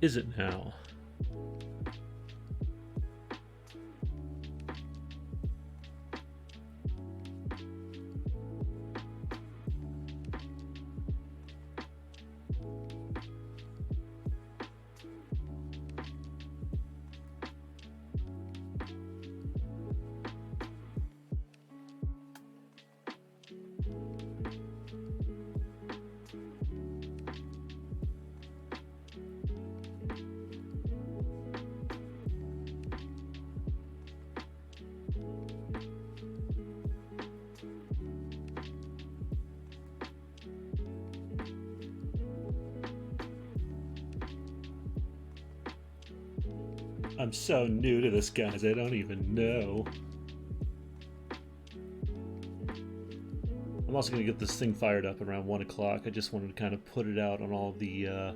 Is it now? I'm so new to this, guys, I don't even know. I'm also going to get this thing fired up around 1 o'clock. I just wanted to kind of put it out on all the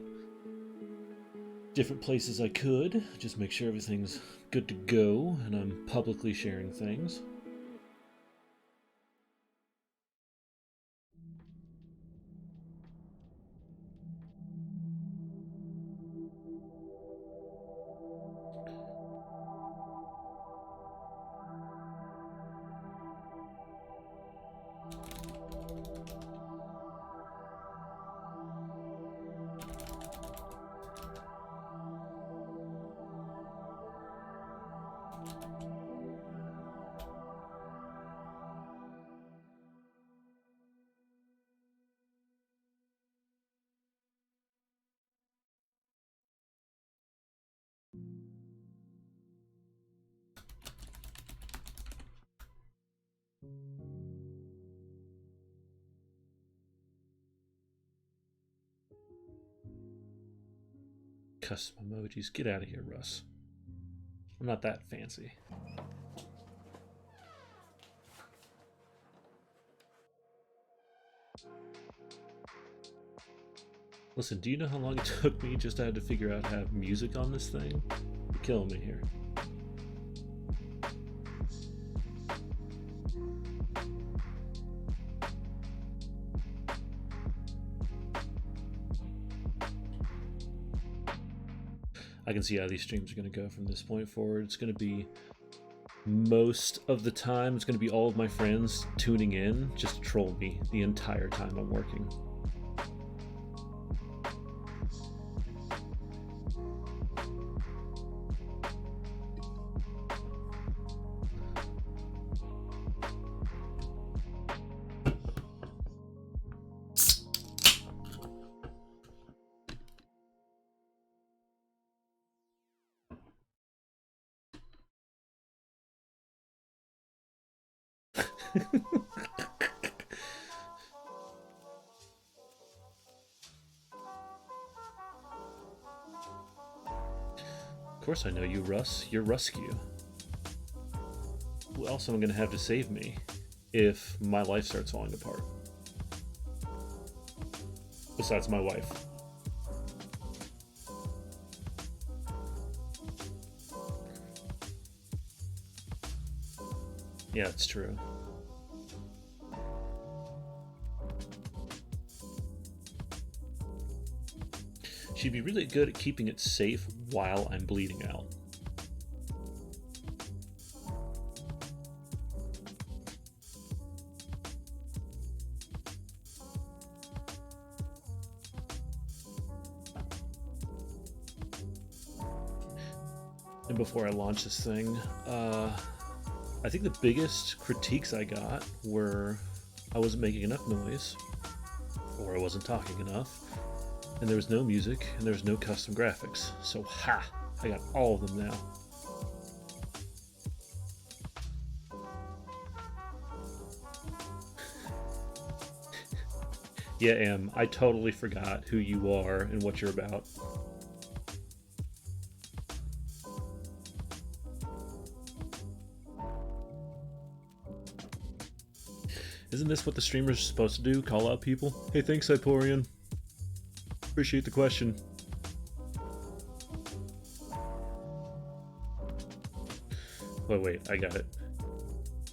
different places I could. Just make sure everything's good to go and I'm publicly sharing things. Custom emojis. Get out of here, Russ. I'm not that fancy. Listen, do you know how long it took me just to figure out how to have music on this thing? You're killing me here. I can see how these streams are going to go from this point forward. It's going to be, most of the time, it's going to be all of my friends tuning in just to troll me the entire time I'm working. Of course I know you, Russ. You're Ruskew. Who else am I going to have to save me if my life starts falling apart? Besides my wife. Yeah, it's true. She'd be really good at keeping it safe while I'm bleeding out. And before I launch this thing, I think the biggest critiques I got were I wasn't making enough noise, or I wasn't talking enough, and there was no music, and there was no custom graphics. So, ha! I got all of them now. Yeah, Em, I totally forgot who you are and what you're about. Isn't this what the streamers are supposed to do? Call out people? Hey, thanks, Hyporian. Appreciate the question. Wait, I got it.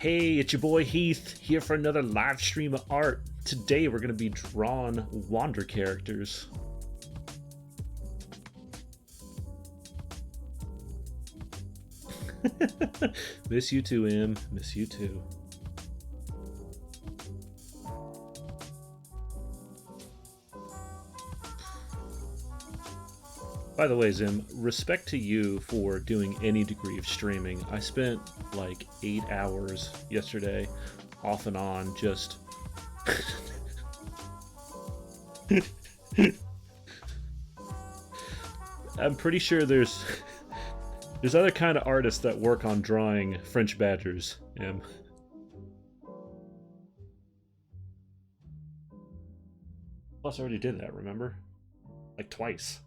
Hey, it's your boy Heath, here for another live stream of art. Today we're going to be drawing Wander characters. Miss you too, Em. Miss you too. By the way, Zim, respect to you for doing any degree of streaming. I spent like 8 hours yesterday, off and on, just... I'm pretty sure there's other kind of artists that work on drawing French badgers, Em. Plus, I already did that, remember? Like twice.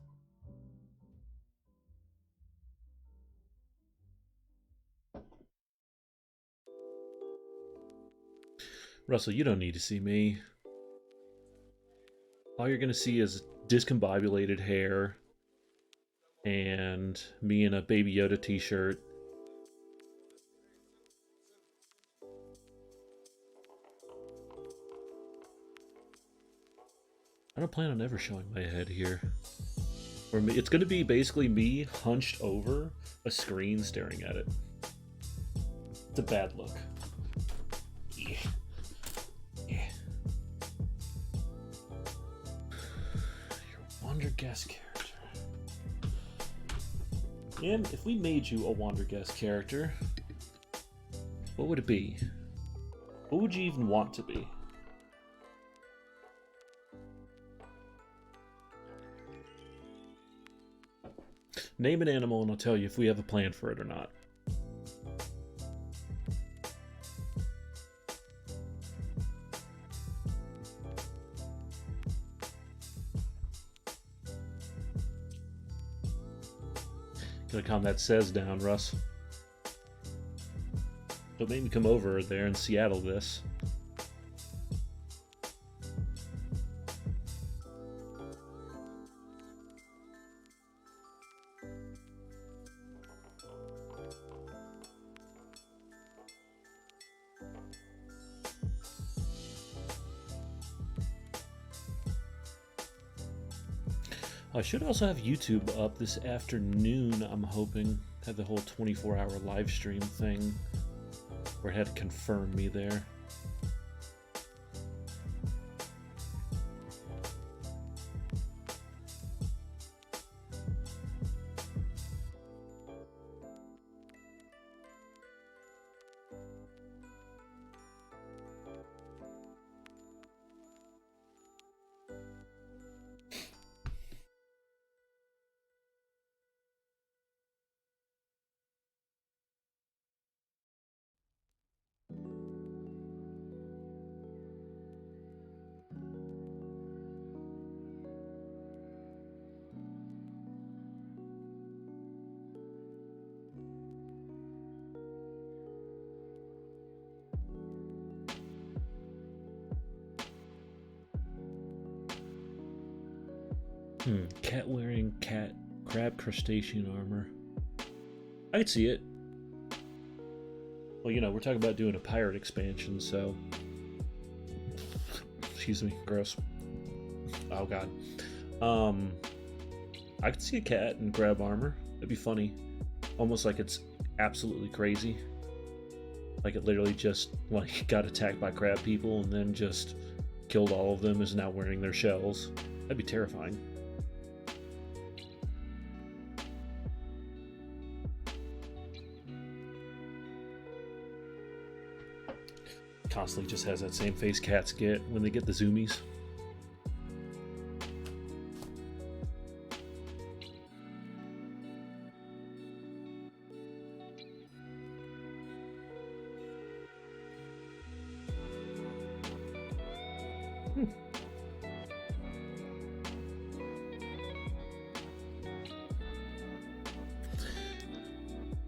Russell, you don't need to see me. All you're gonna see is discombobulated hair and me in a Baby Yoda t-shirt. I don't plan on ever showing my head here. Or it's going to be basically me hunched over a screen staring at it. It's a bad look. Yeah. Yeah. Your Wander Guest character. And if we made you a Wander Guest character, what would it be? What would you even want to be? Name an animal and I'll tell you if we have a plan for it or not. Gotta calm that says down, Russ. Don't make me come over there in Seattle this. I should also have YouTube up this afternoon, I'm hoping. Have the whole 24-hour live stream thing where it had to confirm me there. Cat wearing crab crustacean armor. I could see it. Well, you know, we're talking about doing a pirate expansion, so... Excuse me, gross. Oh, God. I could see a cat in crab armor. It'd be funny. Almost like it's absolutely crazy. Like it literally just, like, got attacked by crab people and then just killed all of them, is now wearing their shells. That'd be terrifying. Constantly just has that same face cats get when they get the zoomies.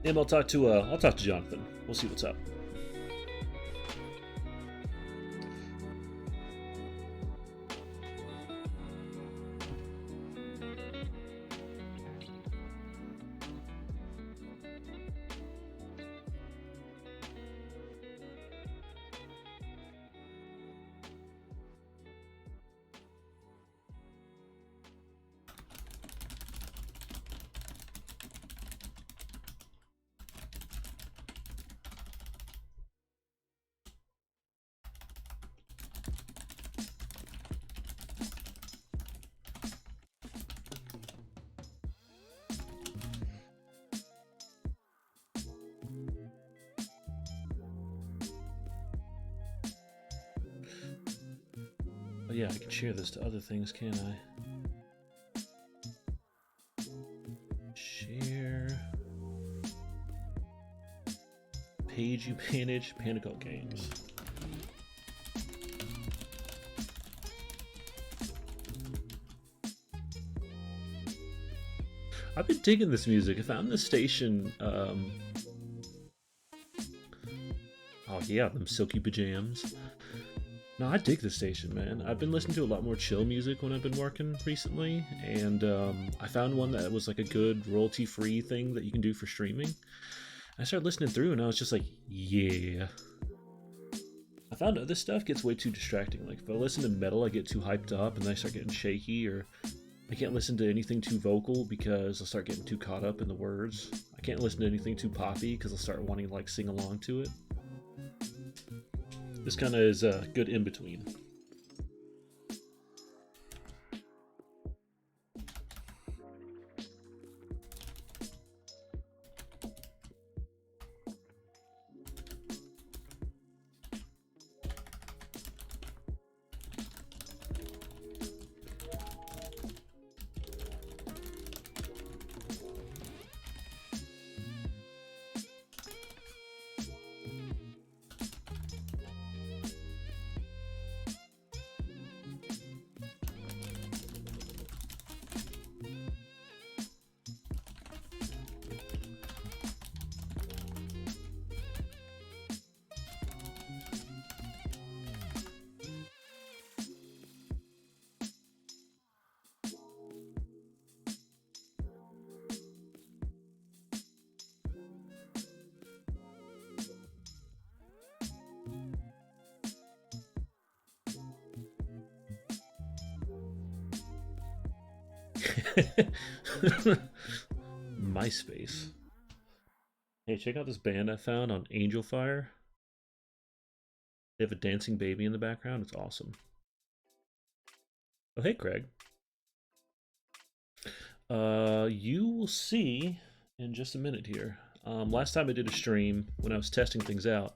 I'll talk to Jonathan. We'll see what's up. Oh yeah, I can share this to other things, can't I? Share. Page you manage, Panacle Games. I've been digging this music. I found this station, oh yeah, them silky pajamas. No, I dig the station, man. I've been listening to a lot more chill music when I've been working recently, and I found one that was like a good royalty-free thing that you can do for streaming. I started listening through, and I was just like, yeah. I found other stuff gets way too distracting. Like if I listen to metal, I get too hyped up, and then I start getting shaky, or I can't listen to anything too vocal because I'll start getting too caught up in the words. I can't listen to anything too poppy because I'll start wanting to like sing along to it. This kind of is a good in between. MySpace. Hey, check out this band I found on Angel Fire. They have a dancing baby in the background. It's awesome. Oh, hey, Craig. You will see in just a minute here. Last time I did a stream when I was testing things out,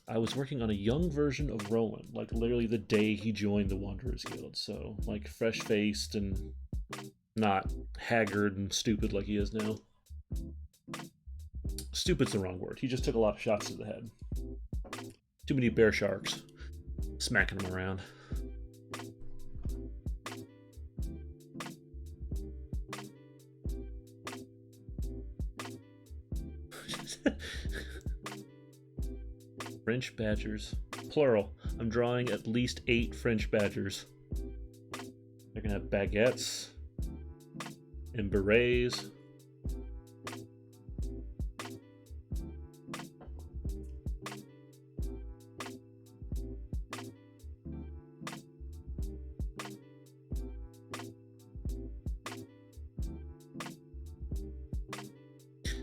I was working on a young version of Roland, like literally the day he joined the Wanderers Guild. So, like, fresh-faced and not haggard and stupid like he is now. Stupid's the wrong word. He just took a lot of shots to the head. Too many bear sharks smacking him around. French badgers. Plural. I'm drawing at least 8 French badgers. They're gonna have baguettes and berets.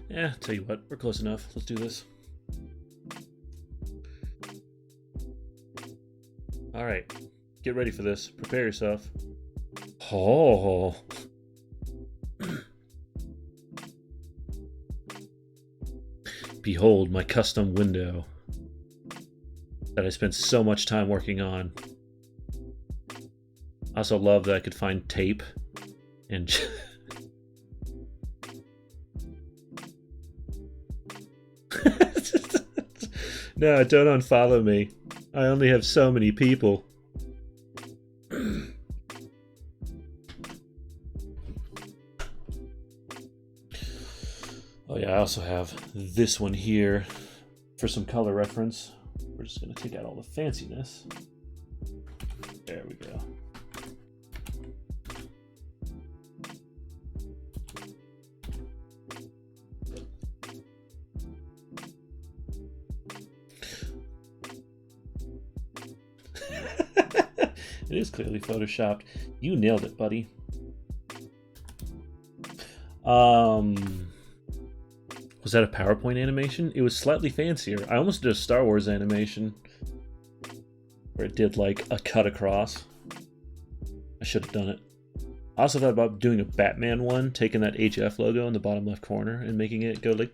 Yeah, tell you what, we're close enough. Let's do this. Alright, get ready for this. Prepare yourself. Oh. Behold my custom window that I spent so much time working on. I also love that I could find tape and no, don't unfollow me. I only have so many people. Oh yeah, I also have this one here for some color reference. We're just gonna take out all the fanciness. There we go. It is clearly photoshopped. You nailed it, buddy. Was that a PowerPoint animation? It was slightly fancier. I almost did a Star Wars animation where it did like a cut across. I should have done it. I also thought about doing a Batman one, taking that HF logo in the bottom left corner and making it go like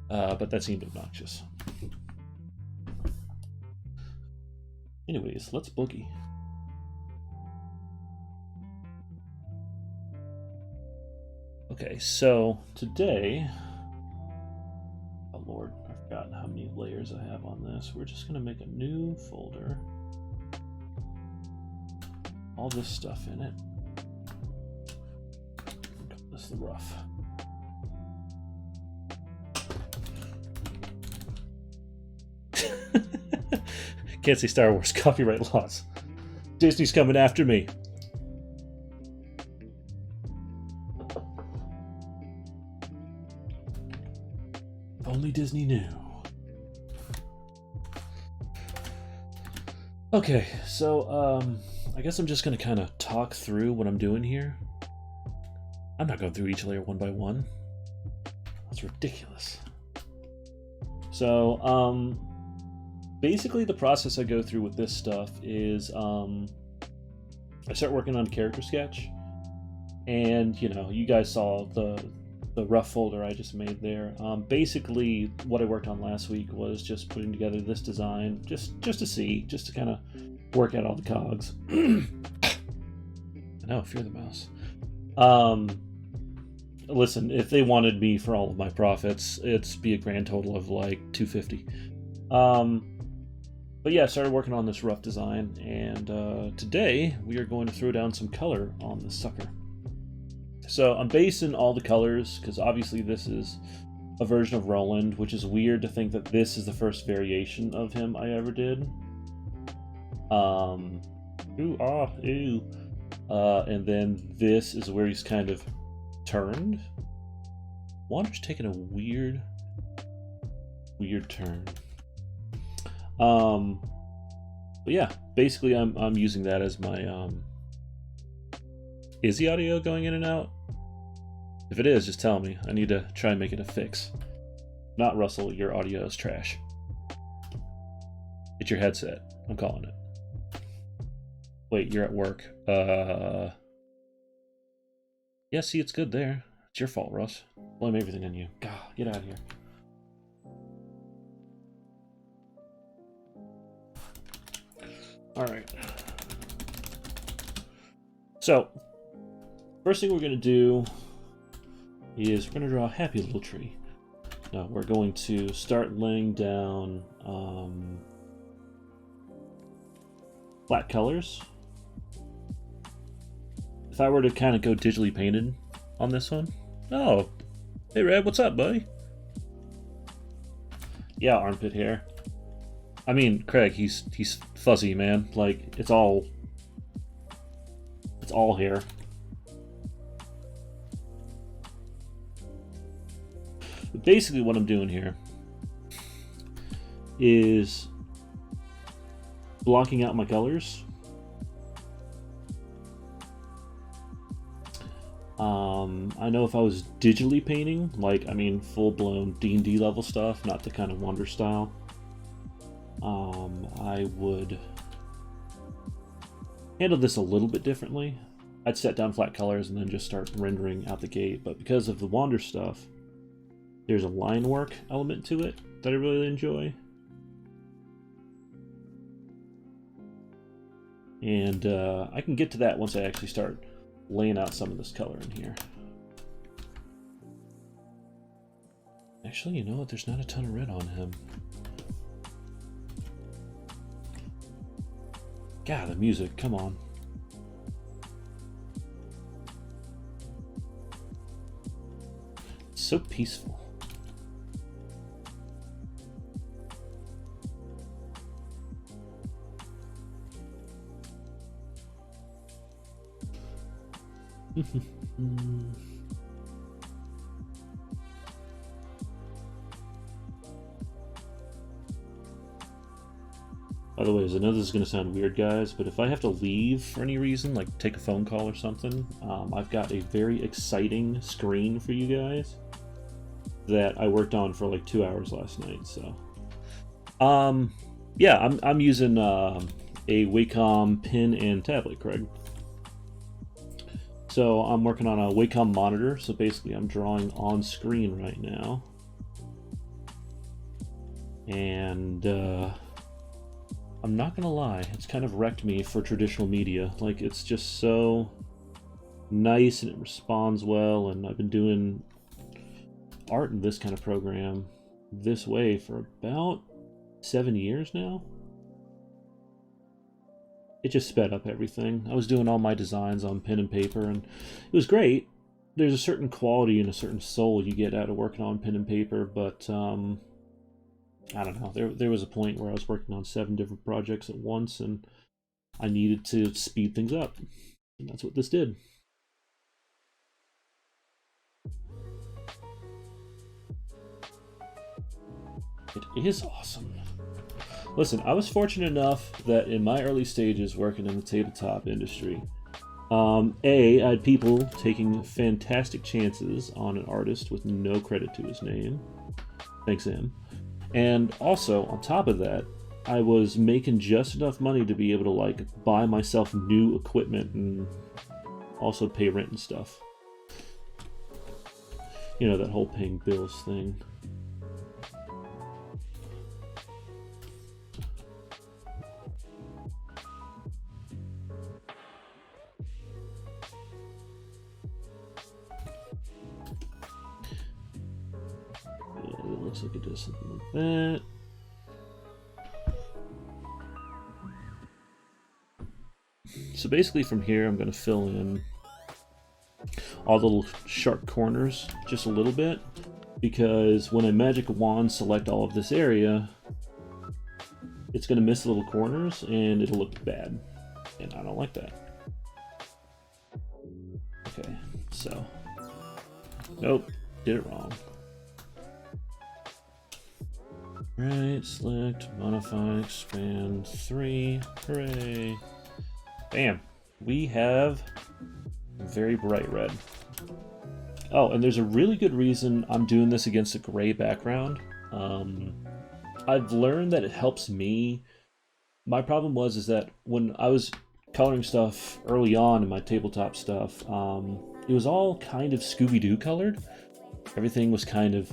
but that seemed obnoxious. Anyways, let's boogie. Okay, so today, oh Lord, I've forgotten how many layers I have on this. We're just gonna make a new folder. All this stuff in it. This is the rough. Can't say Star Wars. Copyright laws. Disney's coming after me. If only Disney knew. Okay, so I guess I'm just gonna kind of talk through what I'm doing here. I'm not going through each layer one by one. That's ridiculous. So, basically the process I go through with this stuff is I start working on a character sketch, and you know, you guys saw the rough folder I just made there. Basically what I worked on last week was just putting together this design just to kind of work out all the cogs. I know, fear the mouse. Listen, if they wanted me for all of my profits, it's be a grand total of like $250. But yeah, I started working on this rough design, and today we are going to throw down some color on this sucker. So I'm basing all the colors, because obviously this is a version of Roland, which is weird to think that this is the first variation of him I ever did. And then this is where he's kind of turned. Wander's taking a weird turn. But yeah, basically I'm using that as my Is the audio going in and out? If it is, just tell me. I need to try and make it a fix. Not Russell, your audio is trash. It's your headset. I'm calling it. Wait, you're at work. Yeah, see, it's good there. It's your fault, Russ. Blame everything on you. God, get out of here. Alright. So, first thing we're going to do is we're going to draw a happy little tree. Now, we're going to start laying down flat colors. If I were to kind of go digitally painted on this one. Oh, hey Red, what's up, buddy? Yeah, armpit hair. I mean, Craig, he's fuzzy, man. Like, it's all hair. But basically what I'm doing here is blocking out my colors. I know if I was digitally painting, like, I mean, full-blown D&D level stuff, not the kind of Wonder style, I would handle this a little bit differently. I'd set down flat colors and then just start rendering out the gate, but because of the Wander stuff, there's a line work element to it that I really enjoy. And I can get to that once I actually start laying out some of this color in here. Actually, you know what? There's not a ton of red on him. God, the music, come on. It's so peaceful. By the way, I know this is going to sound weird, guys, but if I have to leave for any reason, like take a phone call or something, I've got a very exciting screen for you guys that I worked on for like 2 hours last night. So, yeah, I'm using a Wacom pen and tablet, Craig. So I'm working on a Wacom monitor. So basically, I'm drawing on screen right now, and I'm not gonna lie, it's kind of wrecked me for traditional media. Like, it's just so nice and it responds well, and I've been doing art in this kind of program this way for about 7 years now. It just sped up everything. I was doing all my designs on pen and paper, and it was great. There's a certain quality and a certain soul you get out of working on pen and paper, but I don't know. There was a point where I was working on 7 different projects at once, and I needed to speed things up, and that's what this did. It is awesome. Listen, I was fortunate enough that in my early stages working in the tabletop industry, I had people taking fantastic chances on an artist with no credit to his name. Thanks, Em. And also, on top of that, I was making just enough money to be able to like buy myself new equipment and also pay rent and stuff. You know, that whole paying bills thing. Yeah, it looks like it does something like that. So basically from here I'm going to fill in all the little sharp corners just a little bit, because when I magic a wand select all of this area, it's going to miss the little corners and it'll look bad, and I don't like that. Okay, so nope, did it wrong. Right, select, modify, expand 3, hooray. Bam, we have very bright red. Oh, and there's a really good reason I'm doing this against a gray background. I've learned that it helps me. My problem is that when I was coloring stuff early on in my tabletop stuff, it was all kind of Scooby-Doo colored. Everything was kind of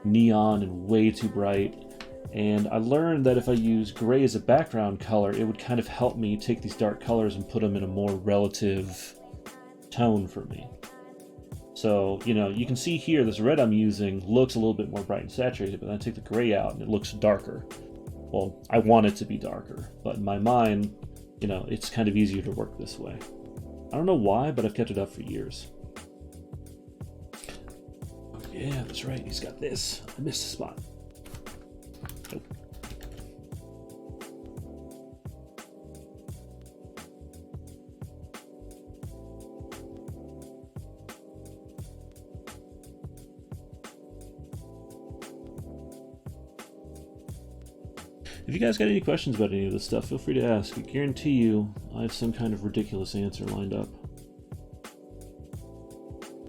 neon and way too bright. And I learned that if I use gray as a background color, it would kind of help me take these dark colors and put them in a more relative tone for me. So, you know, you can see here this red I'm using looks a little bit more bright and saturated, but then I take the gray out and it looks darker. Well, I want it to be darker, but in my mind, you know, it's kind of easier to work this way. I don't know why, but I've kept it up for years. Oh, yeah, that's right, he's got this. I missed a spot. Nope. If you guys got any questions about any of this stuff, feel free to ask. I guarantee you I have some kind of ridiculous answer lined up.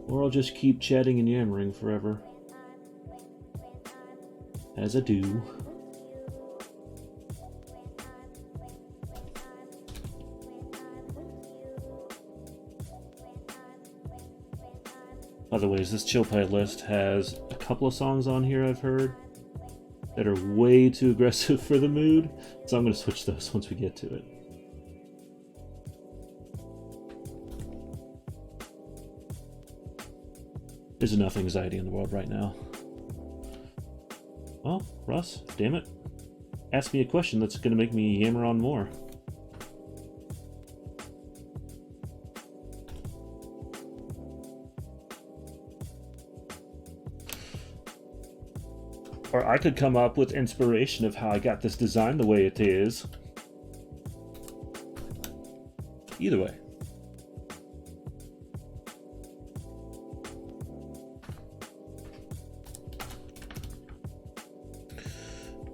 Or I'll just keep chatting and yammering forever. As I do. By the way, this chill playlist has a couple of songs on here I've heard that are way too aggressive for the mood, so I'm going to switch those once we get to it. There's enough anxiety in the world right now. Well, Russ, damn it. Ask me a question that's going to make me yammer on more. Or I could come up with inspiration of how I got this design the way it is. Either way.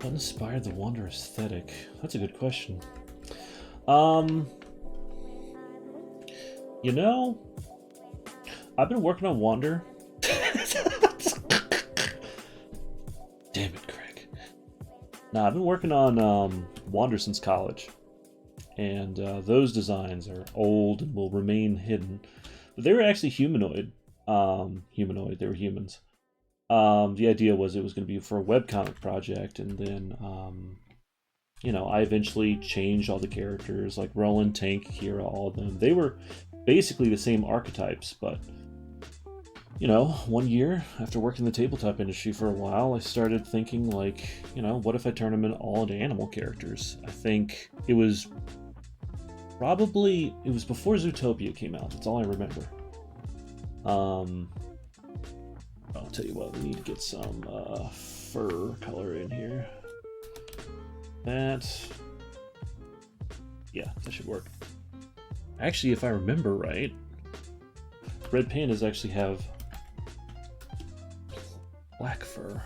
What inspired the Wander aesthetic? That's a good question. You know, I've been working on Wander. Damn it, Craig. Nah, I've been working on Wander since college. And those designs are old and will remain hidden. But they were actually humanoid. Humanoid, they were humans. The idea was it was going to be for a webcomic project, and then, you know, I eventually changed all the characters, like Roland, Tank, Kira, all of them. They were basically the same archetypes, but, you know, 1 year after working in the tabletop industry for a while, I started thinking, like, you know, what if I turn them all into animal characters? I think it was before Zootopia came out. That's all I remember. I'll tell you what, we need to get some fur color in here. That... Yeah, that should work. Actually, if I remember right, red pandas actually have black fur.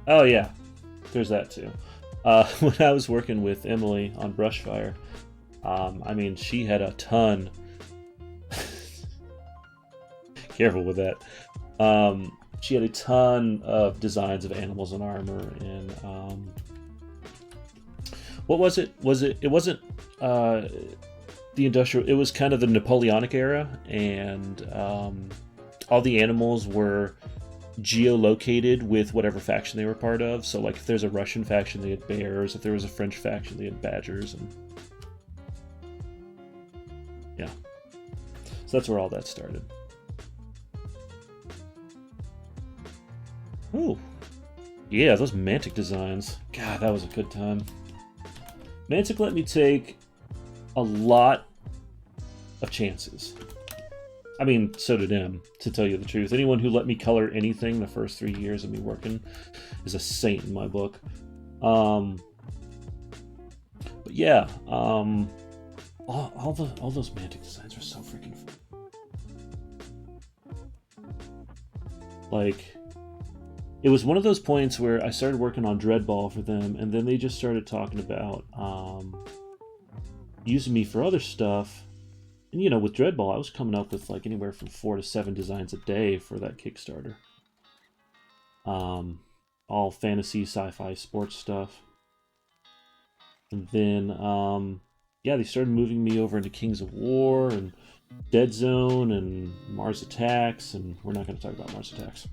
Oh yeah, there's that too. When I was working with Emily on Brushfire, I mean, she had a ton. Careful with that. She had a ton of designs of animals and armor, and what was it? It wasn't the industrial. It was kind of the Napoleonic era, and all the animals were geolocated with whatever faction they were part of. So, like, if there's a Russian faction, they had bears. If there was a French faction, they had badgers, and yeah. So that's where all that started. Oh, yeah, those Mantic designs. God, that was a good time. Mantic let me take a lot of chances. I mean, so did M, to tell you the truth. Anyone who let me color anything the first 3 years of me working is a saint in my book. But yeah, all those Mantic designs are so freaking fun. Like, it was one of those points where I started working on Dreadball for them, and then they just started talking about using me for other stuff. And, you know, with Dreadball, I was coming up with like anywhere from 4 to 7 designs a day for that Kickstarter. All fantasy, sci-fi, sports stuff. And then, yeah, they started moving me over into Kings of War and Dead Zone and Mars Attacks, and we're not going to talk about Mars Attacks.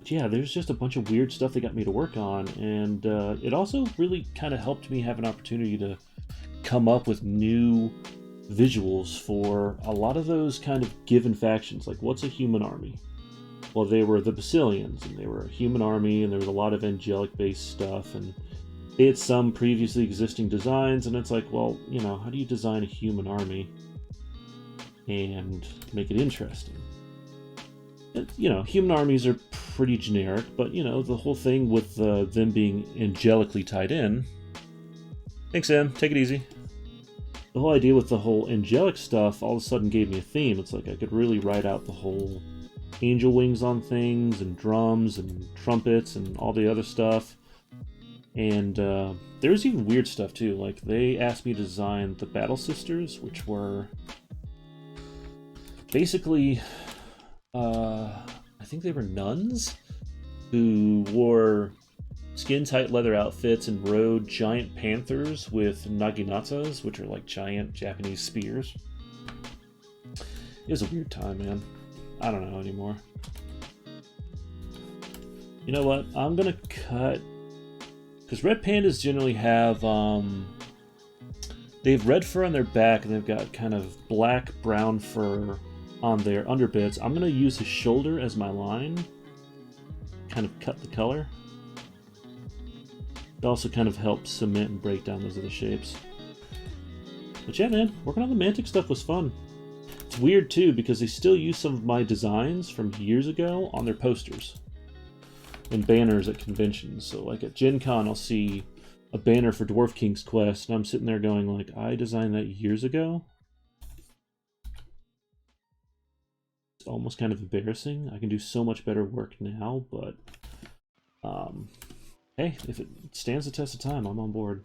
Yeah, there's just a bunch of weird stuff they got me to work on, and it also really kind of helped me have an opportunity to come up with new visuals for a lot of those kind of given factions. Like, what's a human army? Well, they were the Basilians, and they were a human army, and there was a lot of angelic-based stuff, and they had some previously existing designs, and it's like, well, you know, how do you design a human army and make it interesting? You know, human armies are pretty generic, but, you know, the whole thing with them being angelically tied in... Thanks, Em. Take it easy. The whole idea with the whole angelic stuff all of a sudden gave me a theme. It's like I could really write out the whole angel wings on things, and drums, and trumpets, and all the other stuff. And there was even weird stuff, too. Like, they asked me to design the Battle Sisters, which were basically... I think they were nuns who wore skin-tight leather outfits and rode giant panthers with naginatas, which are like giant Japanese spears. It was a weird time, man. I don't know anymore. You know what? I'm gonna cut... Because red pandas generally have, they have red fur on their back, and they've got kind of black-brown fur on their underbits. I'm going to use his shoulder as my line. Kind of cut the color. It also kind of helps cement and break down those other shapes. But yeah, man, working on the Mantic stuff was fun. It's weird, too, because they still use some of my designs from years ago on their posters and banners at conventions. So, like, at Gen Con, I'll see a banner for Dwarf King's Quest, and I'm sitting there going, like, I designed that years ago? It's almost kind of embarrassing. I can do so much better work now, but hey, if it stands the test of time, I'm on board.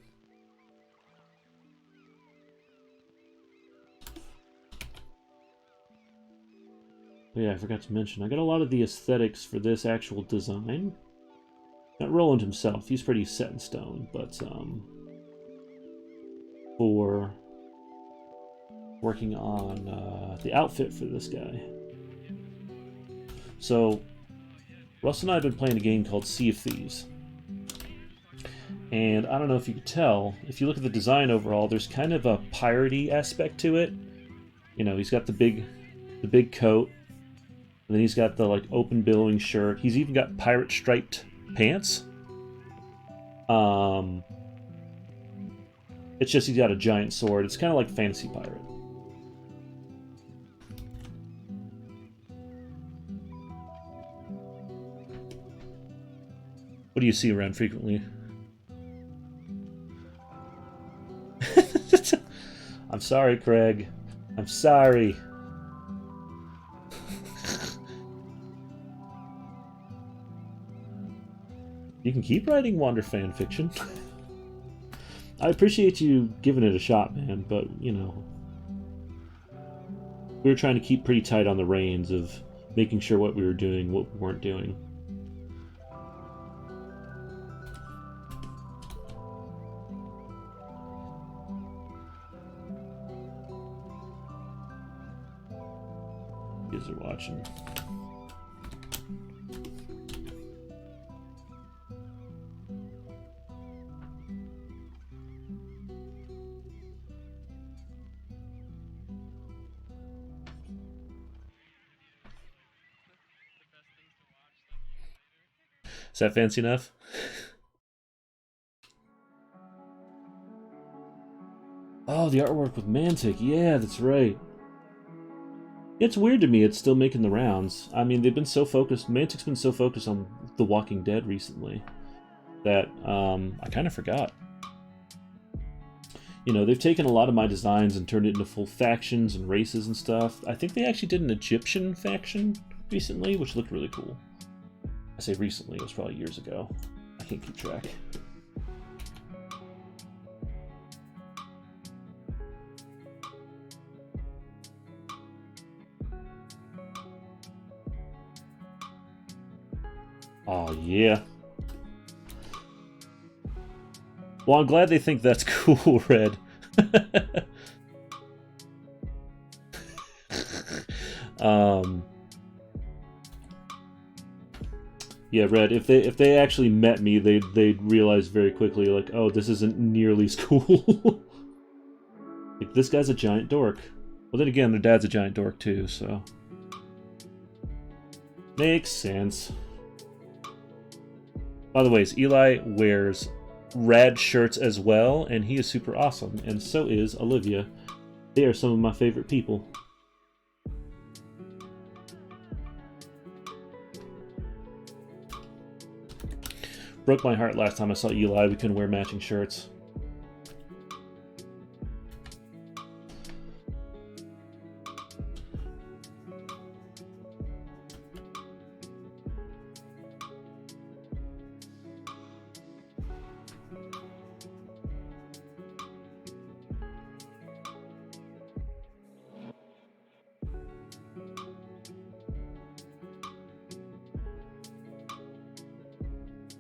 But yeah, I forgot to mention, I got a lot of the aesthetics for this actual design. Not Roland himself, he's pretty set in stone, but for working on the outfit for this guy. So, Russ and I have been playing a game called Sea of Thieves. And I don't know if you could tell, if you look at the design overall, there's kind of a piratey aspect to it. You know, he's got the big coat, and then he's got the like open billowing shirt. He's even got pirate striped pants. It's just he's got a giant sword. It's kind of like Fantasy Pirate. What do you see around frequently? I'm sorry, Craig. I'm sorry. You can keep writing Wander fan fiction. I appreciate you giving it a shot, man, but, you know, we were trying to keep pretty tight on the reins of making sure what we were doing, what we weren't doing. You guys are watching. Is that fancy enough? Oh, the artwork with Mantic. Yeah, that's right. It's weird to me it's still making the rounds. I mean, they've been so focused, Mantic's been so focused on The Walking Dead recently that I kind of forgot. You know, they've taken a lot of my designs and turned it into full factions and races and stuff. I think they actually did an Egyptian faction recently, which looked really cool. I say recently, it was probably years ago. I can't keep track. Oh, yeah. Well, I'm glad they think that's cool, Red. Yeah, Red, if they actually met me, they'd realize very quickly, like, oh, this isn't nearly as cool. Like, this guy's a giant dork. Well, then again, their dad's a giant dork, too, so... Makes sense. By the way, Eli wears rad shirts as well, and he is super awesome, and so is Olivia. They are some of my favorite people. Broke my heart last time I saw Eli. We couldn't wear matching shirts.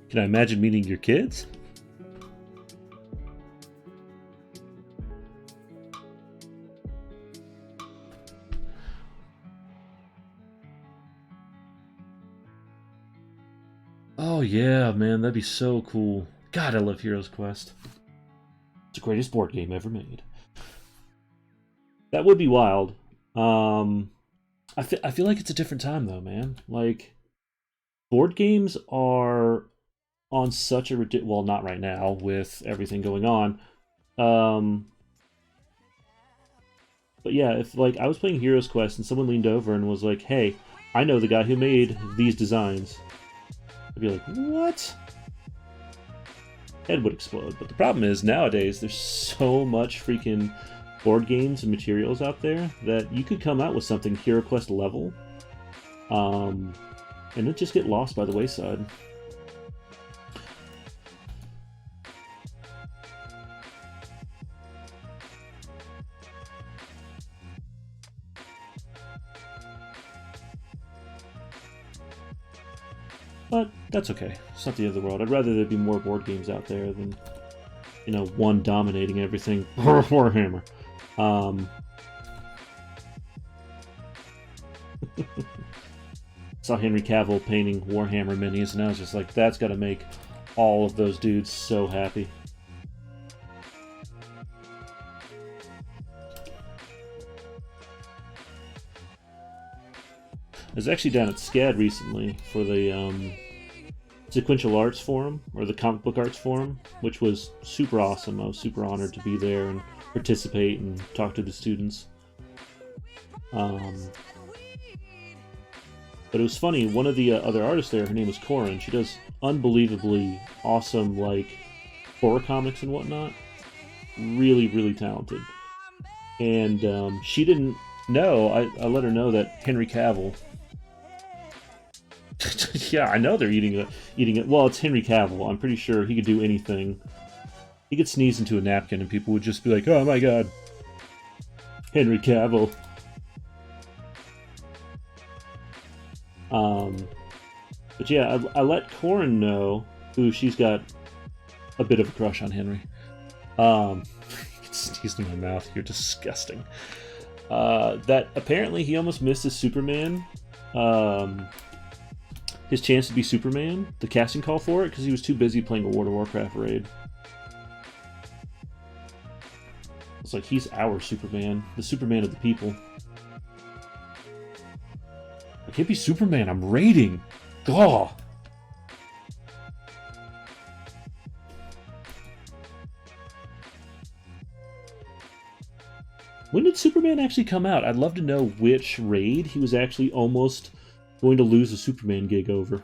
Can I imagine meeting your kids? Oh yeah, man, that'd be so cool. God, I love Heroes Quest. It's the greatest board game ever made. That would be wild. I feel like it's a different time though, man. Like, board games are on such a well, not right now with everything going on. But yeah, if like I was playing Heroes Quest and someone leaned over and was like, "Hey, I know the guy who made these designs," I'd be like, "What?" Head would explode. But the problem is nowadays there's so much freaking board games and materials out there that you could come out with something Hero Quest level, and it just get lost by the wayside. But that's okay. It's not the end of the world. I'd rather there be more board games out there than, you know, one dominating everything. Warhammer. Saw Henry Cavill painting Warhammer minis, and I was just like, that's got to make all of those dudes so happy. I was actually down at SCAD recently for the Sequential Arts Forum, or the Comic Book Arts Forum, which was super awesome. I was super honored to be there and participate and talk to the students. But it was funny, one of the other artists there, her name is Corin, she does unbelievably awesome, like, horror comics and whatnot. Really, really talented. And she didn't know. I let her know that Henry Cavill. Yeah, I know they're eating it. Well, it's Henry Cavill. I'm pretty sure he could do anything. He could sneeze into a napkin, and people would just be like, "Oh my god, Henry Cavill." But yeah, I let Corin know, who she's got a bit of a crush on Henry. He sneezed in my mouth. You're disgusting. That apparently he almost missed his Superman. His chance to be Superman, the casting call for it, because he was too busy playing a World of Warcraft raid. It's like, he's our Superman, the Superman of the people. I can't be Superman, I'm raiding! Gah! When did Superman actually come out? I'd love to know which raid he was actually almost going to lose the Superman gig over.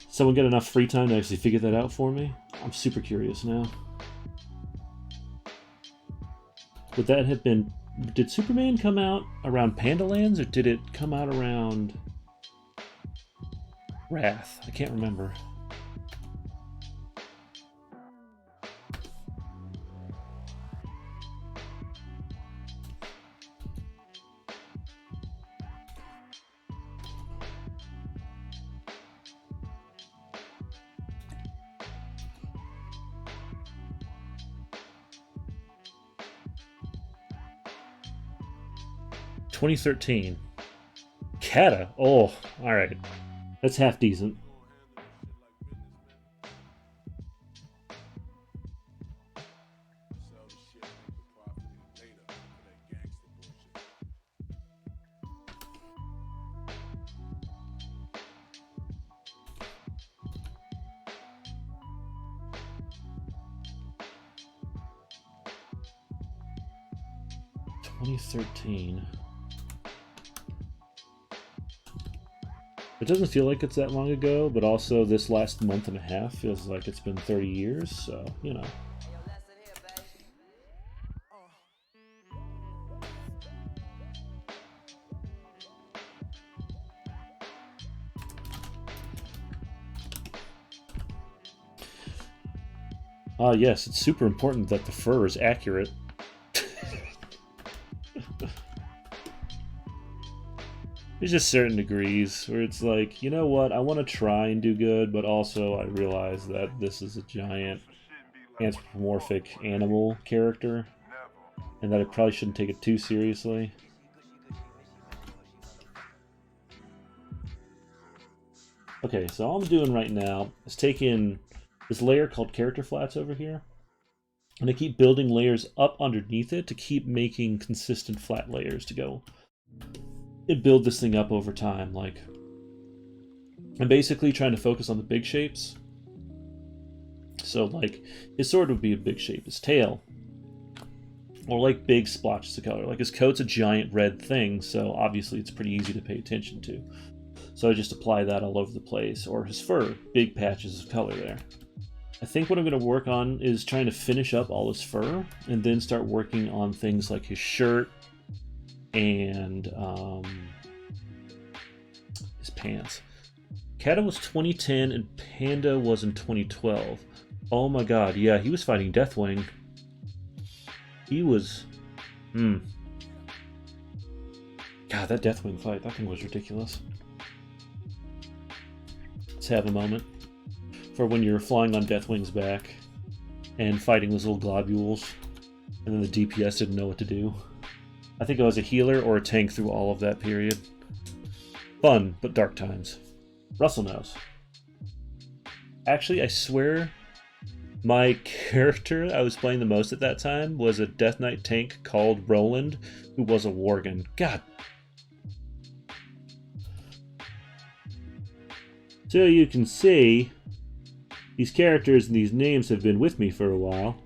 Someone get enough free time to actually figure that out for me? I'm super curious now. Would that have been... Did Superman come out around Pandalands, or did it come out around Wrath? I can't remember. $2013. Kata. Oh, all right. That's half decent. $2013. It doesn't feel like it's that long ago, but also this last month and a half feels like it's been 30 years, so, you know. Yes, it's super important that the fur is accurate. There's just certain degrees where it's like, you know what, I want to try and do good, but also I realize that this is a giant anthropomorphic animal character, and that I probably shouldn't take it too seriously. Okay, so all I'm doing right now is taking this layer called character flats over here, and I keep building layers up underneath it to keep making consistent flat layers to go and build this thing up over time. Like, I'm basically trying to focus on the big shapes. So, like, his sword would be a big shape, his tail, or like big splotches of color. Like, his coat's a giant red thing, so obviously it's pretty easy to pay attention to. So I just apply that all over the place. Or his fur, big patches of color there. I think what I'm going to work on is trying to finish up all his fur, and then start working on things like his shirt, and his pants. Kata was 2010 and Panda was in 2012. Oh my god, yeah, he was fighting Deathwing. He was... God, that Deathwing fight, that thing was ridiculous. Let's have a moment for when you're flying on Deathwing's back and fighting those little globules, and then the DPS didn't know what to do. I think I was a healer or a tank through all of that period. Fun, but dark times. Russell knows. Actually, I swear my character I was playing the most at that time was a Death Knight tank called Roland, who was a Worgen. God So you can see, these characters and these names have been with me for a while.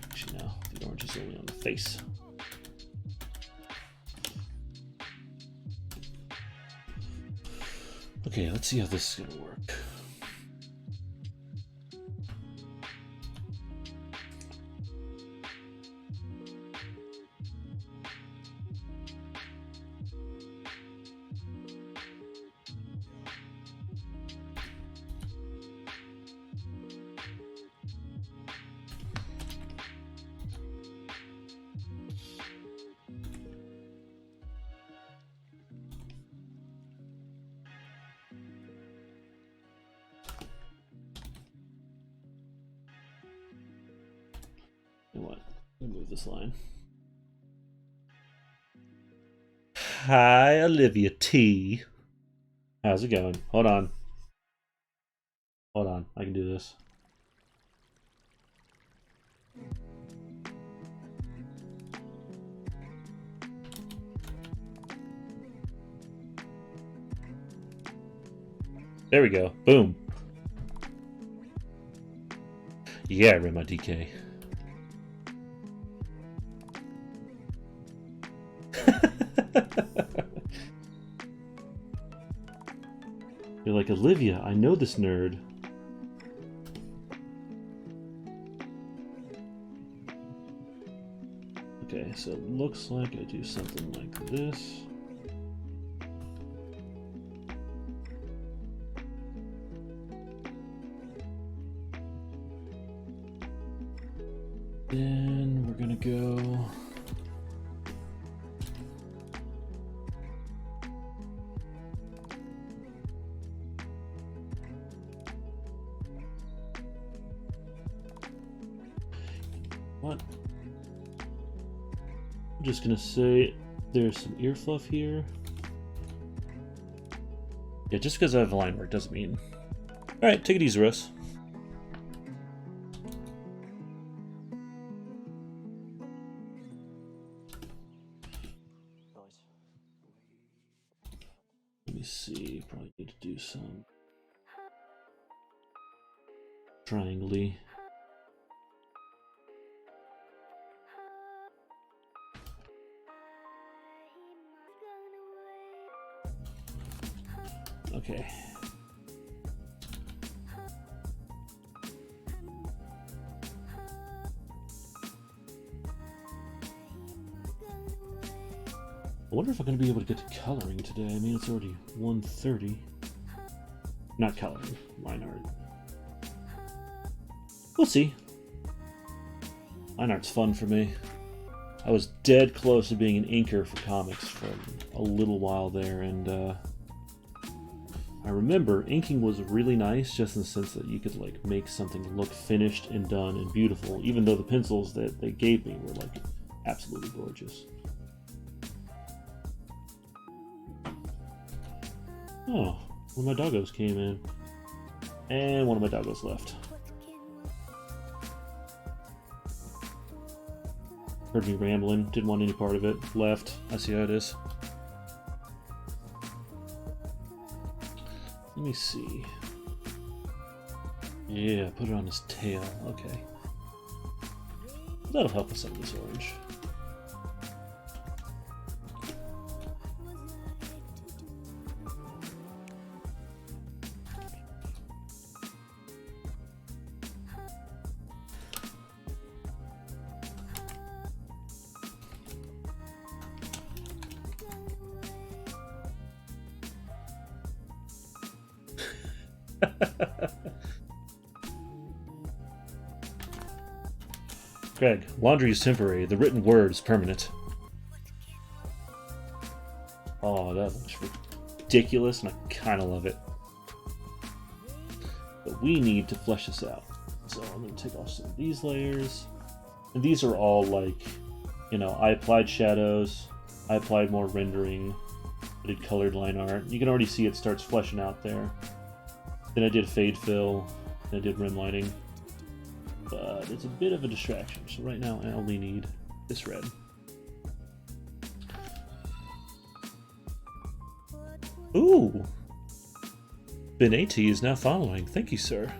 Actually, no, the orange is only on the face. Okay, let's see how this is gonna work. You know what? Let me move this line. Hi, Olivia T. How's it going? Hold on. Hold on. I can do this. There we go. Boom. Yeah, I read my DK. You're like, Olivia, I know this nerd. Okay, so it looks like I do something like this. Then we're gonna go... What? I'm just gonna say there's some ear fluff here. Yeah, just because I have line work doesn't mean... Alright, take it easy, Russ. Let me see, probably need to do some triangle-y. Okay. I wonder if I'm going to be able to get to coloring today. I mean, it's already 1:30. Not coloring, line art. We'll see. Line art's fun for me. I was dead close to being an inker for comics for a little while there, and I remember inking was really nice, just in the sense that you could like make something look finished and done and beautiful, even though the pencils that they gave me were like absolutely gorgeous. Oh, one of my doggos came in, and one of my doggos left. Heard me rambling, didn't want any part of it, left. I see how it is. Let me see. Yeah, put it on his tail. Okay. That'll help with some of this orange. Greg, laundry is temporary. The written word is permanent. Oh, that looks ridiculous, and I kind of love it. But we need to flesh this out. So I'm going to take off some of these layers. And these are all like, you know, I applied shadows. I applied more rendering. I did colored line art. You can already see it starts fleshing out there. Then I did fade fill. Then I did rim lighting. But it's a bit of a distraction. So right now I only need this red. Ooh! Ben AT is now following. Thank you, sir.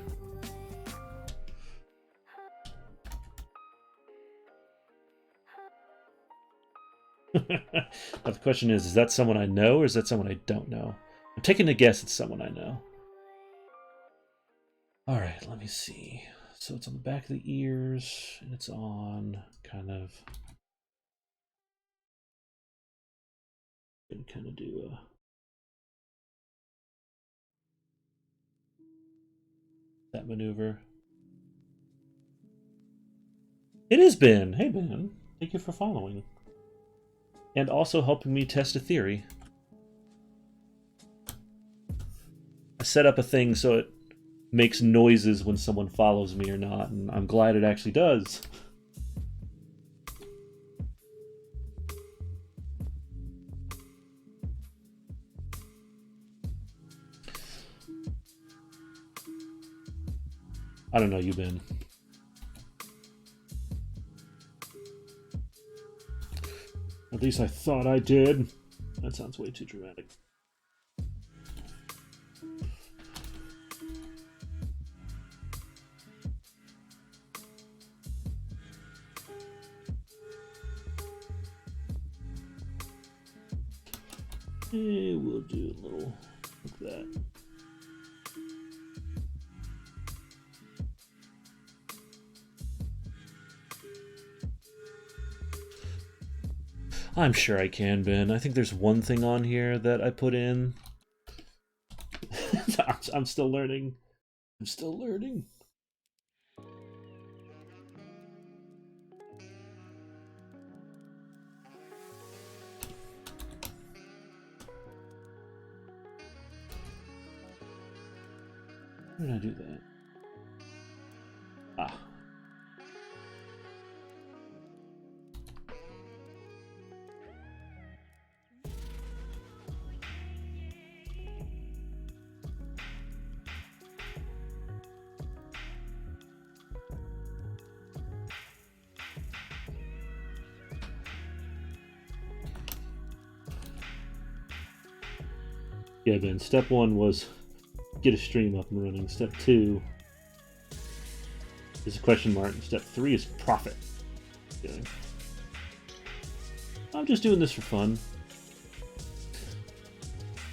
Now the question is that someone I know or is that someone I don't know? I'm taking a guess it's someone I know. Alright, let me see. So it's on the back of the ears, and it's on kind of do that maneuver. It is Ben! Hey Ben, thank you for following. And also helping me test a theory. I set up a thing so it makes noises when someone follows me or not, and I'm glad it actually does. I don't know you, Ben. At least I thought I did. That sounds way too dramatic. We'll do a little like that. I'm sure I can, Ben. I think there's one thing on here that I put in. I'm still learning. I'm still learning. How did I do that? Ah. Yeah, Ben, step 1 was get a stream up and running. Step 2 is a question mark, and step 3 is profit. Okay. I'm just doing this for fun.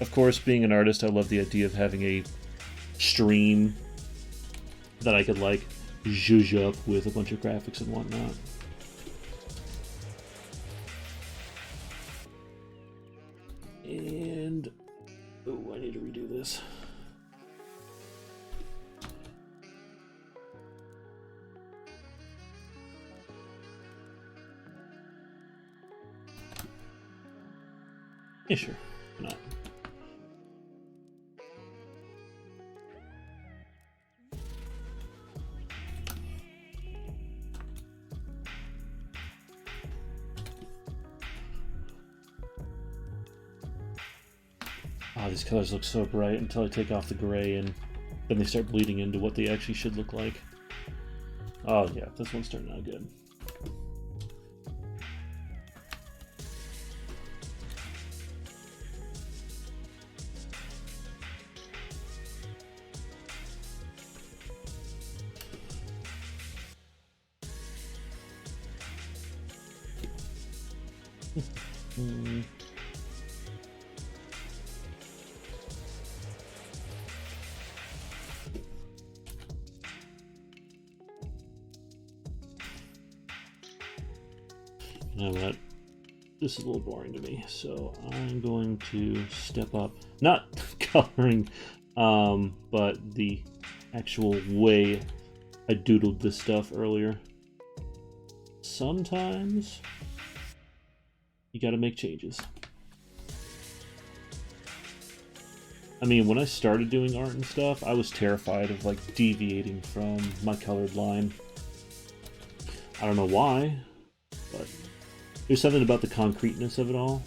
Of course, being an artist, I love the idea of having a stream that I could, like, zhuzh up with a bunch of graphics and whatnot. And... oh, I need to redo this. Yeah, sure. Why not? Oh, these colors look so bright until I take off the gray and then they start bleeding into what they actually should look like. Oh yeah, this one's turning out good. You know what? This is a little boring to me, so I'm going to step up. Not coloring, but the actual way I doodled this stuff earlier. Sometimes you gotta make changes. I mean, when I started doing art and stuff, I was terrified of, like, deviating from my colored line. I don't know why, but there's something about the concreteness of it all.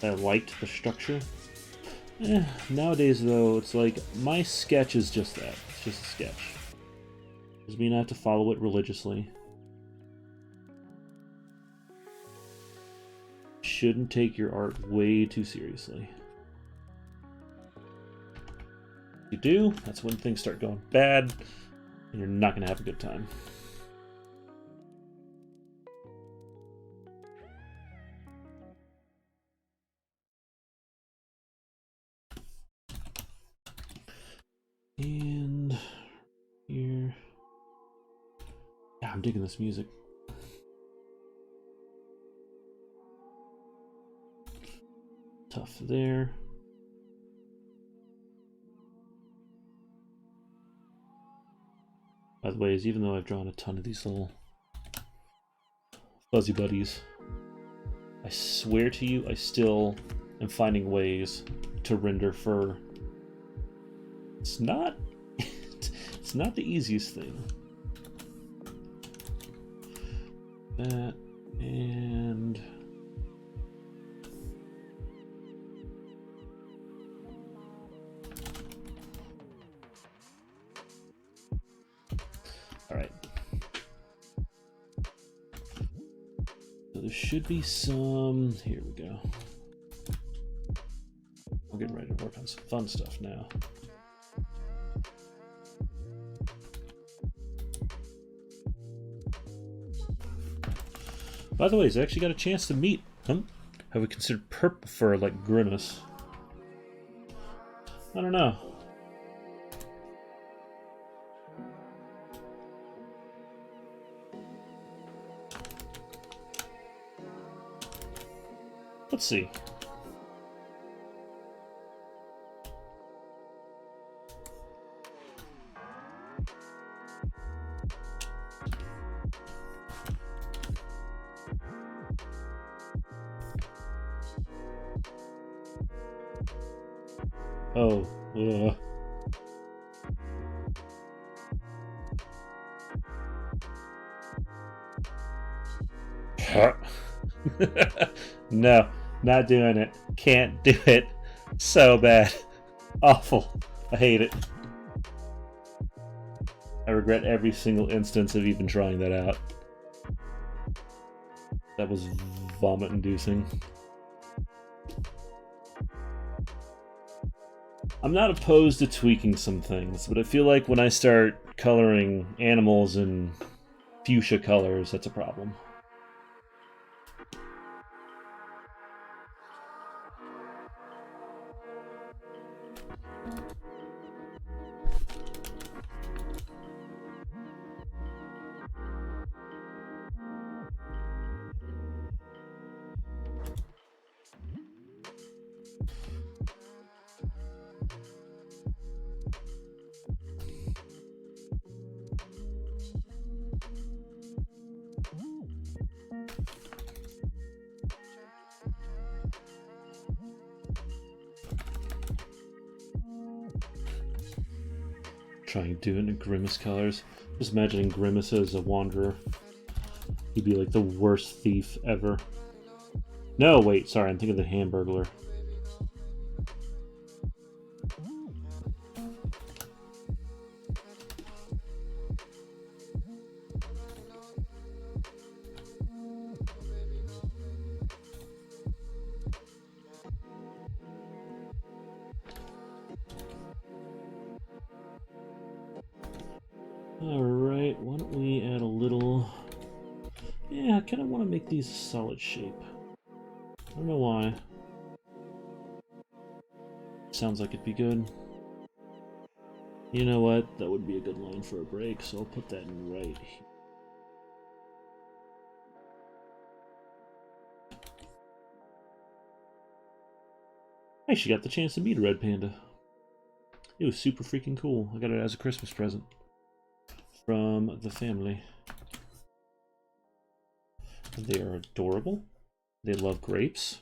I liked the structure. Nowadays, though, it's like, my sketch is just that. It's just a sketch. Doesn't mean I have to follow it religiously. Shouldn't take your art way too seriously. If you do, that's when things start going bad, and you're not going to have a good time. And here, yeah, I'm digging this music. Tough there. By the way, even though I've drawn a ton of these little fuzzy buddies, I swear to you, I still am finding ways to render fur. It's not it's not the easiest thing. That and all right. So there should be some. Here we go. I'm getting ready to work on some fun stuff now. By the way, I actually got a chance to meet him. Have we considered purple fur like Grimace? I don't know. Let's see. Oh, no, not doing it. Can't do it. So bad. Awful. I hate it. I regret every single instance of even trying that out. That was vomit-inducing. I'm not opposed to tweaking some things, but I feel like when I start coloring animals in fuchsia colors, that's a problem. Trying to do it in Grimace colors. Just imagining Grimace as a wanderer. He'd be like the worst thief ever. No, wait, sorry, I'm thinking of the Hamburglar. Alright, why don't we add a little... Yeah, I kind of want to make these a solid shape. I don't know why. Sounds like it'd be good. You know what? That would be a good line for a break, so I'll put that in right here. I actually got the chance to meet a red panda. It was super freaking cool. I got it as a Christmas present from the family. They are adorable. They love grapes,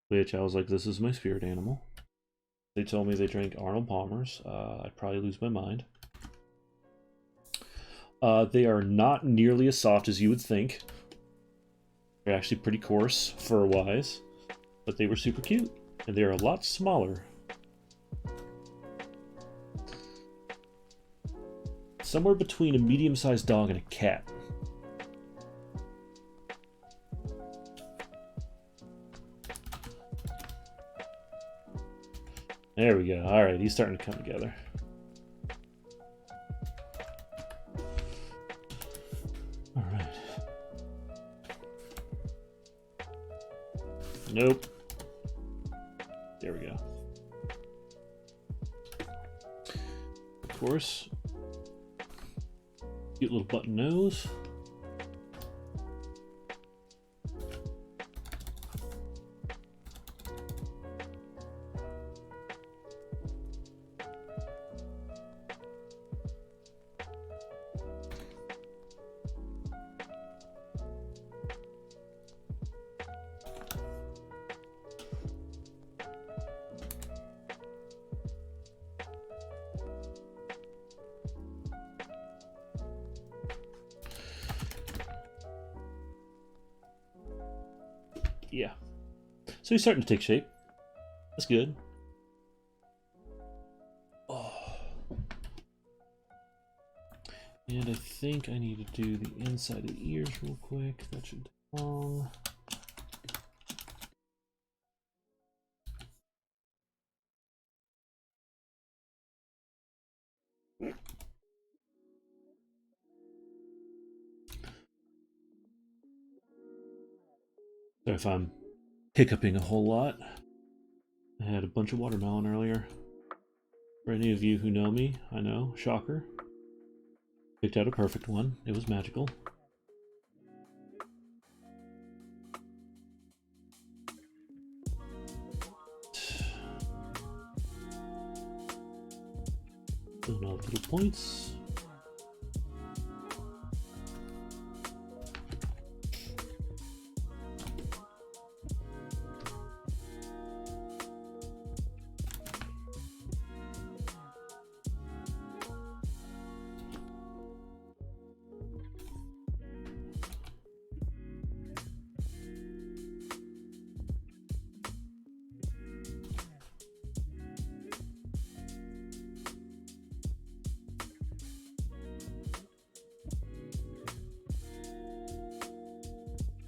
which I was like, this is my spirit animal. They told me they drank Arnold Palmer's. I'd probably lose my mind. They are not nearly as soft as you would think. They're actually pretty coarse fur-wise, but they were super cute, and they're a lot smaller. Somewhere between a medium-sized dog and a cat. There we go. All right, he's starting to come together. All right. Nope. There we go. Of course. Cute little button nose. Yeah. So he's starting to take shape. That's good. Oh. And I think I need to do the inside of the ears real quick. That should take long. Sorry if I'm hiccuping a whole lot. I had a bunch of watermelon earlier. For any of you who know me, I know, shocker. Picked out a perfect one. It was magical. Filling out little points.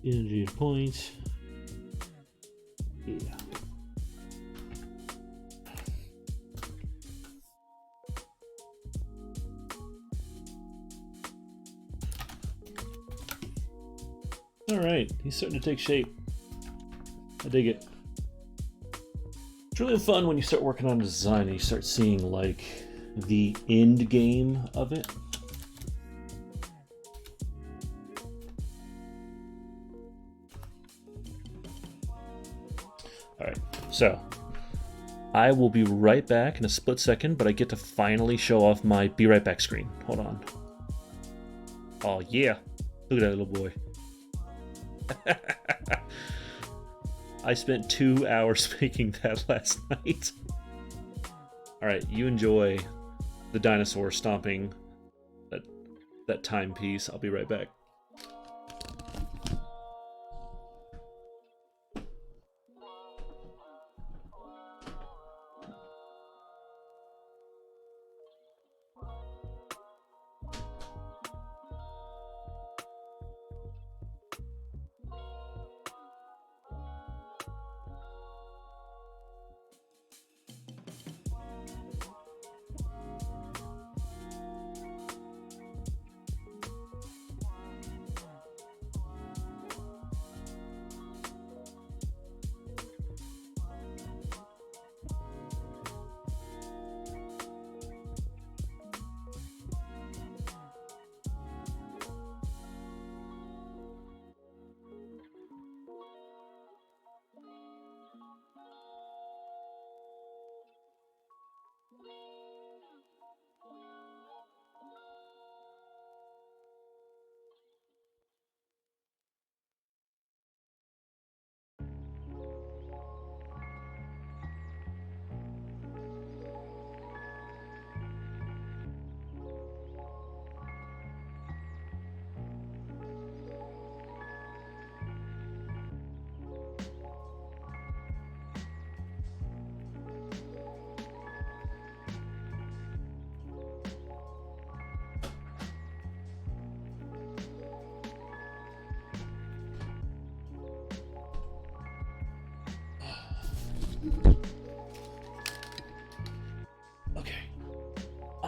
Energy points. Yeah. All right, he's starting to take shape. I dig it. It's really fun when you start working on design and you start seeing like the end game of it. All right, so I will be right back in a split second, but I get to finally show off my be right back screen. Hold on. Oh yeah, look at that little boy. I spent 2 hours making that last night. All right, you enjoy the dinosaur stomping that timepiece. I'll be right back.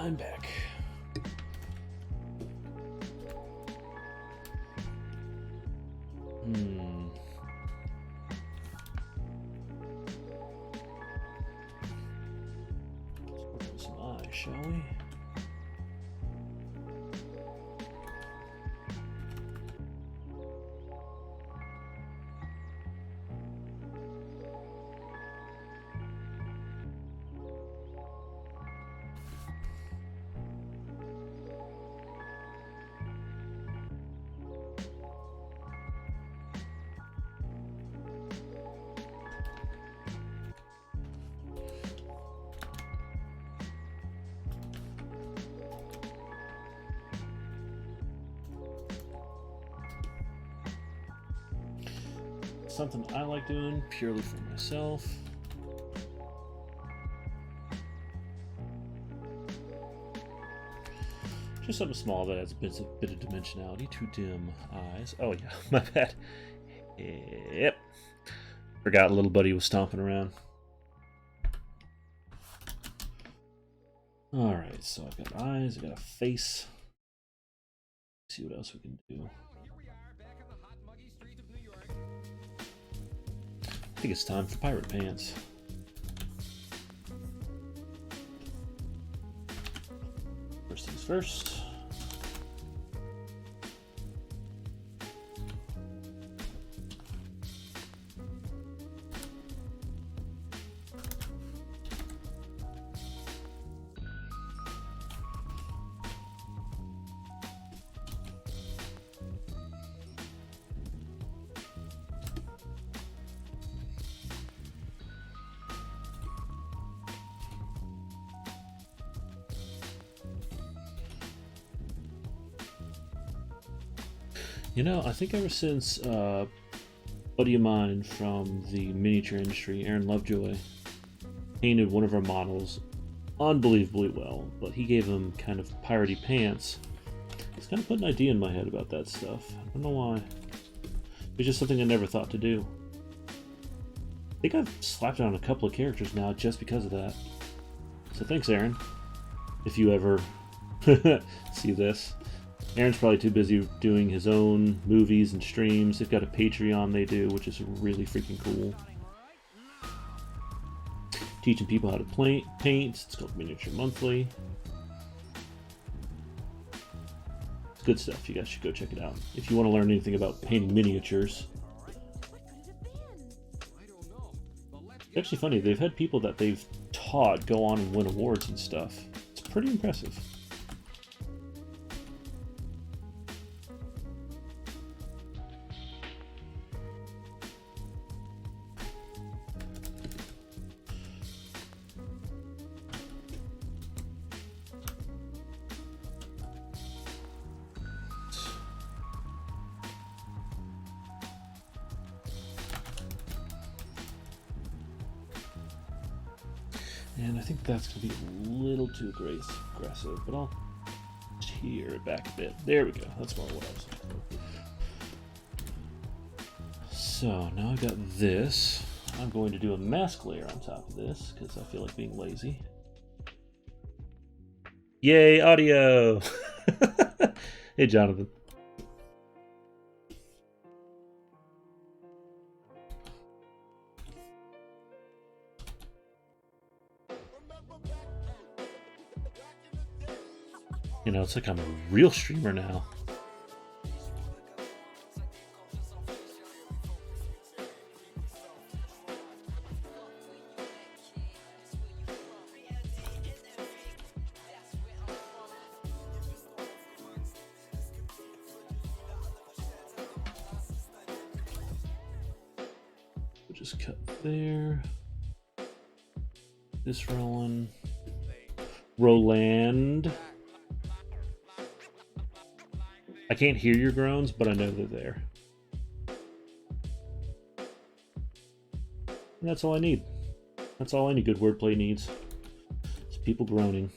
I'm back. Some eyes, shall we? Something I like doing purely for myself. Just something small that adds a bit of dimensionality to dim eyes. Oh yeah, my bad. Yep. Forgot little buddy was stomping around. Alright, so I've got eyes, I've got a face. Let's see what else we can do. I think it's time for pirate pants. First things first. You know, I think ever since a buddy of mine from the miniature industry, Aaron Lovejoy, painted one of our models unbelievably well, but he gave him kind of piratey pants. It's kind of put an idea in my head about that stuff. I don't know why. It's just something I never thought to do. I think I've slapped it on a couple of characters now just because of that. So thanks, Aaron. If you ever see this. Aaron's probably too busy doing his own movies and streams. They've got a Patreon they do, which is really freaking cool. Teaching people how to paint. It's called Miniature Monthly. It's good stuff. You guys should go check it out if you want to learn anything about painting miniatures. It's actually funny. They've had people that they've taught go on and win awards and stuff. It's pretty impressive. And I think that's going to be a little too aggressive, but I'll tear it back a bit. There we go. That's more what I was looking for. So now I've got this. I'm going to do a mask layer on top of this because I feel like being lazy. Yay, audio! Hey, Jonathan. You know, it's like I'm a real streamer now. We'll just cut there. This Roland. I can't hear your groans, but I know they're there. And that's all I need. That's all any good wordplay needs. It's people groaning.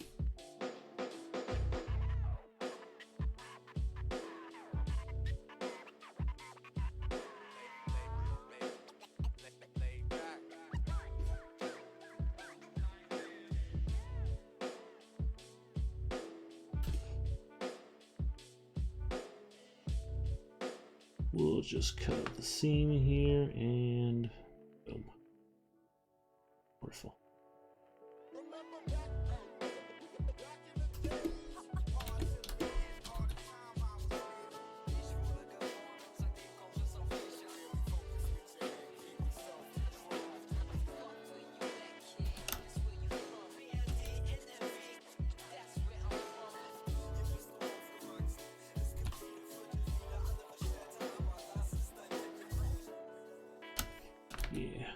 We'll just cut the seam here and boom. Wonderful. Yeah.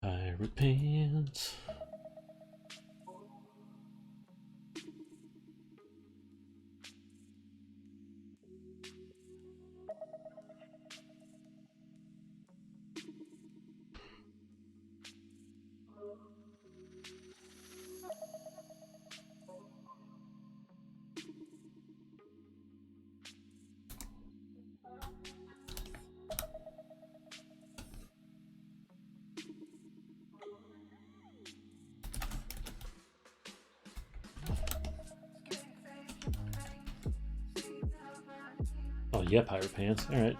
Pirate pants. Oh yeah, pirate pants. All right.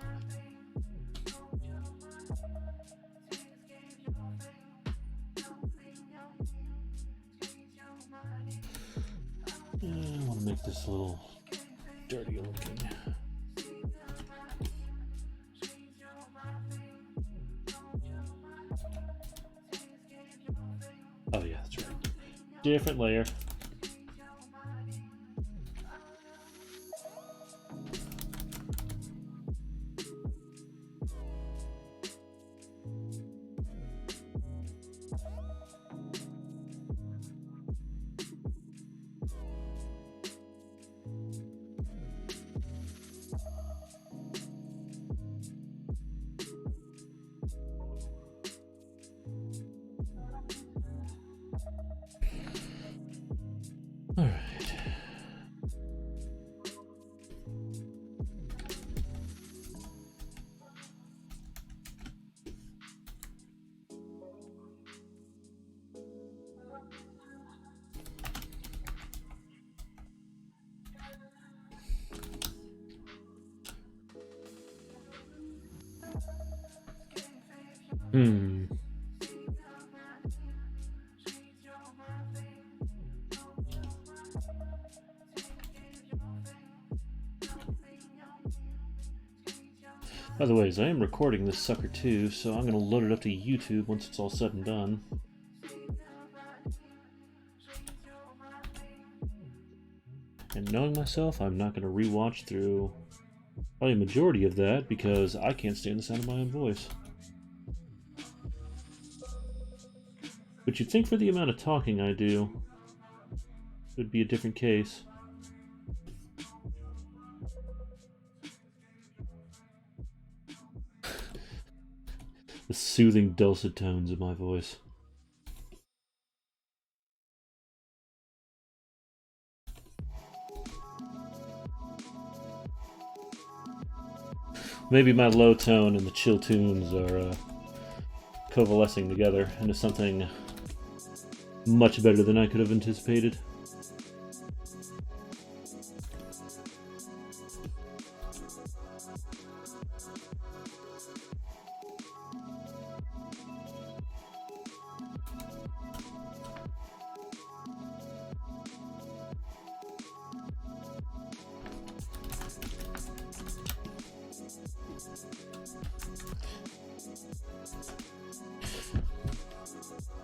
I want to make this a little dirty looking. Oh yeah, that's right. Different layer. All right. By the way, I am recording this sucker too, so I'm going to load it up to YouTube once it's all said and done. And knowing myself, I'm not going to rewatch through probably a majority of that because I can't stand the sound of my own voice. But you'd think for the amount of talking I do, it would be a different case. The soothing, dulcet tones of my voice. Maybe my low tone and the chill tunes are coalescing together into something much better than I could have anticipated.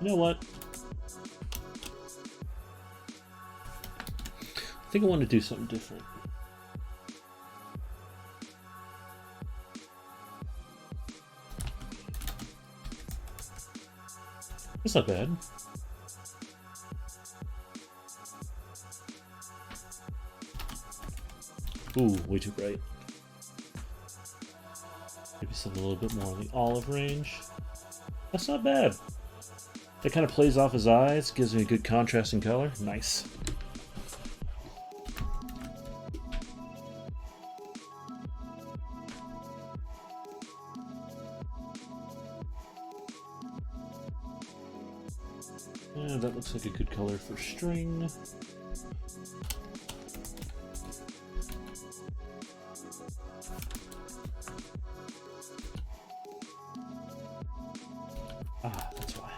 You know what? I think I want to do something different. That's not bad. Ooh, way too bright. Maybe something a little bit more on the olive range. That's not bad. That kind of plays off his eyes, gives me a good contrast in color. Nice. Yeah, that looks like a good color for string. Ah, that's why.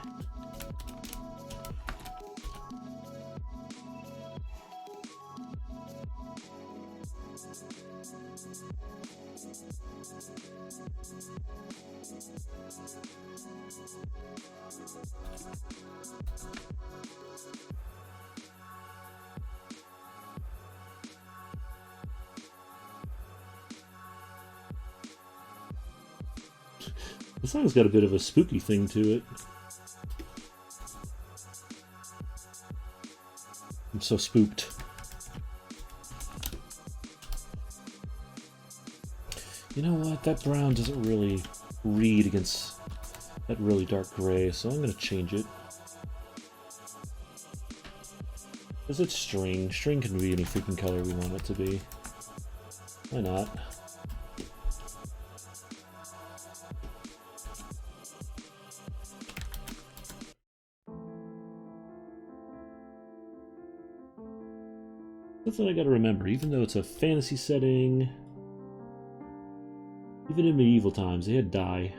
This song's got a bit of a spooky thing to it. I'm so spooked. You know what? That brown doesn't really read against that really dark gray, so I'm going to change it. Because it's string. String can be any freaking color we want it to be. Why not? That's what I gotta remember. Even though it's a fantasy setting, even in medieval times, they had dye.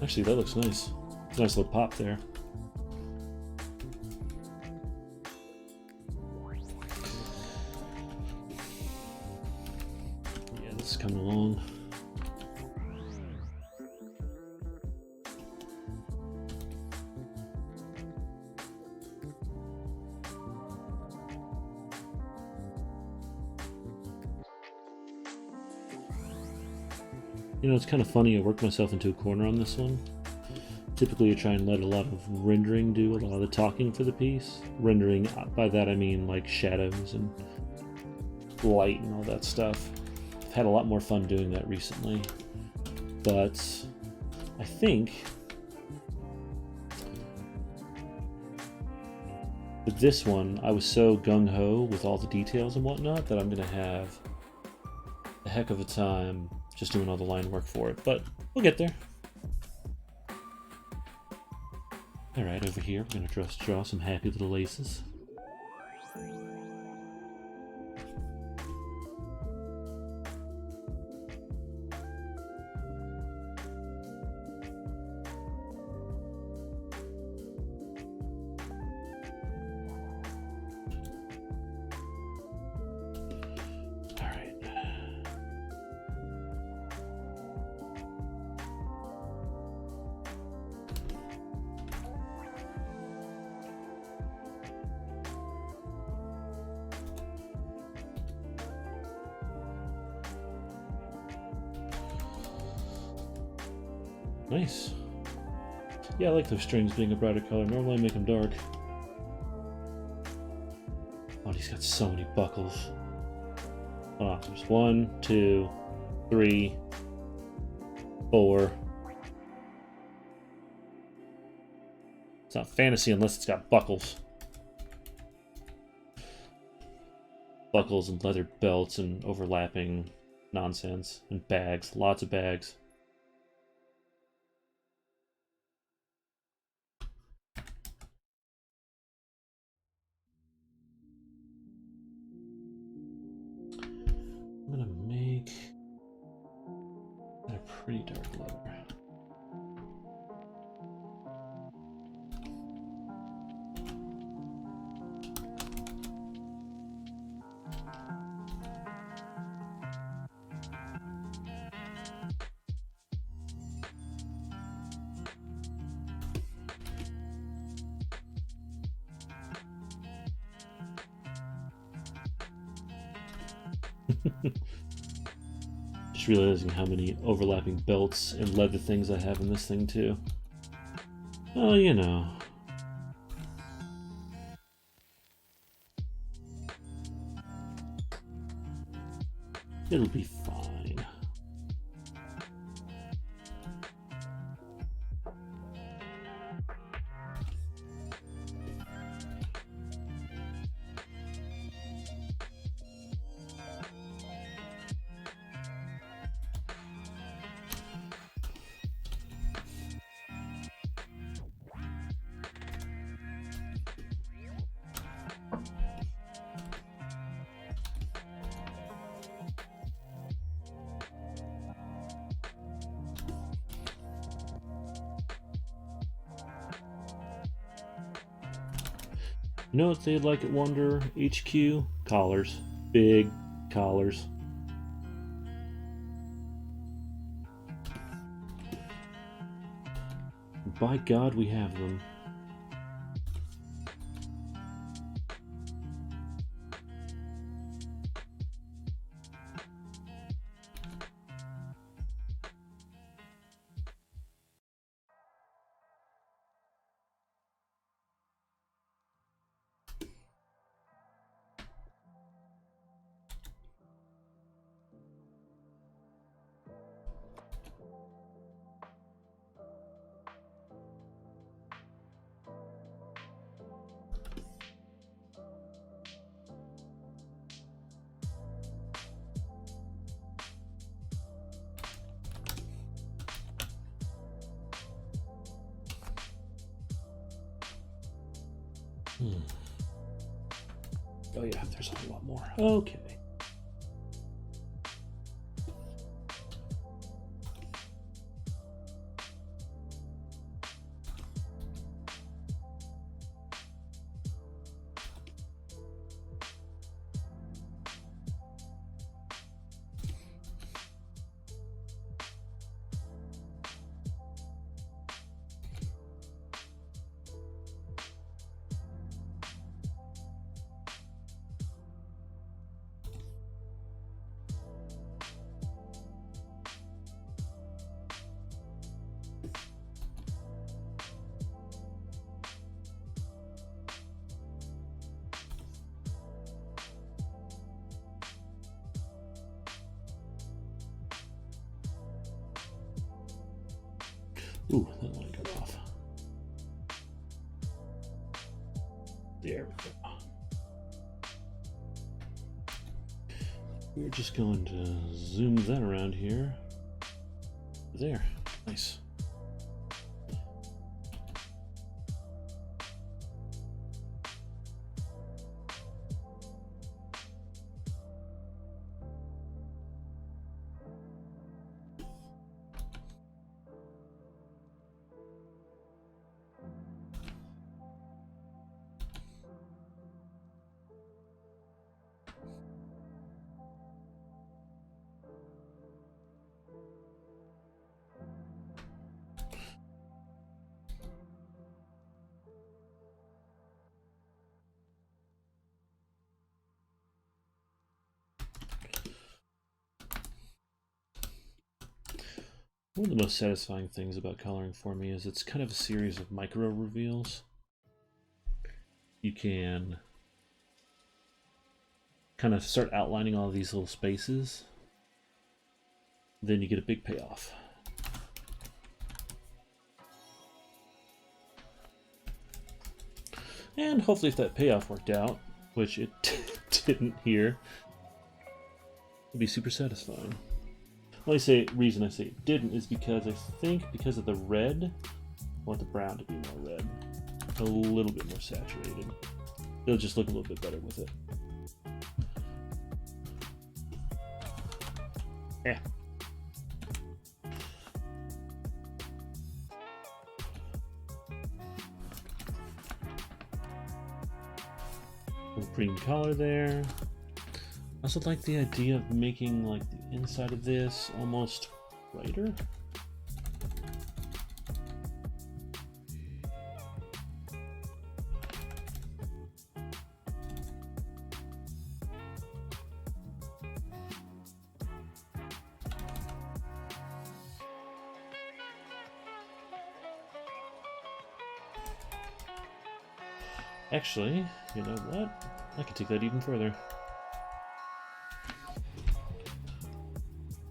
Actually, that looks nice. It's a nice little pop there. Yeah, this is coming along. You know, it's kind of funny, I worked myself into a corner on this one. Typically I try and let a lot of rendering do a lot of the talking for the piece. Rendering, by that I mean like shadows and light and all that stuff. I've had a lot more fun doing that recently. But I think with this one, I was so gung-ho with all the details and whatnot that I'm going to have a heck of a time just doing all the line work for it, but we'll get there. Alright, over here, we're going to just draw some happy little laces. Nice. Yeah, I like those strings being a brighter color. Normally I make them dark. Oh, he's got so many buckles. Oh, there's 1, 2, 3, 4. It's not fantasy unless it's got buckles. Buckles and leather belts and overlapping nonsense. And bags. Lots of bags. I'm gonna make a pretty dark leather. Just realizing how many overlapping belts and leather things I have in this thing too. Oh, you know. It'll be fine. You know what they'd like at Wonder HQ? Collars. Big collars. By God, we have them. Oh yeah, there's a lot more. Okay. Ooh, that line got off. There we go. We're just going to zoom that around here. There. Nice. One of the most satisfying things about coloring for me is it's kind of a series of micro reveals. You can kind of start outlining all of these little spaces, then you get a big payoff. And hopefully if that payoff worked out, which it didn't here, it'd be super satisfying. The reason I say it didn't is because I think because of the red, I want the brown to be more red, a little bit more saturated. It'll just look a little bit better with it. Yeah. Green color there. I also like the idea of making like the inside of this almost brighter. Actually, you know what? I can take that even further.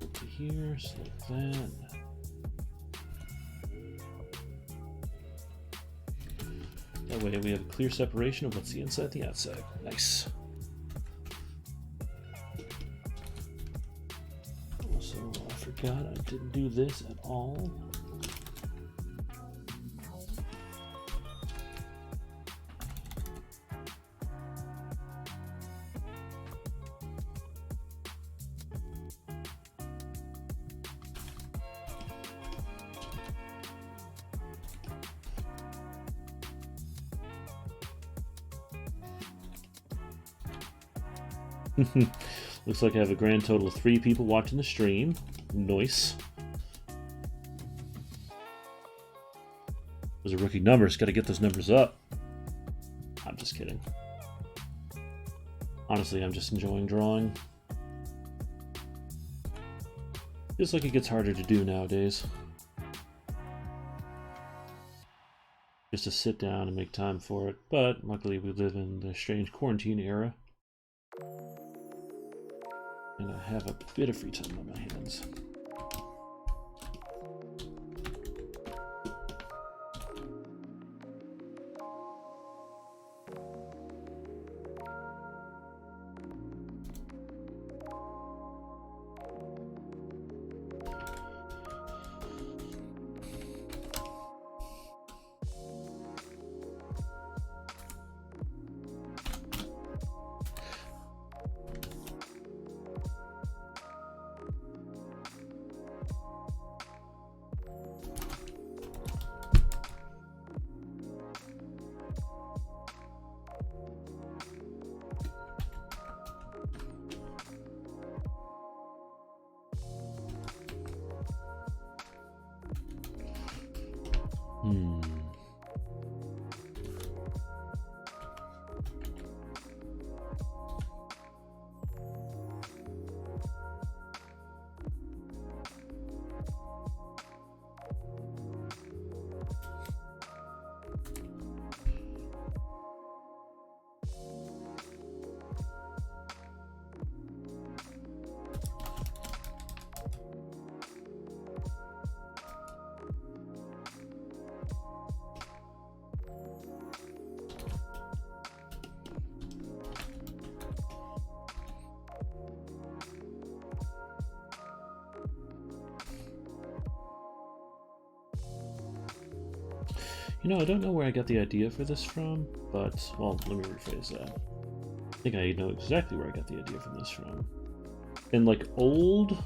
Over here, select that. That way we have a clear separation of what's the inside and the outside. Nice. Also, I forgot I didn't do this at all. Looks like I have a grand total of 3 people watching the stream. Nice. Those are rookie numbers. Got to get those numbers up. I'm just kidding. Honestly, I'm just enjoying drawing. Feels like it gets harder to do nowadays. Just to sit down and make time for it. But luckily we live in the strange quarantine era. And I have a bit of free time on my hands. You know, I don't know where I got the idea for this from, but, well, let me rephrase that. I think I know exactly where I got the idea for this from. In, like, old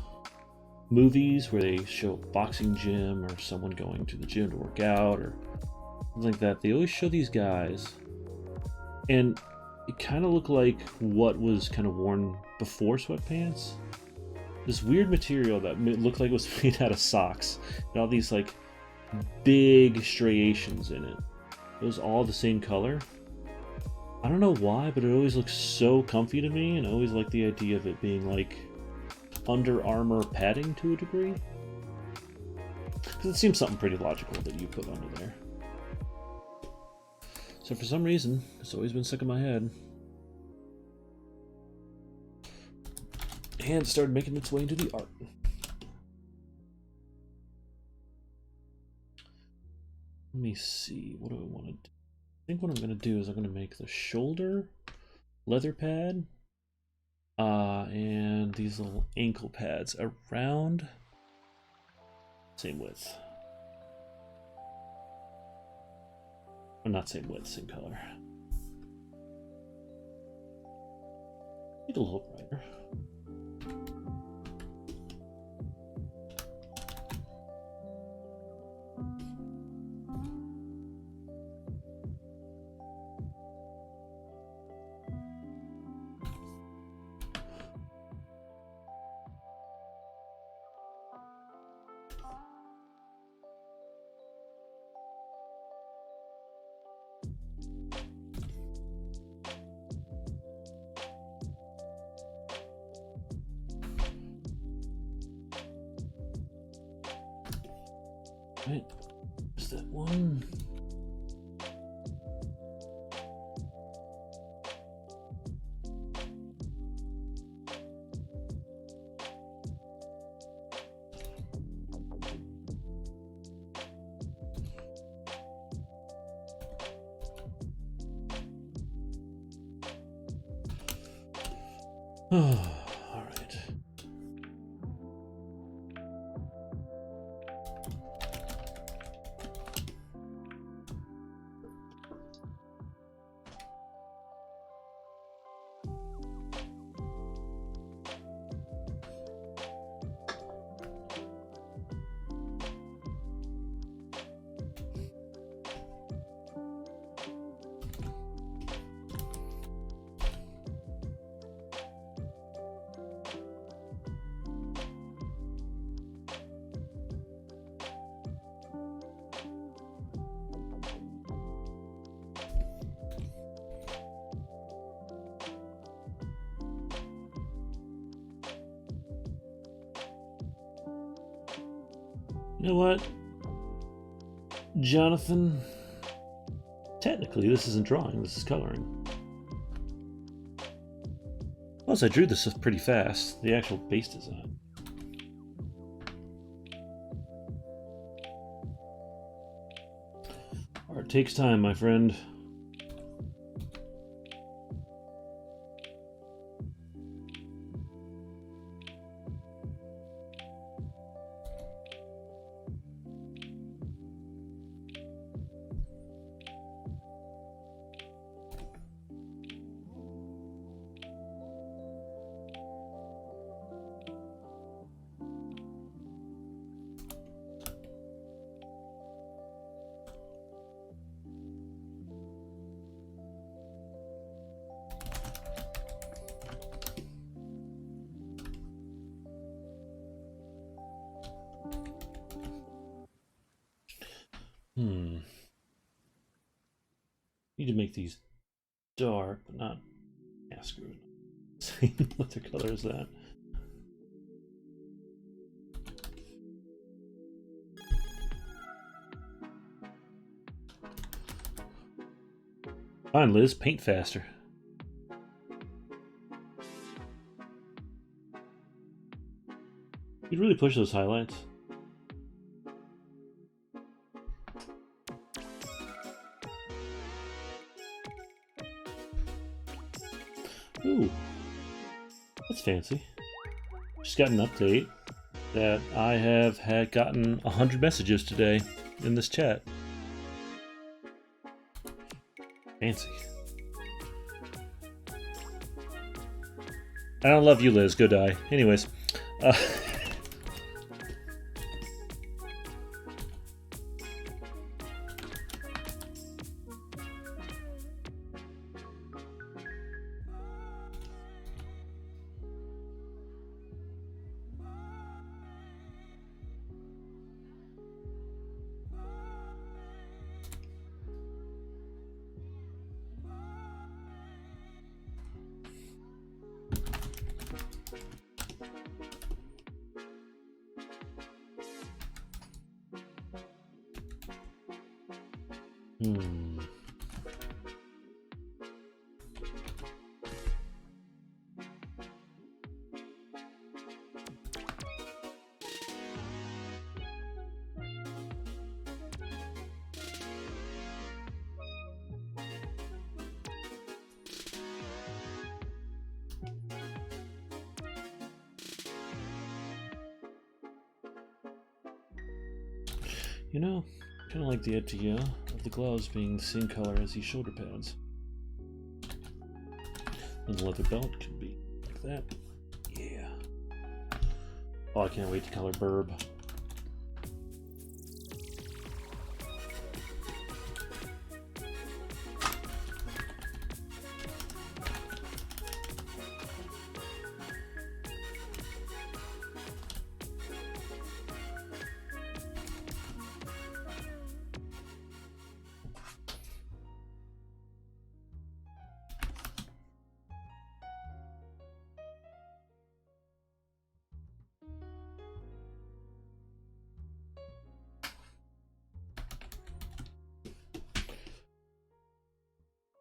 movies where they show a boxing gym or someone going to the gym to work out or something like that, they always show these guys, and it kind of looked like what was kind of worn before sweatpants. This weird material that looked like it was made out of socks, and all these, like, big striations in it. It was all the same color. I don't know why, but it always looks so comfy to me, and I always like the idea of it being like Under Armour padding to a degree. Because it seems something pretty logical that you put under there. So for some reason, it's always been stuck in my head. And it started making its way into the art. Let me see, what do I want to do? I think what I'm going to do is I'm going to make the shoulder leather pad and these little ankle pads around same width. Or not same width, same color. Need a little brighter. Right, there's that one. All right. You know what, Jonathan? Technically, this isn't drawing, this is coloring. Plus, I drew this pretty fast, the actual base design. Art takes time, my friend. Need to make these dark, but not screw it. What the color is that? Fine, Liz, paint faster. You'd really push those highlights. Ooh, that's fancy. Just got an update that I have had gotten 100 messages today in this chat. Fancy. I don't love you, Liz. Go die. Anyways. You know, kind of like the idea of the gloves being the same color as these shoulder pads. And the leather belt could be like that. Yeah. Oh, I can't wait to color Burb.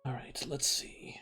Alright, let's see.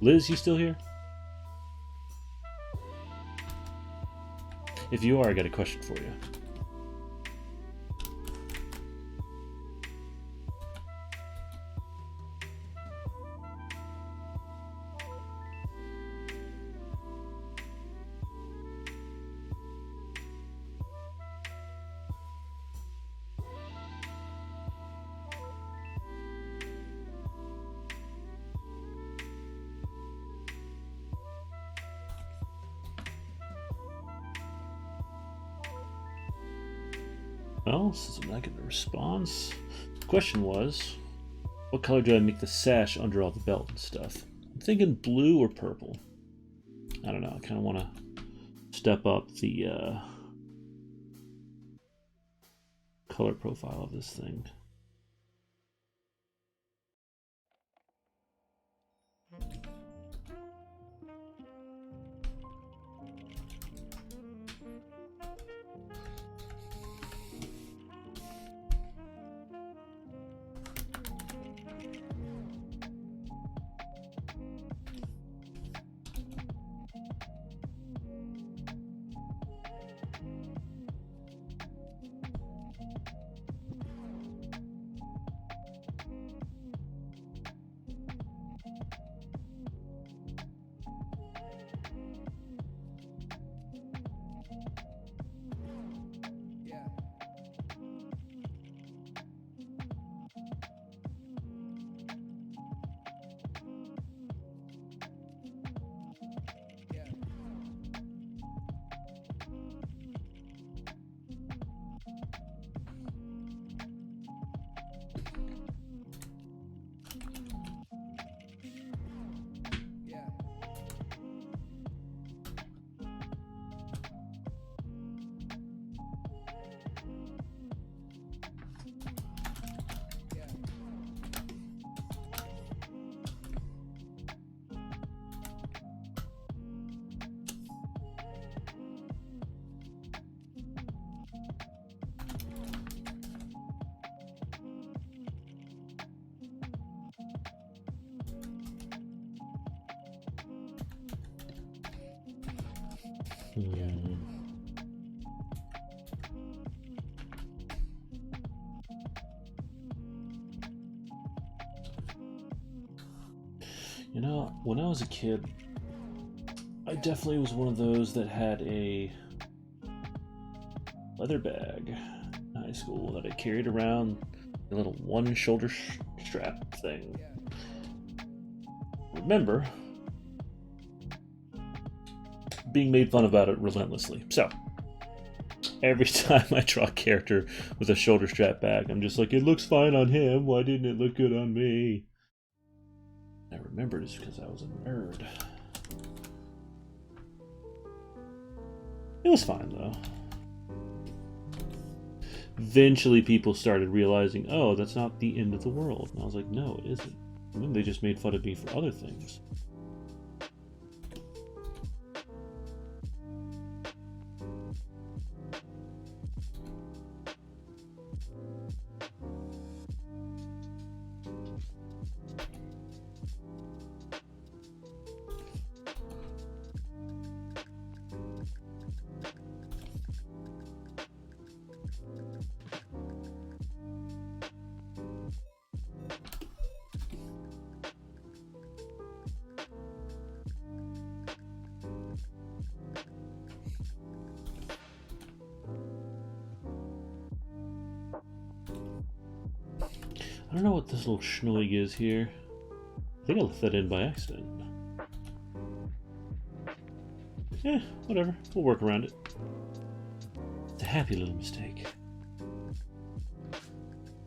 Liz, you still here? If you are, I got a question for you. Well, since I'm not getting a response, the question was, what color do I make the sash under all the belt and stuff? I'm thinking blue or purple. I don't know. I kind of want to step up the color profile of this thing. You know, when I was a kid, I definitely was one of those that had a leather bag in high school that I carried around, a little one shoulder strap thing. Remember being made fun about it relentlessly. So, every time I draw a character with a shoulder strap bag, I'm just like, it looks fine on him, why didn't it look good on me? I remembered it's because I was a nerd. It was fine though. Eventually people started realizing, oh, that's not the end of the world. And I was like, no, it isn't. And then they just made fun of me for other things. I don't know what this little schnoig is here. I think I left that in by accident. Whatever. We'll work around it. It's a happy little mistake.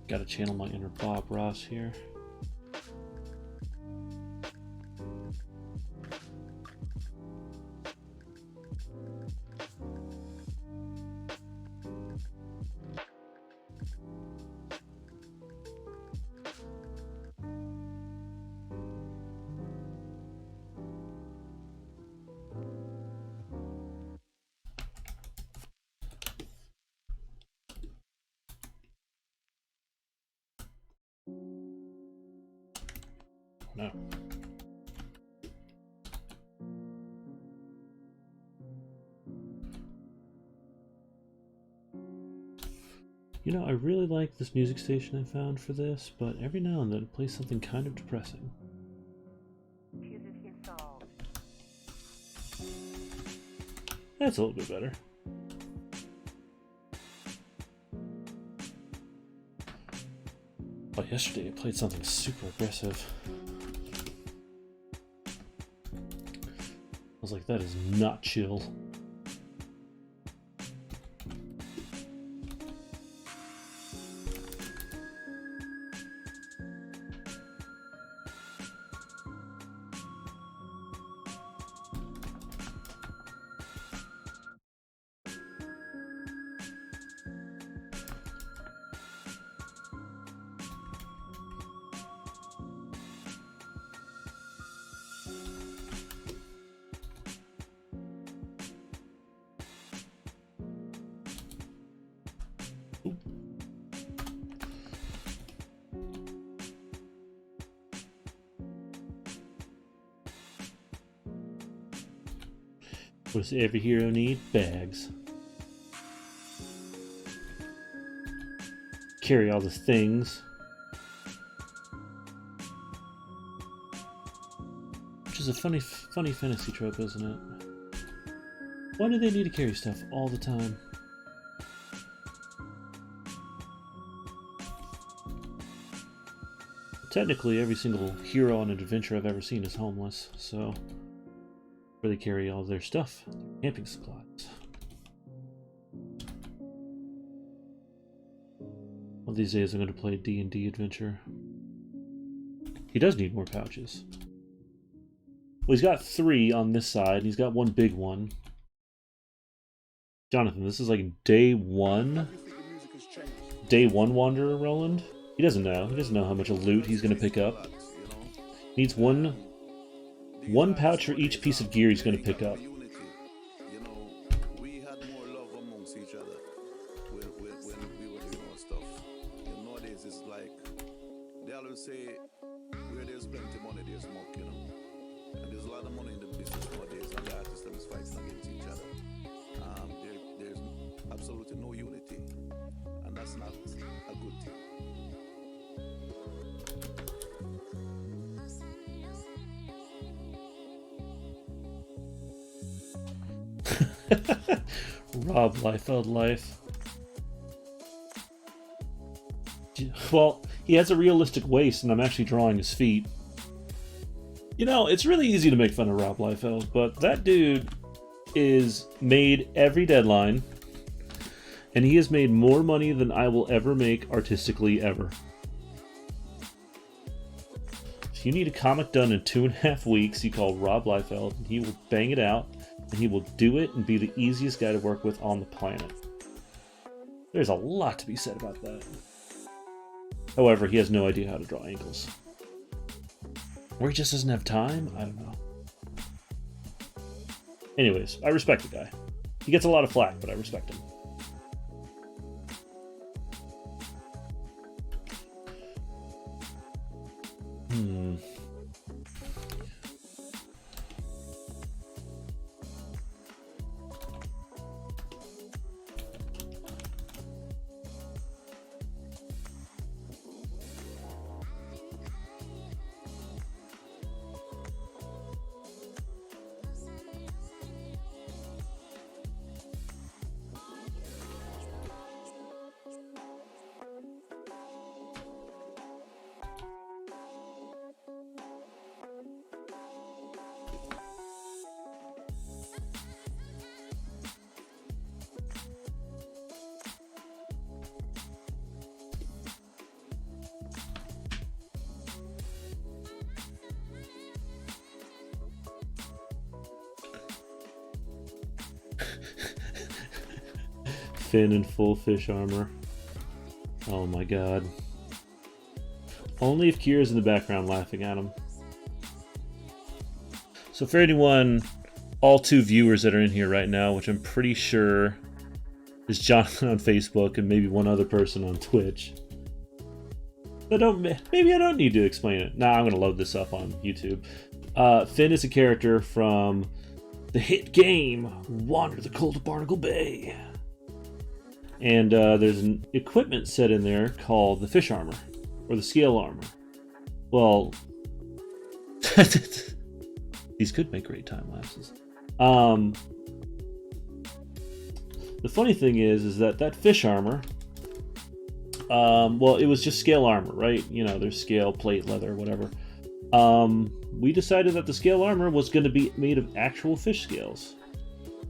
Gotta channel my inner Bob Ross here. No. You know, I really like this music station I found for this, but every now and then it plays something kind of depressing. That's a little bit better. But yesterday it played something super aggressive. I was like, that is not chill. What does every hero need? Bags. Carry all the things. Which is a funny fantasy trope, isn't it? Why do they need to carry stuff all the time? Technically, every single hero on an adventure I've ever seen is homeless, so where they carry all their stuff, their camping supplies. One of these days I'm going to play a D&D adventure. He does need more pouches. Well, he's got 3 on this side, and he's got 1 big one. Jonathan, this is like day 1? Day 1 Wanderer, Roland? He doesn't know. He doesn't know how much loot he's going to pick up. Needs one pouch for each piece of gear he's going to pick up. You know, we had more love amongst each other when we were doing our stuff. And nowadays it's like, they always say, where there's plenty money, there's smoke, you know. And there's a lot of money in the business nowadays, and the artists are fighting against each other. There's absolutely no unity, and that's not a good thing. Rob Liefeld life. Well, he has a realistic waist, and I'm actually drawing his feet. You know, it's really easy to make fun of Rob Liefeld, but that dude is made every deadline, and he has made more money than I will ever make artistically ever. If you need a comic done in 2.5 weeks, you call Rob Liefeld, and he will bang it out, and he will do it and be the easiest guy to work with on the planet. There's a lot to be said about that. However, he has no idea how to draw angles. Or he just doesn't have time? I don't know. Anyways, I respect the guy. He gets a lot of flack, but I respect him. Finn in full fish armor. Oh my god. Only if Kira's in the background laughing at him. So for anyone, all 2 viewers that are in here right now, which I'm pretty sure is Jonathan on Facebook and maybe one other person on Twitch. Maybe I don't need to explain it. Nah, I'm gonna load this up on YouTube. Finn is a character from the hit game Wander the Cold Barnacle Bay. And there's an equipment set in there called the fish armor, or the scale armor. Well, these could make great time lapses. The funny thing is that fish armor, well, it was just scale armor, right? You know, there's scale, plate, leather, whatever. We decided that the scale armor was going to be made of actual fish scales.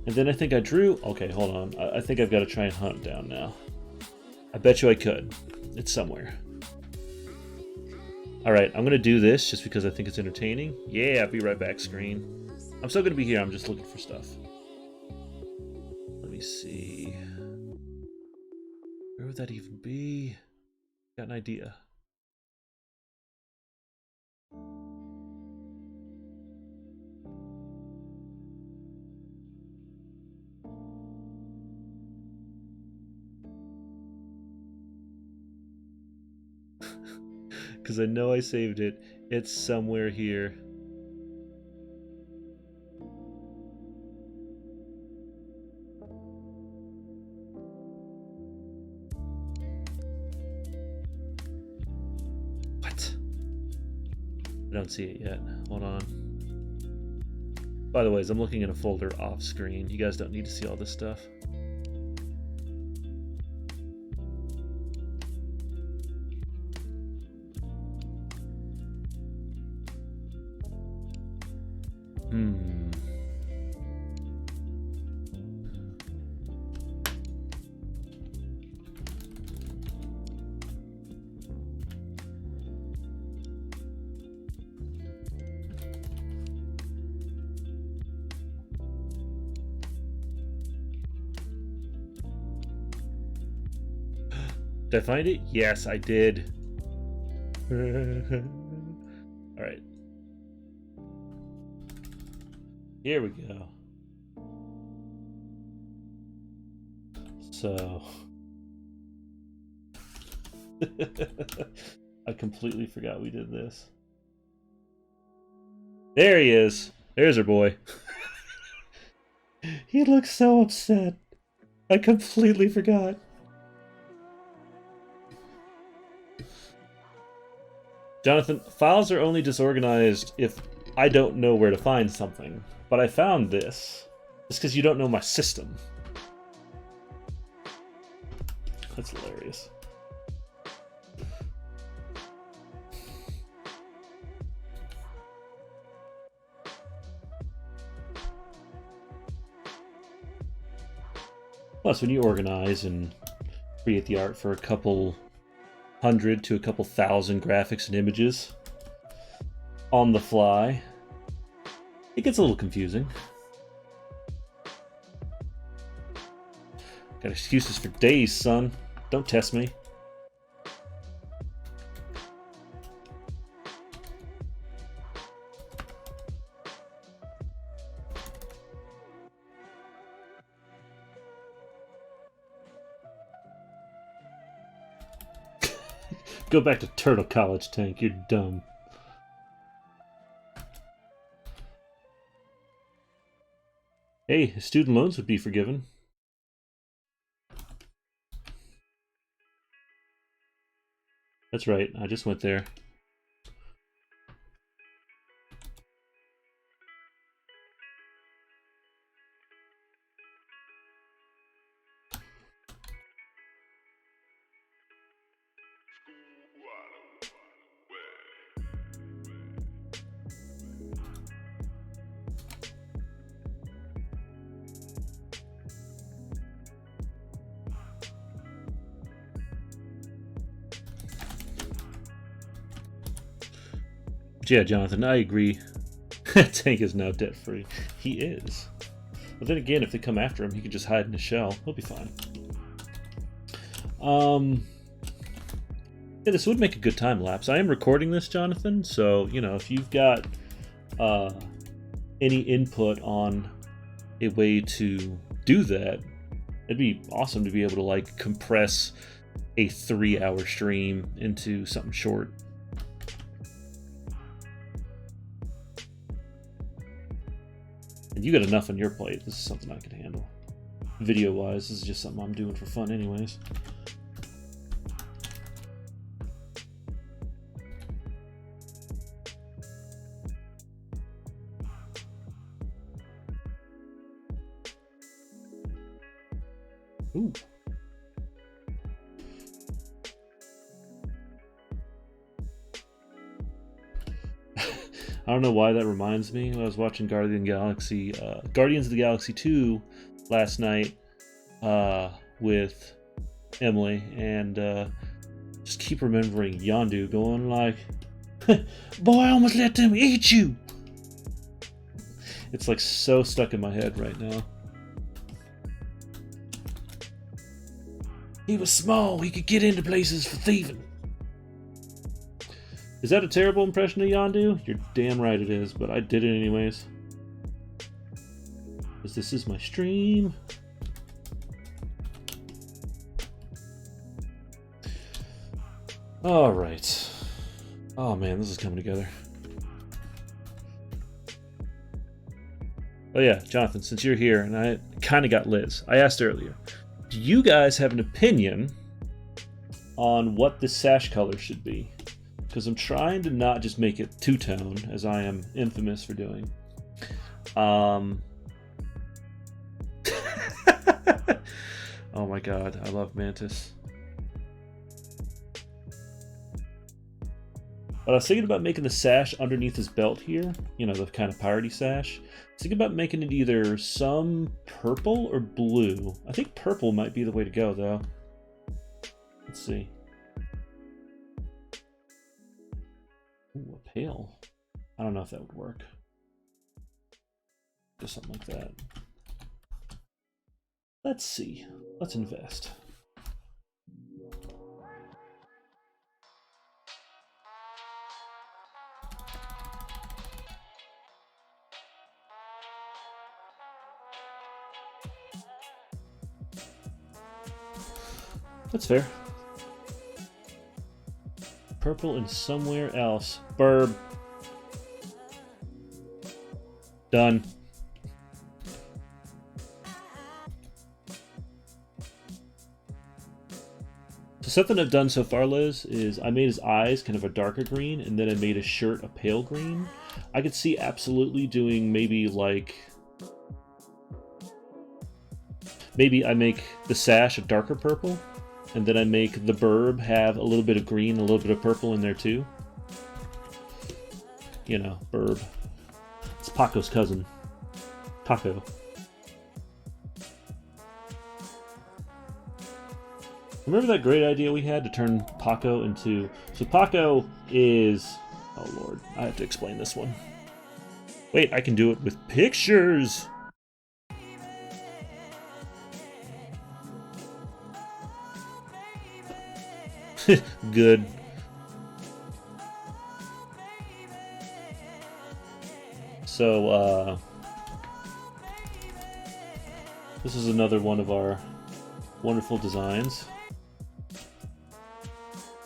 And then I think I drew... Okay, hold on. I think I've got to try and hunt it down now. I bet you I could. It's somewhere. Alright, I'm going to do this just because I think it's entertaining. Yeah, I'll be right back, screen. I'm still going to be here. I'm just looking for stuff. Let me see. Where would that even be? Got an idea. Because I know I saved it. It's somewhere here. What? I don't see it yet. Hold on. By the way, as I'm looking at a folder off screen, you guys don't need to see all this stuff. Did I find it? Yes, I did. Alright. Here we go. So... I completely forgot we did this. There he is. There's our boy. He looks so upset. I completely forgot. Jonathan, files are only disorganized if I don't know where to find something. But I found this. It's because you don't know my system. That's hilarious. Plus, when you organize and create the art for a couple hundred to a couple thousand graphics and images on the fly, it gets a little confusing. Got excuses for days, son. Don't test me. Go back to Turtle College, Tank. You're dumb. Hey, student loans would be forgiven. That's right. I just went there. But yeah, Jonathan, I agree. Tank is now debt-free. He is. But then again, if they come after him, he can just hide in a shell. He'll be fine. Yeah, this would make a good time lapse. I am recording this, Jonathan, so, you know, if you've got any input on a way to do that, it'd be awesome to be able to, like, compress a 3-hour stream into something short. And you got enough on your plate. This is something I can handle. Video-wise, this is just something I'm doing for fun anyways. Ooh. I don't know why that reminds me. I was watching Guardians of the Galaxy 2 last night with Emily, and just keep remembering Yondu going like, "Boy, I almost let them eat you." It's like so stuck in my head right now. He was small. He could get into places for thieving. Is that a terrible impression of Yondu? You're damn right it is, but I did it anyways. Because this is my stream. Alright. Oh man, this is coming together. Oh yeah, Jonathan, since you're here, and I kind of got Liz. I asked earlier, do you guys have an opinion on what the sash color should be? Because I'm trying to not just make it two-tone, as I am infamous for doing. Oh my god, I love Mantis. But I was thinking about making the sash underneath his belt here, you know, the kind of piratey sash. I was thinking about making it either some purple or blue. I think purple might be the way to go, though. Let's see. Ooh, a pale. I don't know if that would work. Just something like that. Let's see. Let's invest. That's fair. Purple and somewhere else. Burb. Done. So something I've done so far, Liz, is I made his eyes kind of a darker green, and then I made his shirt a pale green. I could see absolutely doing maybe like... Maybe I make the sash a darker purple, and then I make the burb have a little bit of green, a little bit of purple in there too. You know, burb. It's Paco's cousin. Paco. Remember that great idea we had to turn Paco into... So Paco is... Oh lord, I have to explain this one. Wait, I can do it with pictures! Good. So, this is another one of our wonderful designs.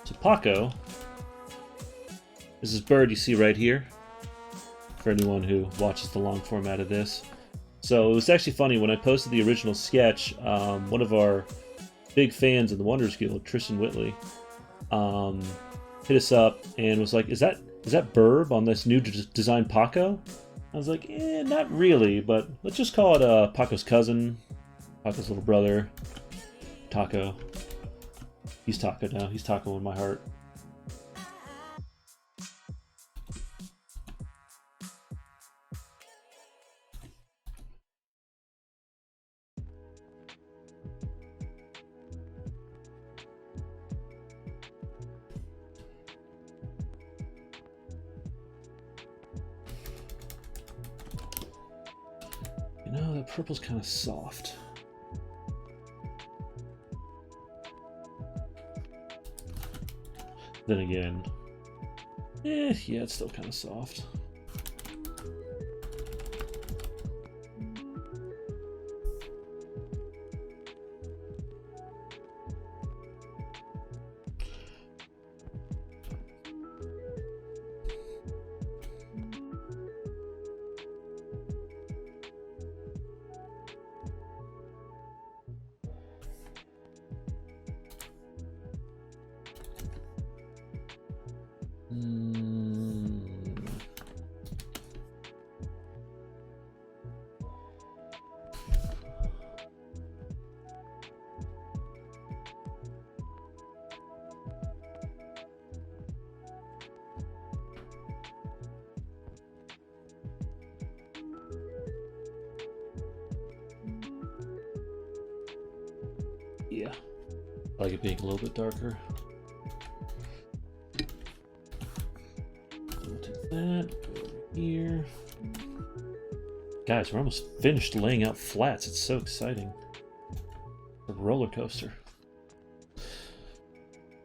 So Paco is this bird you see right here, for anyone who watches the long format of this. So it was actually funny, when I posted the original sketch, one of our big fans in the Wonders Guild, Tristan Whitley, hit us up and was like, is that burb on this new design Paco? I was like, not really, but let's just call it Paco's cousin, Paco's little brother, Taco. He's Taco now. He's Taco in my heart. You know, that purple's kind of soft. Then again, yeah, it's still kind of soft. I like it being a little bit darker. We'll take that, go over here. Guys, we're almost finished laying out flats. It's so exciting. A roller coaster.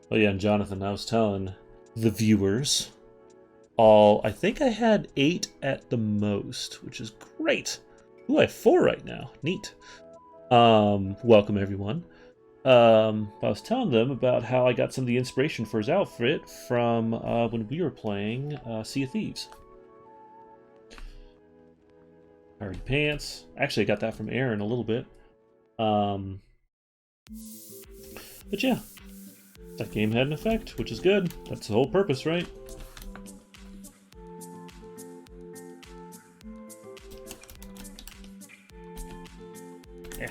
Oh yeah, and Jonathan, I was telling the viewers, I think I had 8 at the most, which is great. Ooh, I have 4 right now. Neat. Welcome everyone. I was telling them about how I got some of the inspiration for his outfit from when we were playing Sea of Thieves. Already pants. Actually, I got that from Aaron a little bit. But yeah, that game had an effect, which is good. That's the whole purpose, right? Yeah.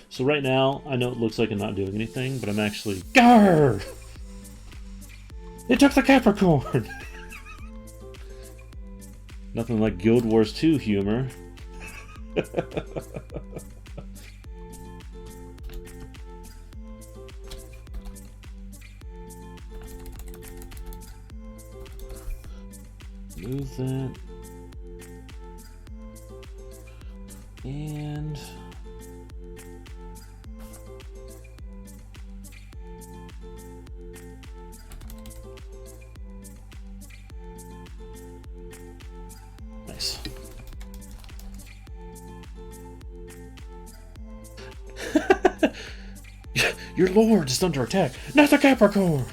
So right now, I know it looks like I'm not doing anything, but I'm actually... Garr! It took the Capricorn! Nothing like Guild Wars 2 humor. Move that. And... nice. Your lord is under attack, not the Capricorn!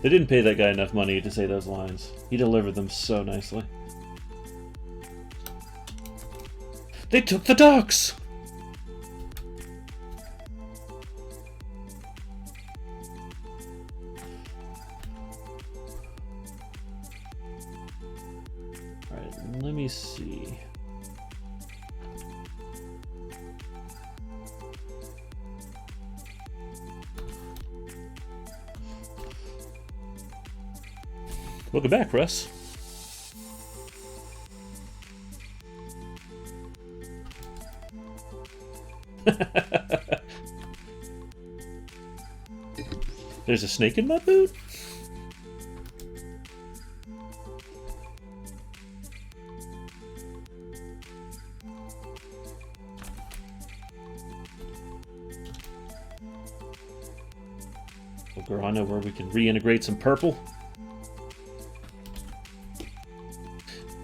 They didn't pay that guy enough money to say those lines. He delivered them so nicely. They took the ducks! Alright, let me see. Welcome back, Russ. There's a snake in my boot? Well, girl, I know where we can reintegrate some purple.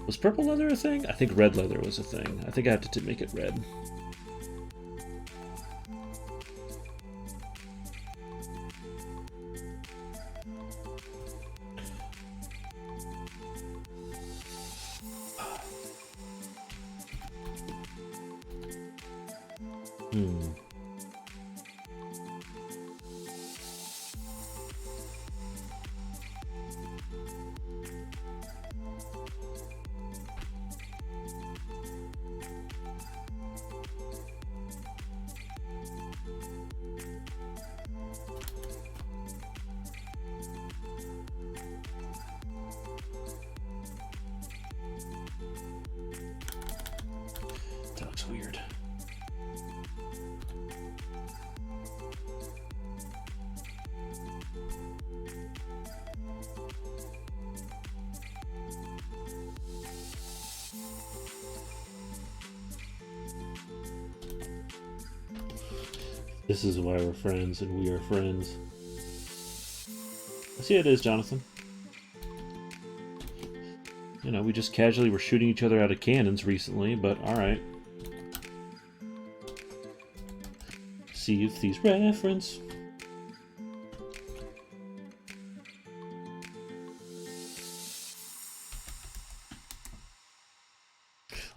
Was purple leather a thing? I think red leather was a thing. I think I have to make it red. That looks weird. This is why we're friends, and we are friends. I see how it is, Jonathan. You know, we just casually were shooting each other out of cannons recently, but alright. Sea of Thieves reference.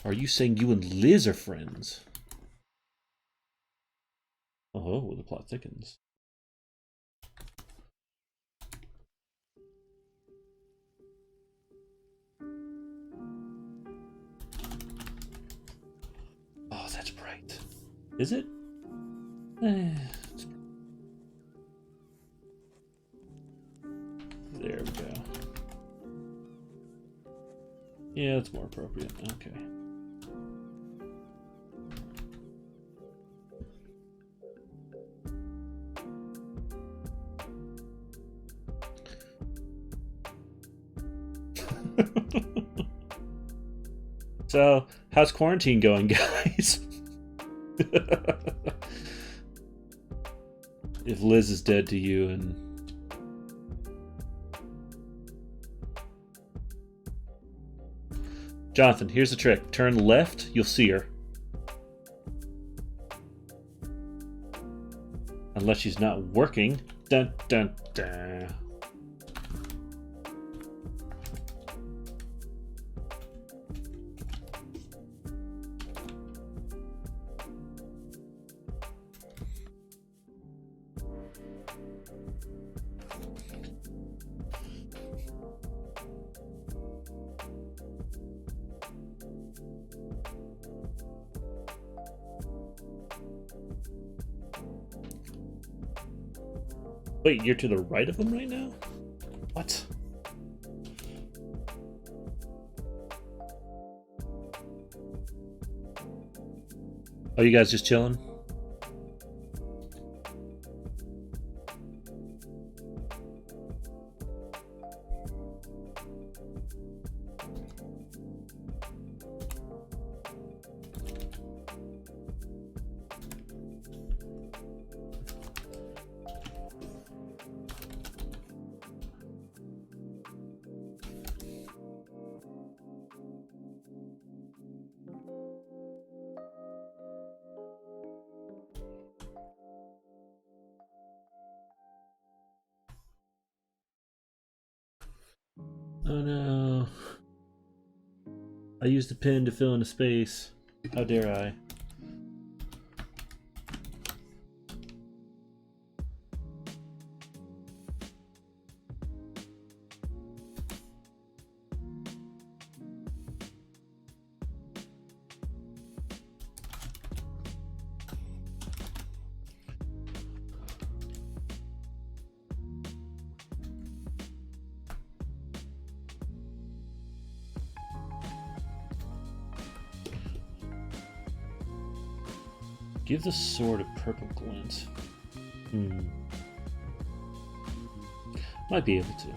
Are you saying you and Liz are friends? Oh, the plot thickens. Oh, that's bright. Is it? It's... There we go. Yeah, that's more appropriate. Okay. So, how's quarantine going, guys? If Liz is dead to you and... Jonathan, here's the trick. Turn left, you'll see her. Unless she's not working. Dun, dun, dun. Wait, you're to the right of them right now? What? Oh, you guys just chilling? Oh no. I used a pin to fill in a space. How dare I? Give the sword a purple glint. Might be able to.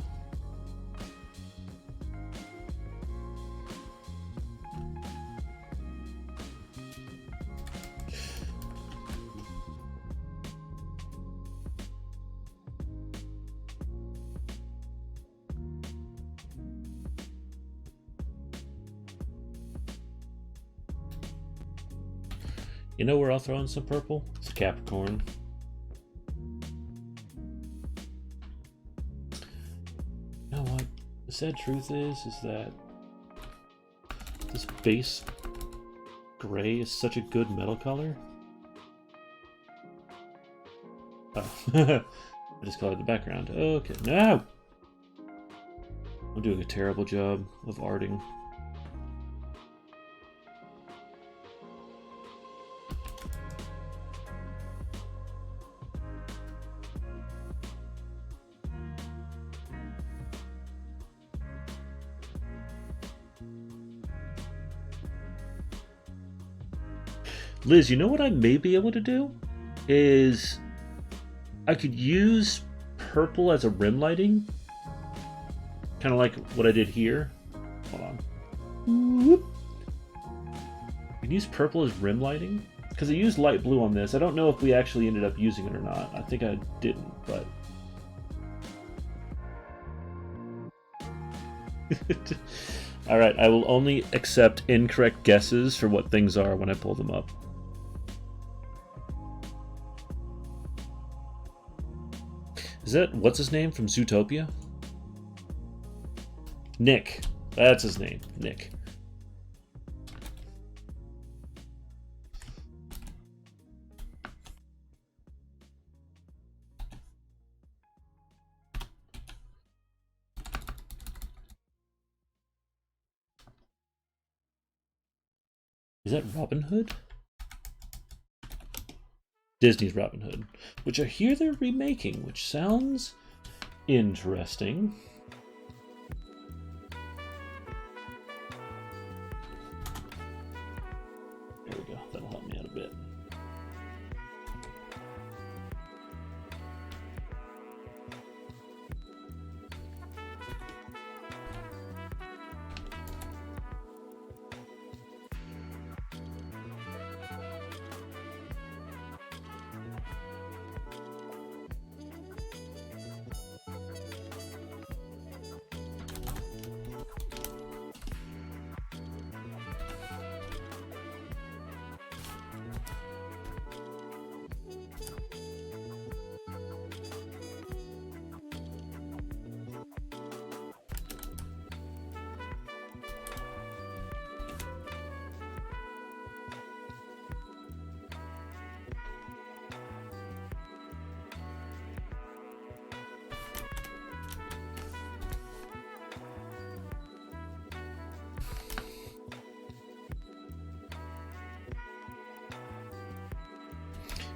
You know where I'll throw in some purple? It's a Capricorn. You know what? The sad truth is that this base gray is such a good metal color. Oh, I just colored the background. Okay, no! I'm doing a terrible job of arting. Liz, you know what I may be able to do? Is I could use purple as a rim lighting. Kind of like what I did here. Hold on. Whoop. I can use purple as rim lighting. Because I used light blue on this. I don't know if we actually ended up using it or not. I think I didn't, but... Alright, I will only accept incorrect guesses for what things are when I pull them up. Is that, what's his name from Zootopia? Nick. That's his name. Nick. Is that Robin Hood? Disney's Robin Hood, which I hear they're remaking, which sounds interesting. There we go. That'll help me out a bit.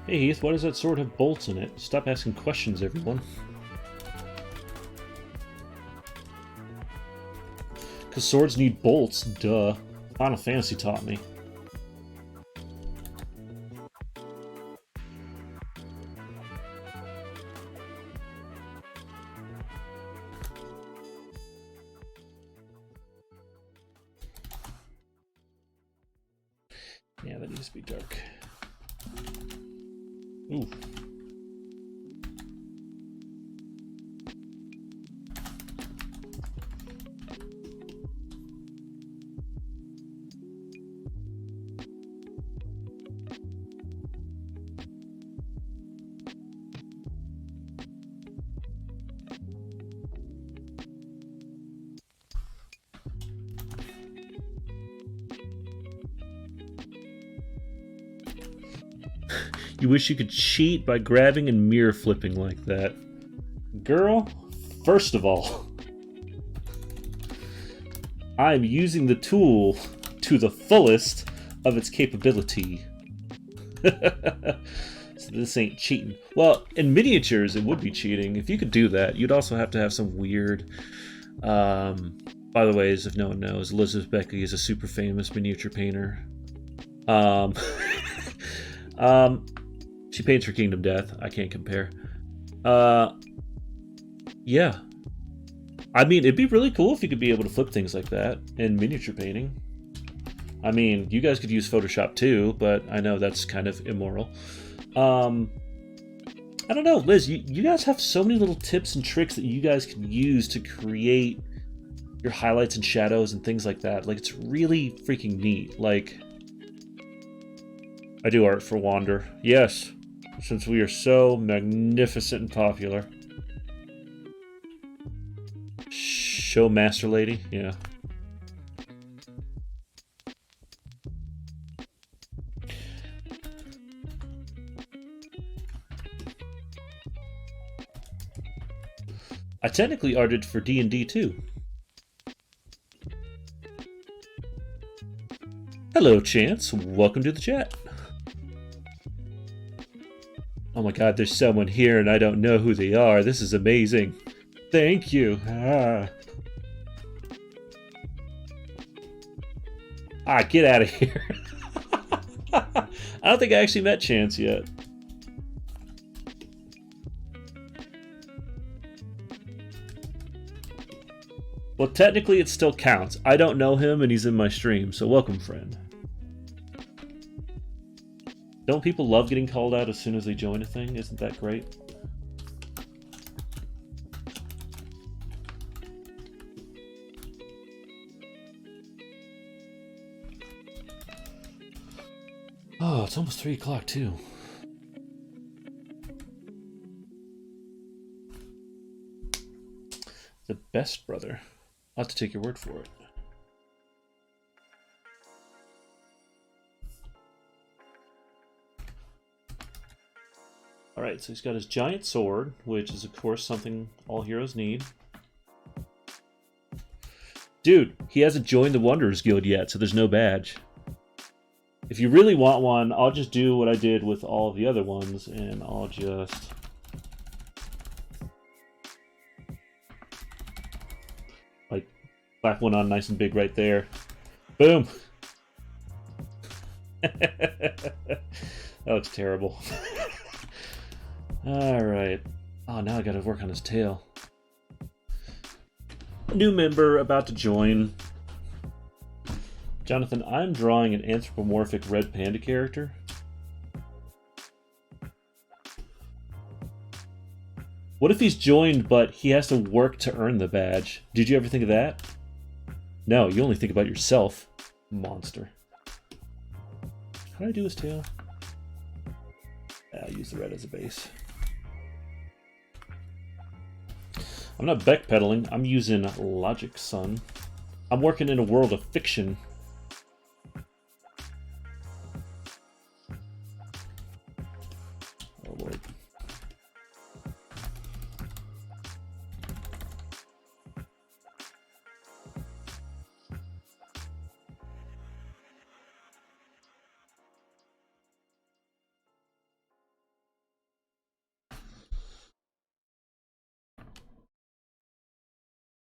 Hey Heath, why does that sword have bolts in it? Stop asking questions, everyone. Because swords need bolts, duh. Final Fantasy taught me. Yeah, that needs to be dark. Ooh. You wish you could cheat by grabbing and mirror flipping like that. Girl, first of all, I'm using the tool to the fullest of its capability. So this ain't cheating. Well, in miniatures, it would be cheating. If you could do that, you'd also have to have some weird... by the way, as if no one knows, Elizabeth Beckley is a super famous miniature painter. She paints for Kingdom Death. I can't compare. Yeah. I mean, it'd be really cool if you could be able to flip things like that in miniature painting. I mean, you guys could use Photoshop too, but I know that's kind of immoral. I don't know, Liz, you guys have so many little tips and tricks that you guys can use to create your highlights and shadows and things like that. Like, it's really freaking neat. Like, I do art for Wander. Yes, since we are so magnificent and popular. Show Master Lady? Yeah. I technically arted for D&D too. Hello, Chance. Welcome to the chat. Oh my god, there's someone here and I don't know who they are. This is amazing. Thank you. Get out of here. I don't think I actually met Chance yet. Well, technically it still counts. I don't know him and he's in my stream, so welcome, friend. Don't people love getting called out as soon as they join a thing? Isn't that great? Oh, it's almost 3 o'clock too. The best brother. I'll have to take your word for it. Alright, so he's got his giant sword, which is of course something all heroes need. Dude, he hasn't joined the Wanderers Guild yet, so there's no badge. If you really want one, I'll just do what I did with all the other ones, and I'll just... like, slap one on nice and big right there. Boom! That looks terrible. Alright. Oh, now I gotta work on his tail. New member about to join. Jonathan, I'm drawing an anthropomorphic red panda character. What if he's joined, but he has to work to earn the badge? Did you ever think of that? No, you only think about yourself, monster. How do I do his tail? I'll use the red as a base. I'm not backpedaling, I'm using Logic Sun. I'm working in a world of fiction. Oh Lord.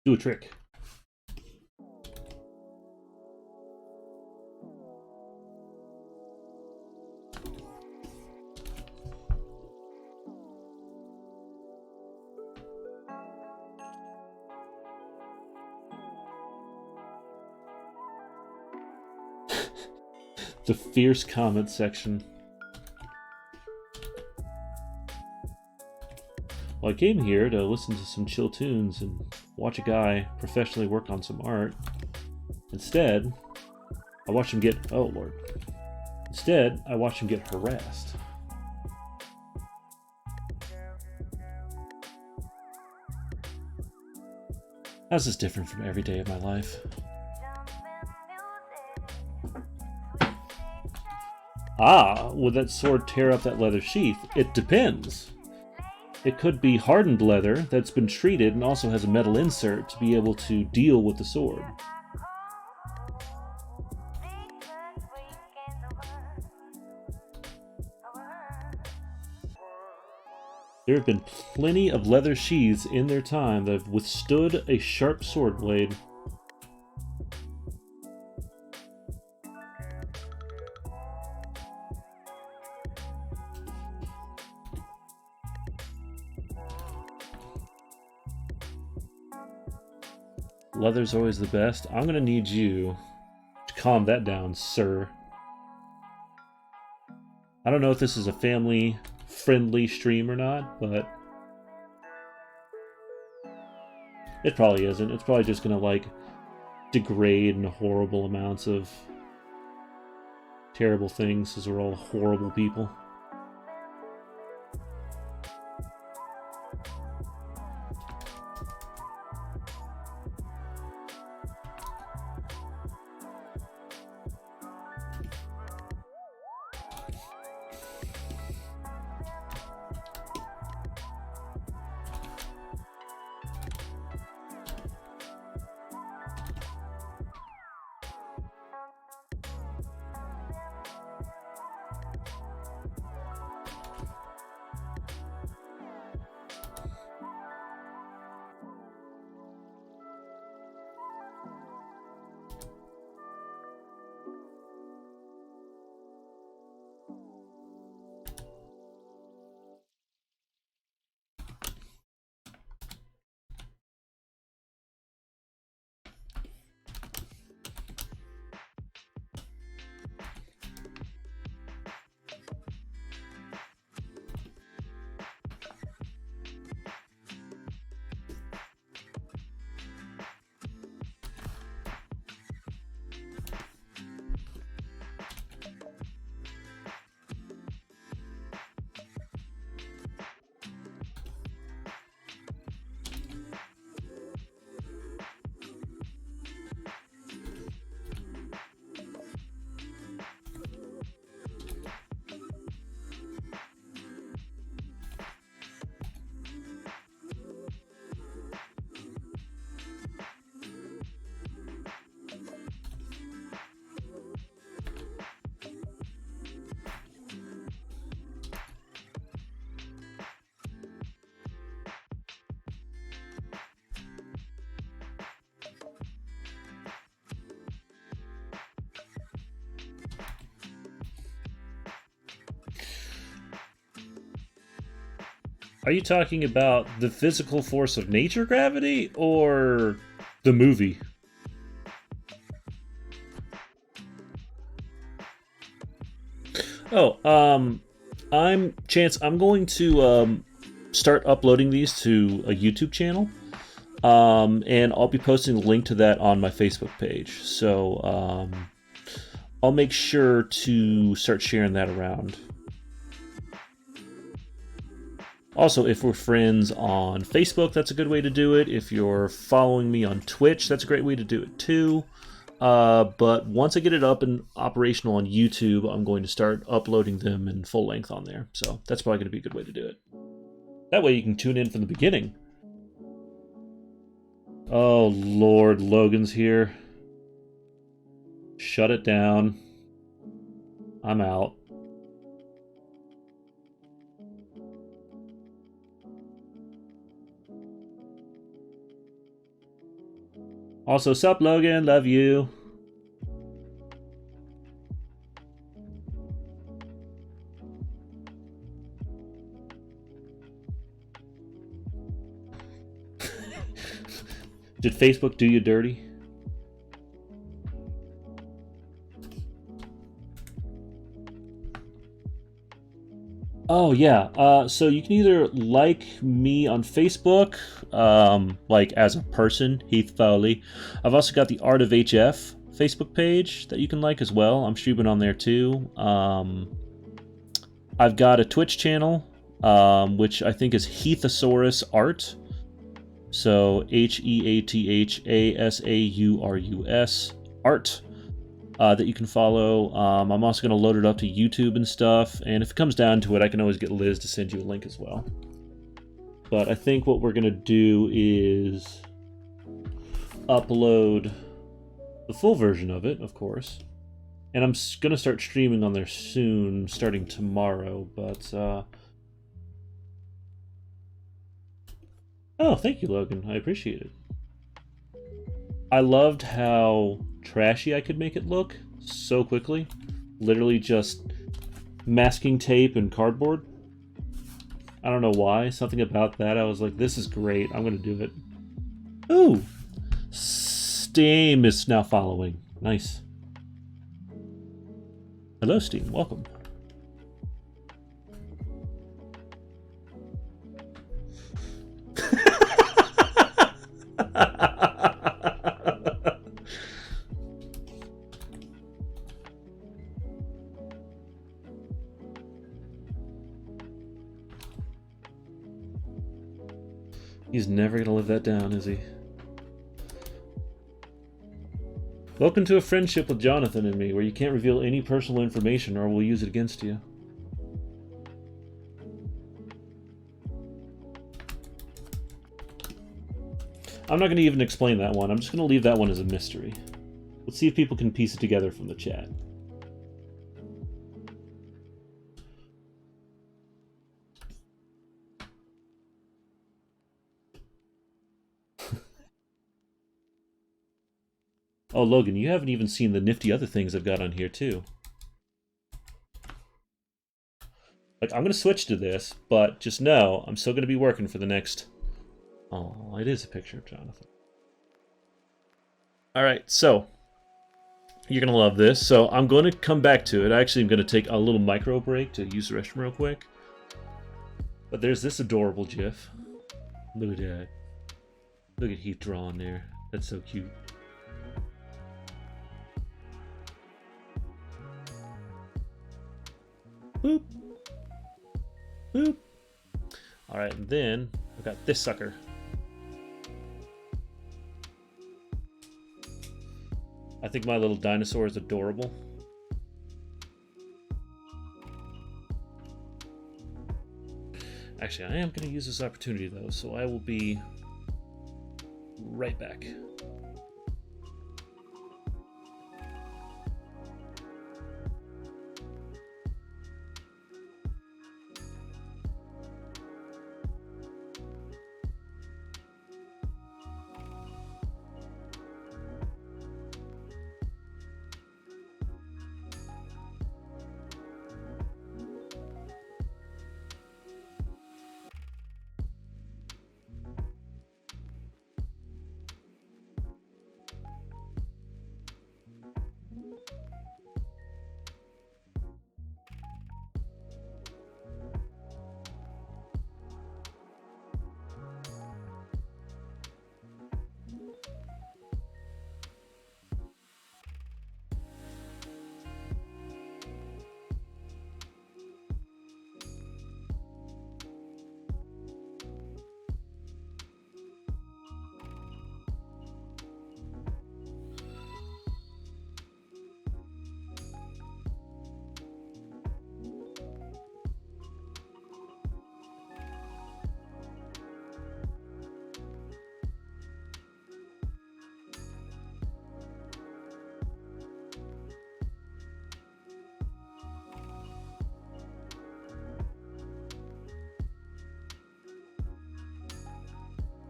Do a trick. The fierce comment section. Well, I came here to listen to some chill tunes and watch a guy professionally work on some art. Instead, I watched him get... Oh, Lord. Instead, I watched him get harassed. How's this different from every day of my life? Ah, would that sword tear up that leather sheath? It depends. It could be hardened leather that's been treated and also has a metal insert to be able to deal with the sword. There have been plenty of leather sheaths in their time that have withstood a sharp sword blade. Leather's always the best. I'm gonna need you to calm that down, sir. I don't know if this is a family-friendly stream or not, but it probably isn't. It's probably just gonna, like, degrade in horrible amounts of terrible things, because we're all horrible people. Are you talking about the physical force of nature gravity or the movie? Oh, I'm going to start uploading these to a YouTube channel. And I'll be posting a link to that on my Facebook page. So I'll make sure to start sharing that around. Also, if we're friends on Facebook, that's a good way to do it. If you're following me on Twitch, that's a great way to do it too. But once I get it up and operational on YouTube, I'm going to start uploading them in full length on there. So that's probably going to be a good way to do it. That way you can tune in from the beginning. Oh, Lord, Logan's here. Shut it down. I'm out. Also, sup, Logan? Love you. Did Facebook do you dirty? Oh yeah. So you can either like me on Facebook, like as a person, Heath Fowley. I've also got the Art of HF Facebook page that you can like as well. I'm streaming on there too. I've got a Twitch channel, which I think is Heathosaurus Art. So Heathasaurus Art. That you can follow. I'm also going to load it up to YouTube and stuff, and if it comes down to it, I can always get Liz to send you a link as well. But I think what we're going to do is upload the full version of it, of course. And I'm going to start streaming on there soon, starting tomorrow, but... Oh, thank you, Logan. I appreciate it. I loved how trashy I could make it look so quickly. Literally just masking tape and cardboard. I don't know why. Something about that. I was like, this is great. I'm going to do it. Ooh. Steam is now following. Nice. Hello, Steam. Welcome. He's never gonna live that down, is he? Welcome to a friendship with Jonathan and me, where you can't reveal any personal information or we'll use it against you. I'm not going to even explain that one. I'm just going to leave that one as a mystery. Let's see if people can piece it together from the chat. Oh, Logan, you haven't even seen the nifty other things I've got on here, too. Like, I'm going to switch to this, but just know I'm still going to be working for the next... Oh, it is a picture of Jonathan. Alright, so... You're going to love this. So I'm going to come back to it. Actually, I'm going to take a little micro break to use the restroom real quick. But there's this adorable GIF. Look at that. Look at Heath drawing there. That's so cute. Boop. Boop. Alright, and then I've got this sucker. I think my little dinosaur is adorable. Actually, I am going to use this opportunity, though, so I will be right back.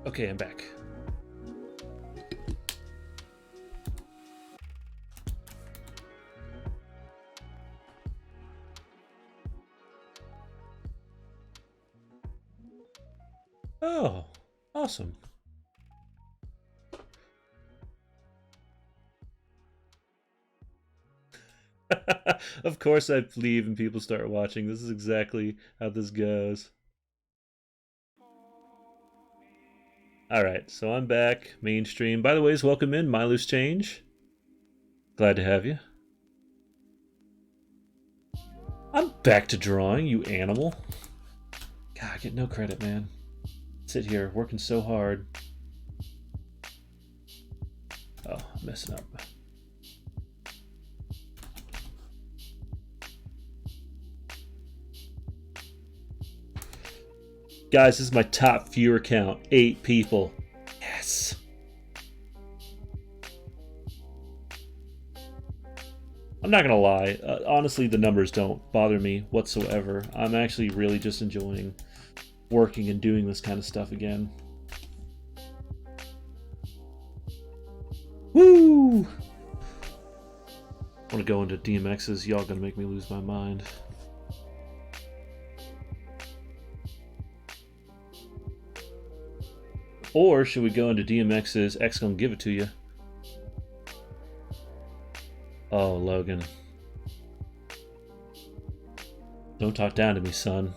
Okay, I'm back. Awesome. Of course I leave and people start watching. This is exactly how this goes. Alright, so I'm back. Mainstream. By the way, welcome in, My Loose Change. Glad to have you. I'm back to drawing, you animal. God, I get no credit, man. Sit here, working so hard. Oh, I'm messing up. Guys, this is my top viewer count. 8 people. Yes. I'm not gonna lie. Honestly, the numbers don't bother me whatsoever. I'm actually really just enjoying working and doing this kind of stuff again. Woo! I want to go into DMX's. Y'all gonna make me lose my mind. Or should we go into DMX's X Gonna Give It To You? Oh, Logan. Don't talk down to me, son.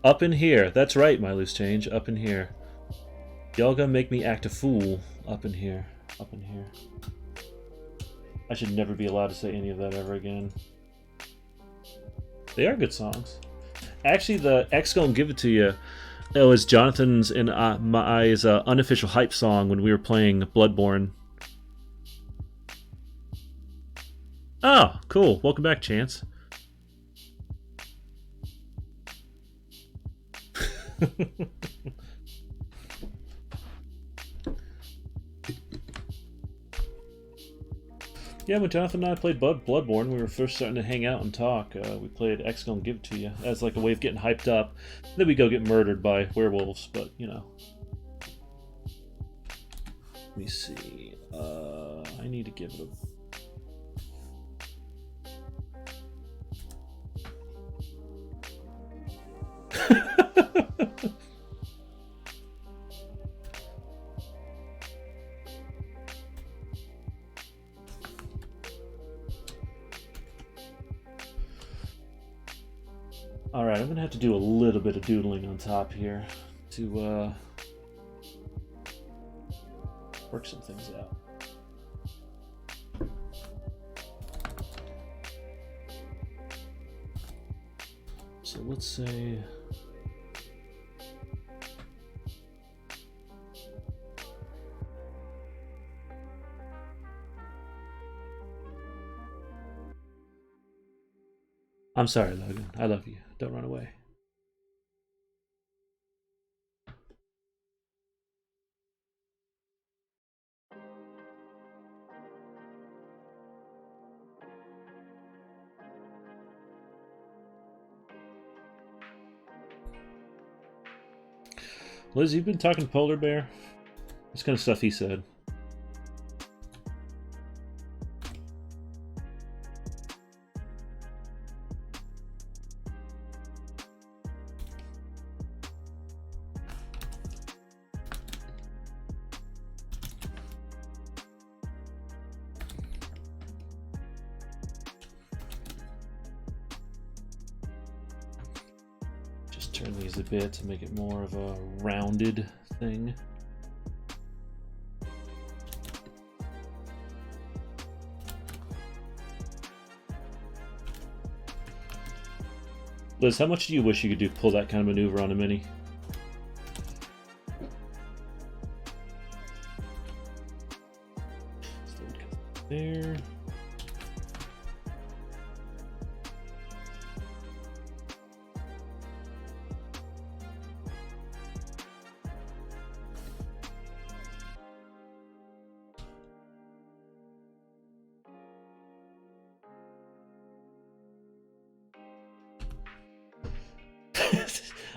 Up in here. That's right, My Loose Change. Up in here. Y'all gonna make me act a fool. Up in here. Up in here. I should never be allowed to say any of that ever again. They are good songs. Actually, the X Gonna Give It To You, it was Jonathan's and my unofficial hype song when we were playing Bloodborne. Oh, cool. Welcome back, Chance. Yeah, when Jonathan and I played Bloodborne, we were first starting to hang out and talk. We played X Gonna Give It To You as like a way of getting hyped up. Then we go get murdered by werewolves, but you know. Let me see. I need to give it a... Alright, I'm gonna have to do a little bit of doodling on top here to work some things out. So let's say... I'm sorry, Logan. I love you. Don't run away. Liz, you've been talking to Polar Bear? This kind of stuff he said. Turn these a bit to make it more of a rounded thing. Liz, how much do you wish you could pull that kind of maneuver on a Mini? There.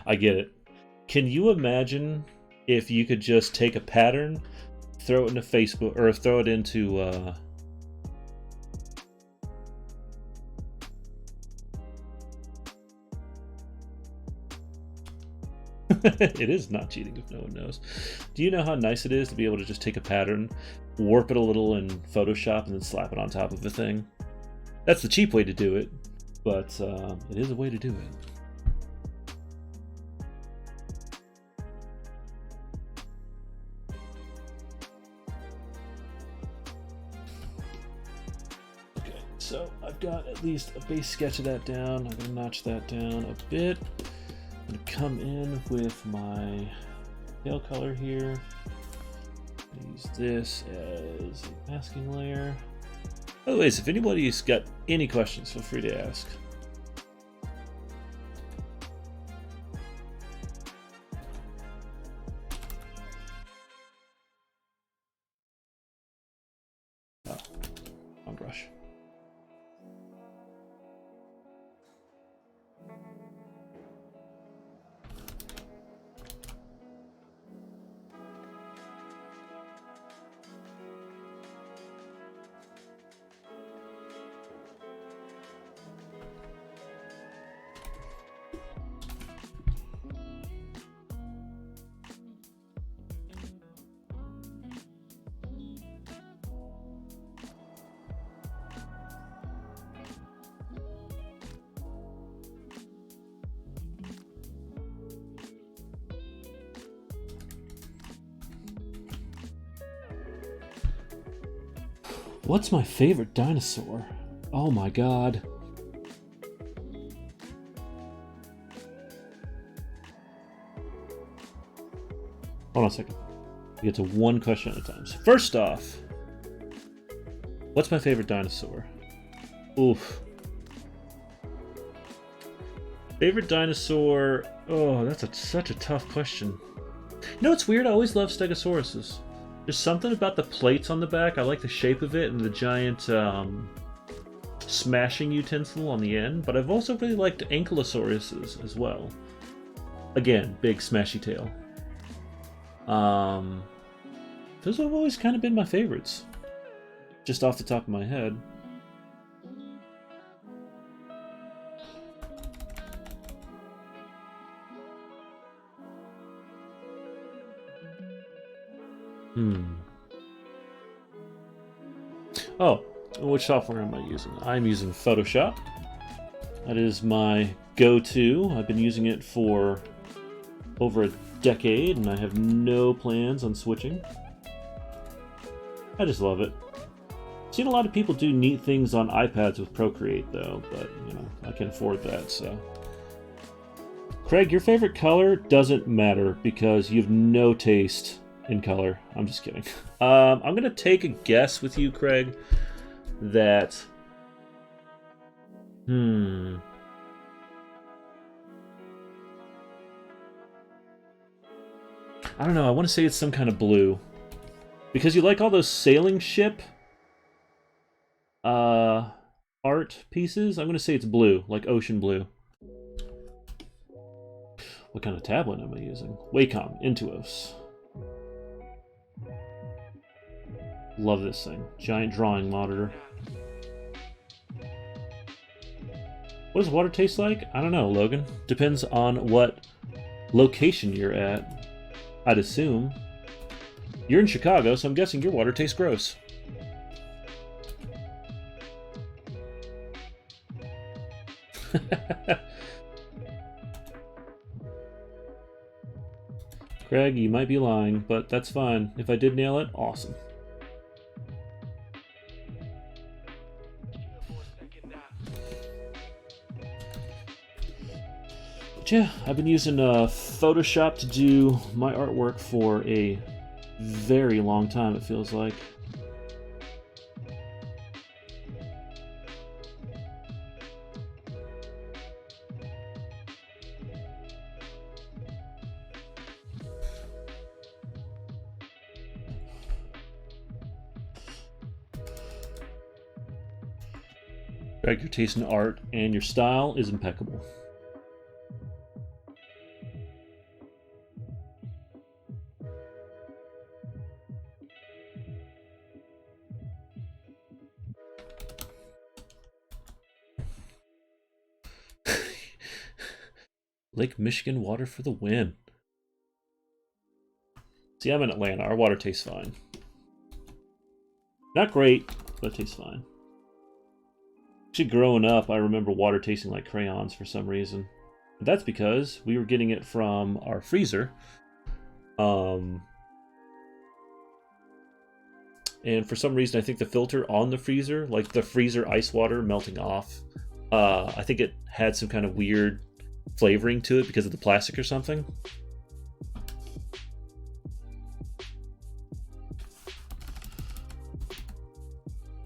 I get it. Can you imagine if you could just take a pattern, throw it into Facebook, or throw it into It is not cheating if no one knows. Do you know how nice it is to be able to just take a pattern, warp it a little in Photoshop, and then slap it on top of a thing? That's the cheap way to do it, but it is a way to do it. So I've got at least a base sketch of that down. I'm going to notch that down a bit. I'm going to come in with my tail color here. Use this as a masking layer. Anyways, if anybody's got any questions, feel free to ask. Oh, wrong brush. What's my favorite dinosaur? Oh my god. Hold on a second. We get to one question at a time. So first off, what's my favorite dinosaur? Oof. Favorite dinosaur? Oh, that's such a tough question. You know what's weird? I always love Stegosauruses. There's something about the plates on the back. I like the shape of it and the giant smashing utensil on the end. But I've also really liked Ankylosauruses as well. Again, big smashy tail. Those have always kind of been my favorites. Just off the top of my head. Oh, which software am I using? I'm using Photoshop. That is my go-to. I've been using it for over a decade, and I have no plans on switching. I just love it. I've seen a lot of people do neat things on iPads with Procreate, though, but, you know, I can afford that, so. Craig, your favorite color doesn't matter because you have no taste in color. I'm just kidding. I'm going to take a guess with you, Craig, that... I don't know. I want to say it's some kind of blue. Because you like all those sailing ship art pieces, I'm going to say it's blue, like ocean blue. What kind of tablet am I using? Wacom Intuos. Love this thing. Giant drawing monitor. What does water taste like? I don't know, Logan. Depends on what location you're at. I'd assume. You're in Chicago, so I'm guessing your water tastes gross. Craig, you might be lying, but that's fine. If I did nail it, awesome. But yeah, I've been using Photoshop to do my artwork for a very long time, it feels like. Greg, your taste in art and your style is impeccable. Lake Michigan water for the win. See, I'm in Atlanta. Our water tastes fine. Not great, but it tastes fine. Actually, growing up, I remember water tasting like crayons for some reason. And that's because we were getting it from our freezer. And for some reason, I think the filter on the freezer, like the freezer ice water melting off, I think it had some kind of weird flavoring to it because of the plastic or something.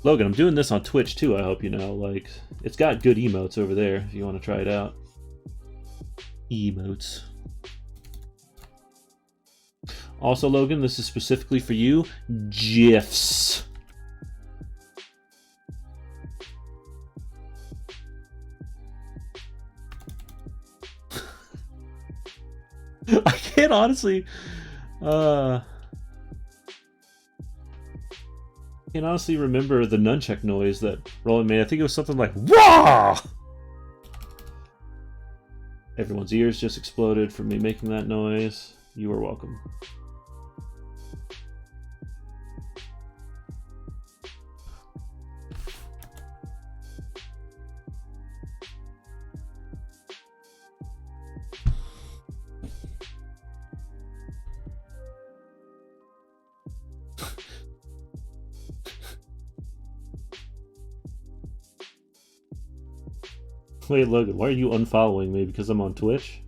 Logan, I'm doing this on Twitch too, I hope you know. Like, it's got good emotes over there if you want to try it out. Emotes. Also, Logan, this is specifically for you. GIFs. I can't honestly... I can honestly remember the nunchuck noise that Roland made. I think it was something like "Wah!" Everyone's ears just exploded from me making that noise. You are welcome. Wait, Logan, why are you unfollowing me? Because I'm on Twitch?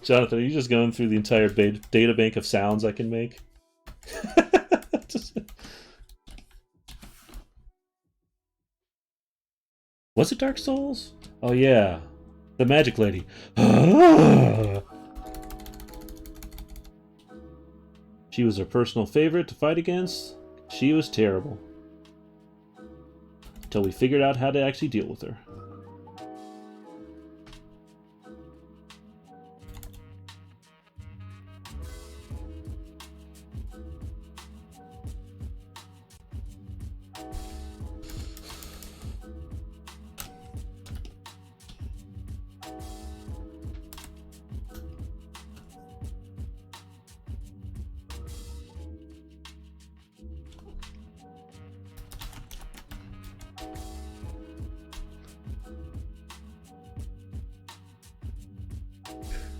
Jonathan, are you just going through the entire data bank of sounds I can make? Was it Dark Souls? Oh yeah. The Magic Lady. She was her personal favorite to fight against. She was terrible. Until we figured out how to actually deal with her.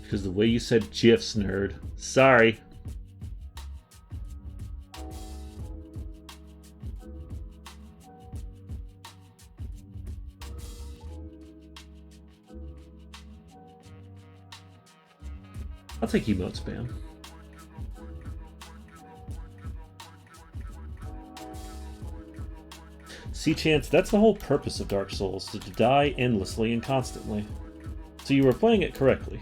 Because the way you said GIFs, nerd. Sorry. I'll take emote spam. See, Chance, that's the whole purpose of Dark Souls, to die endlessly and constantly. So you were playing it correctly.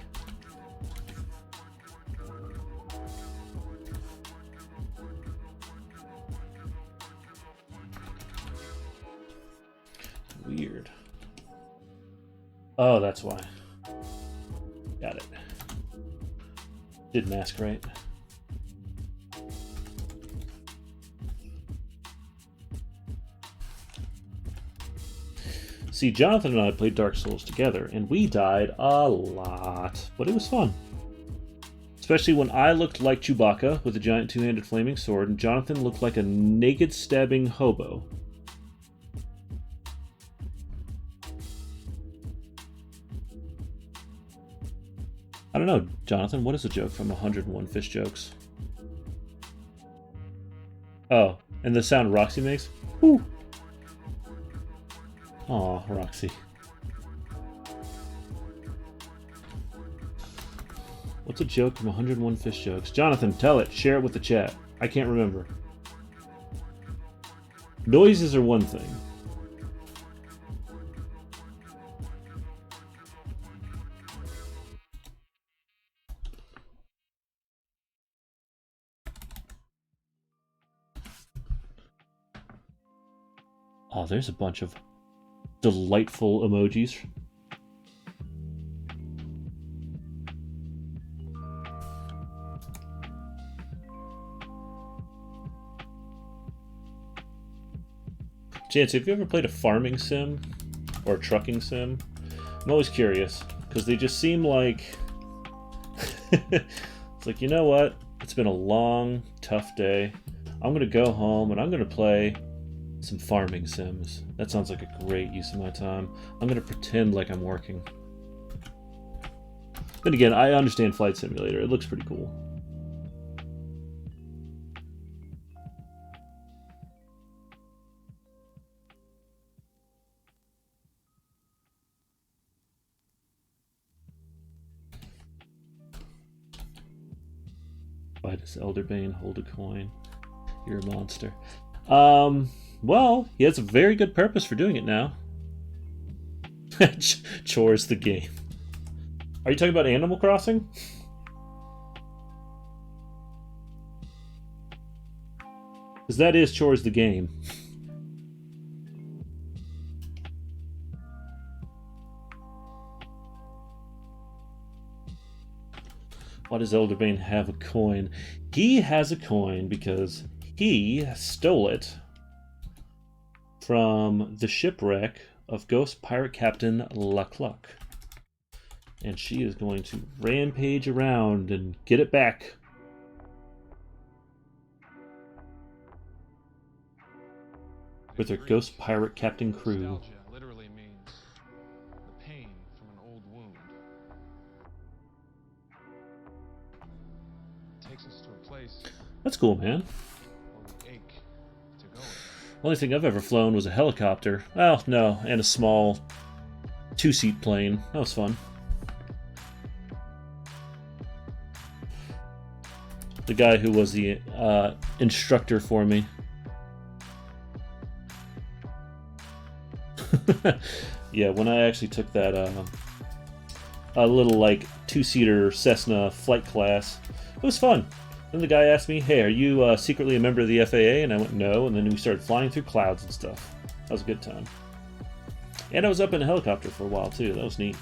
Weird. Oh, that's why. Got it. Did mask right. See, Jonathan and I played Dark Souls together, and we died a lot, but it was fun. Especially when I looked like Chewbacca with a giant two-handed flaming sword, and Jonathan looked like a naked stabbing hobo. I don't know, Jonathan, what is a joke from 101 Fish Jokes? Oh, and the sound Roxy makes? Whew. Aw, Roxy. What's a joke from 101 Fish Jokes? Jonathan, tell it. Share it with the chat. I can't remember. Noises are one thing. Oh, there's a bunch of delightful emojis. Chance, have you ever played a farming sim or a trucking sim? I'm always curious because they just seem like it's like, you know what? It's been a long, tough day. I'm gonna go home and I'm gonna play some farming sims. That sounds like a great use of my time. I'm gonna pretend like I'm working. Then again, I understand Flight Simulator. It looks pretty cool. Why does Elderbane hold a coin? You're a monster. Well, he has a very good purpose for doing it now. Chores the game. Are you talking about Animal Crossing? Because that is Chores the game. Why does Elderbane have a coin? He has a coin because he stole it from the shipwreck of Ghost Pirate Captain Luck. And she is going to rampage around and get it back. With her Ghost Pirate Captain crew. Nostalgia literally means the pain from an old wound. It takes us to a place That's cool, man. where we ache to go again. Only thing I've ever flown was a helicopter. Well, no, and a small two-seat plane. That was fun. The guy who was the instructor for me. Yeah, when I actually took that a little like two-seater Cessna flight class, it was fun. Then the guy asked me, "Hey, are you secretly a member of the FAA?" And I went, "No." And then we started flying through clouds and stuff. That was a good time. And I was up in a helicopter for a while too. That was neat.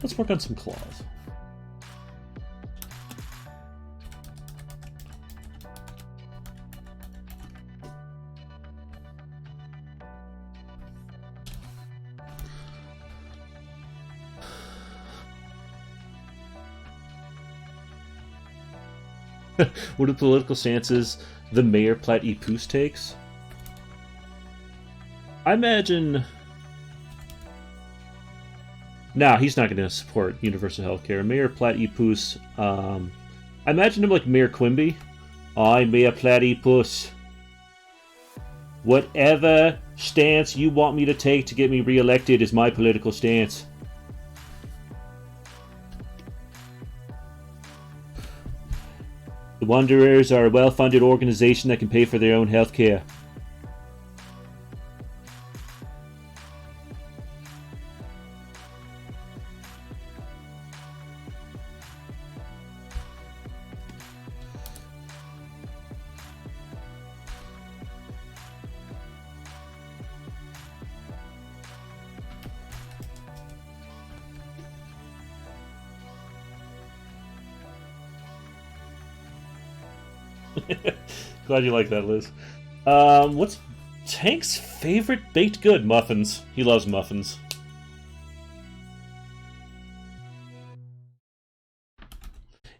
Let's work on some claws. What are the political stances the Mayor Plat Ipus takes? I imagine... Nah, he's not going to support universal healthcare. Mayor Plat Ipus, I imagine him like Mayor Quimby. I'm Mayor Plat Ipus. Whatever stance you want me to take to get me reelected is my political stance. The Wanderers are a well-funded organization that can pay for their own health care. Glad you like that, Liz. What's Tank's favorite baked good? Muffins. He loves muffins.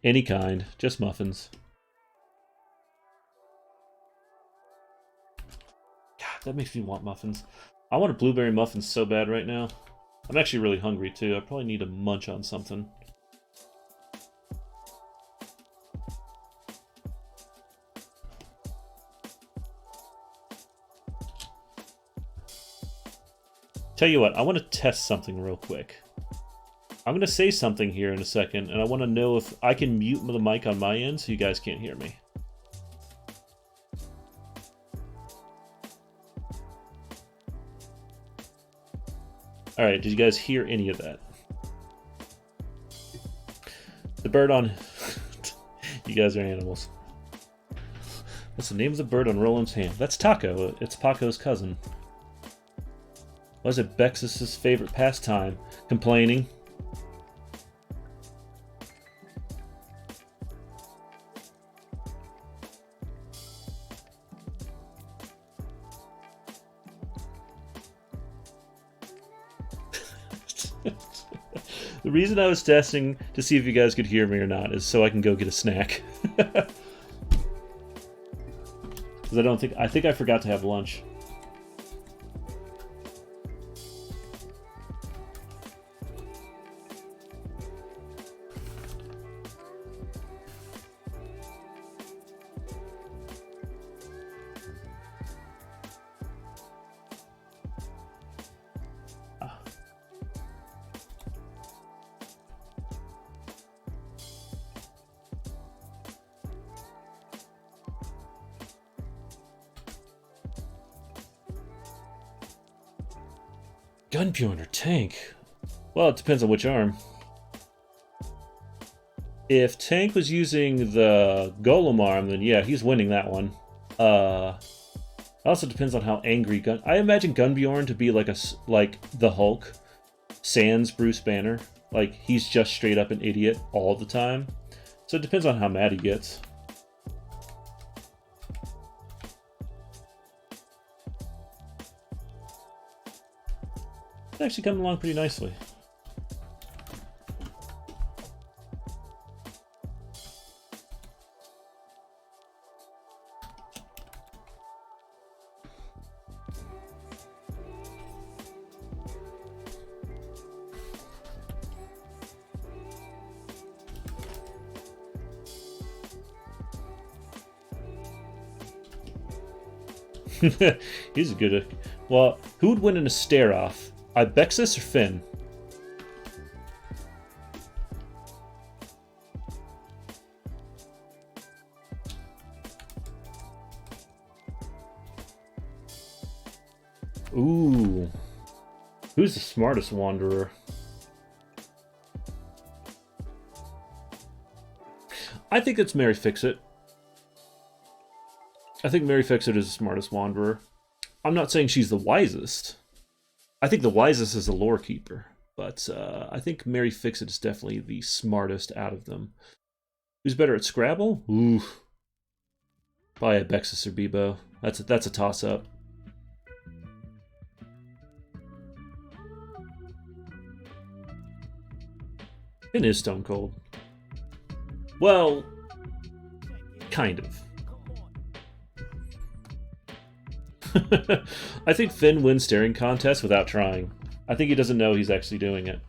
Any kind, just muffins. God, that makes me want muffins. I want a blueberry muffin so bad right now. I'm actually really hungry too. I probably need to munch on something. Tell you what, I want to test something real quick. I'm going to say something here in a second, and I want to know if I can mute the mic on my end so you guys can't hear me. Alright, did you guys hear any of that? The bird on... You guys are animals. What's the name of the bird on Roland's hand? That's Taco. It's Paco's cousin. Why is it Bexus's favorite pastime? Complaining. The reason I was testing to see if you guys could hear me or not is so I can go get a snack. Because I think I forgot to have lunch. Gunpowder or tank? Well, it depends on which arm. If tank was using the golem arm, then yeah, he's winning that one. It also depends on how angry I imagine Gunbjorn to be like the Hulk, sans Bruce Banner. Like he's just straight up an idiot all the time. So it depends on how mad he gets. It's actually coming along pretty nicely. He's a good... Well, who would win in a stare-off? Ibexus or Finn? Ooh. Who's the smartest wanderer? I think it's Mary Fixit. I think Mary Fixit is the smartest wanderer. I'm not saying she's the wisest. I think the wisest is the lore keeper, but I think Mary Fixit is definitely the smartest out of them. Who's better at Scrabble? Ooh, probably Ibexus or Bebo. That's a toss-up. It is Stone Cold. Well, kind of. I think Finn wins staring contests without trying. I think he doesn't know he's actually doing it.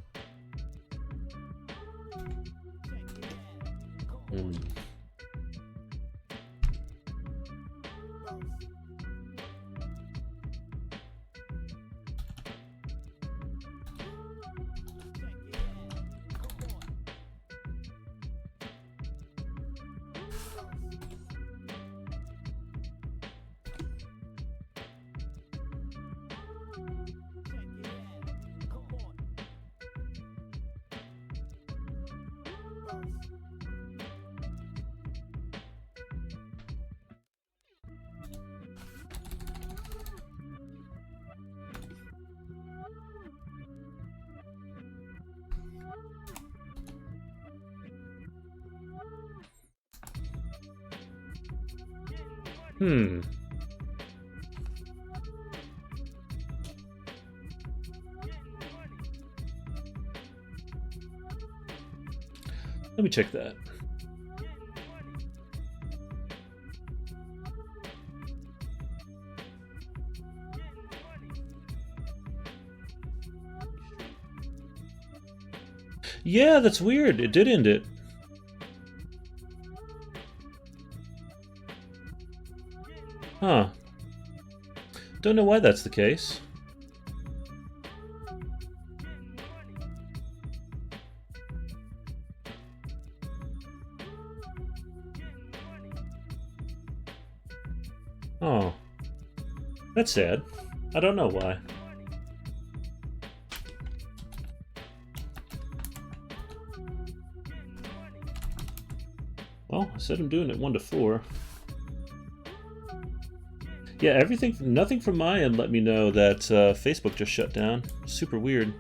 Let me check that. Yeah, that's weird. It did end it. Huh. Don't know why that's the case. Oh. That's sad. I don't know why. I said I'm doing it 1 to 4. Yeah, nothing from my end let me know that Facebook just shut down. Super weird.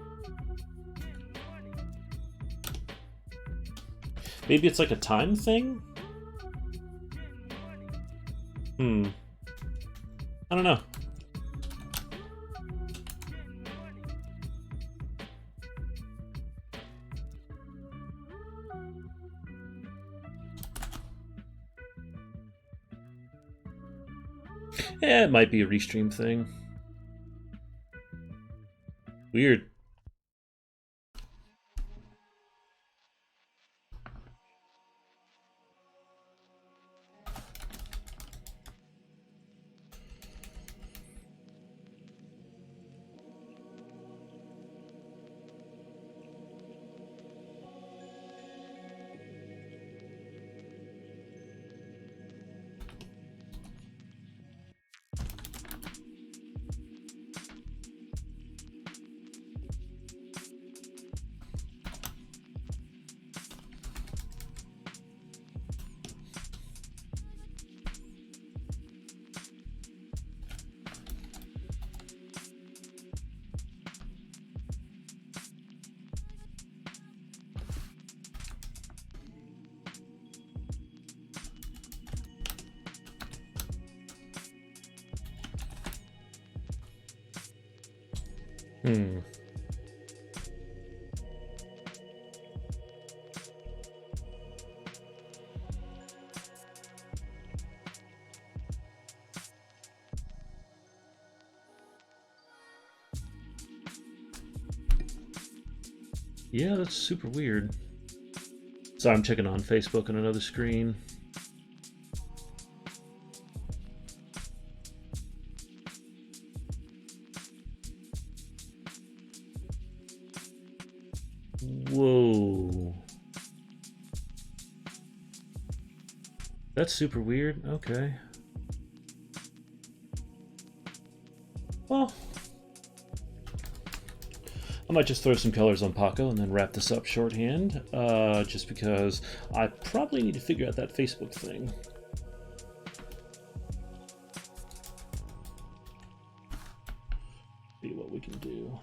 Maybe it's like a time thing? I don't know. Yeah, it might be a restream thing. Weird. Yeah, that's super weird. Sorry, I'm checking on Facebook on another screen. Whoa. That's super weird. Okay. Well, I might just throw some colors on Paco and then wrap this up shorthand, just because I probably need to figure out that Facebook thing. See what we can do.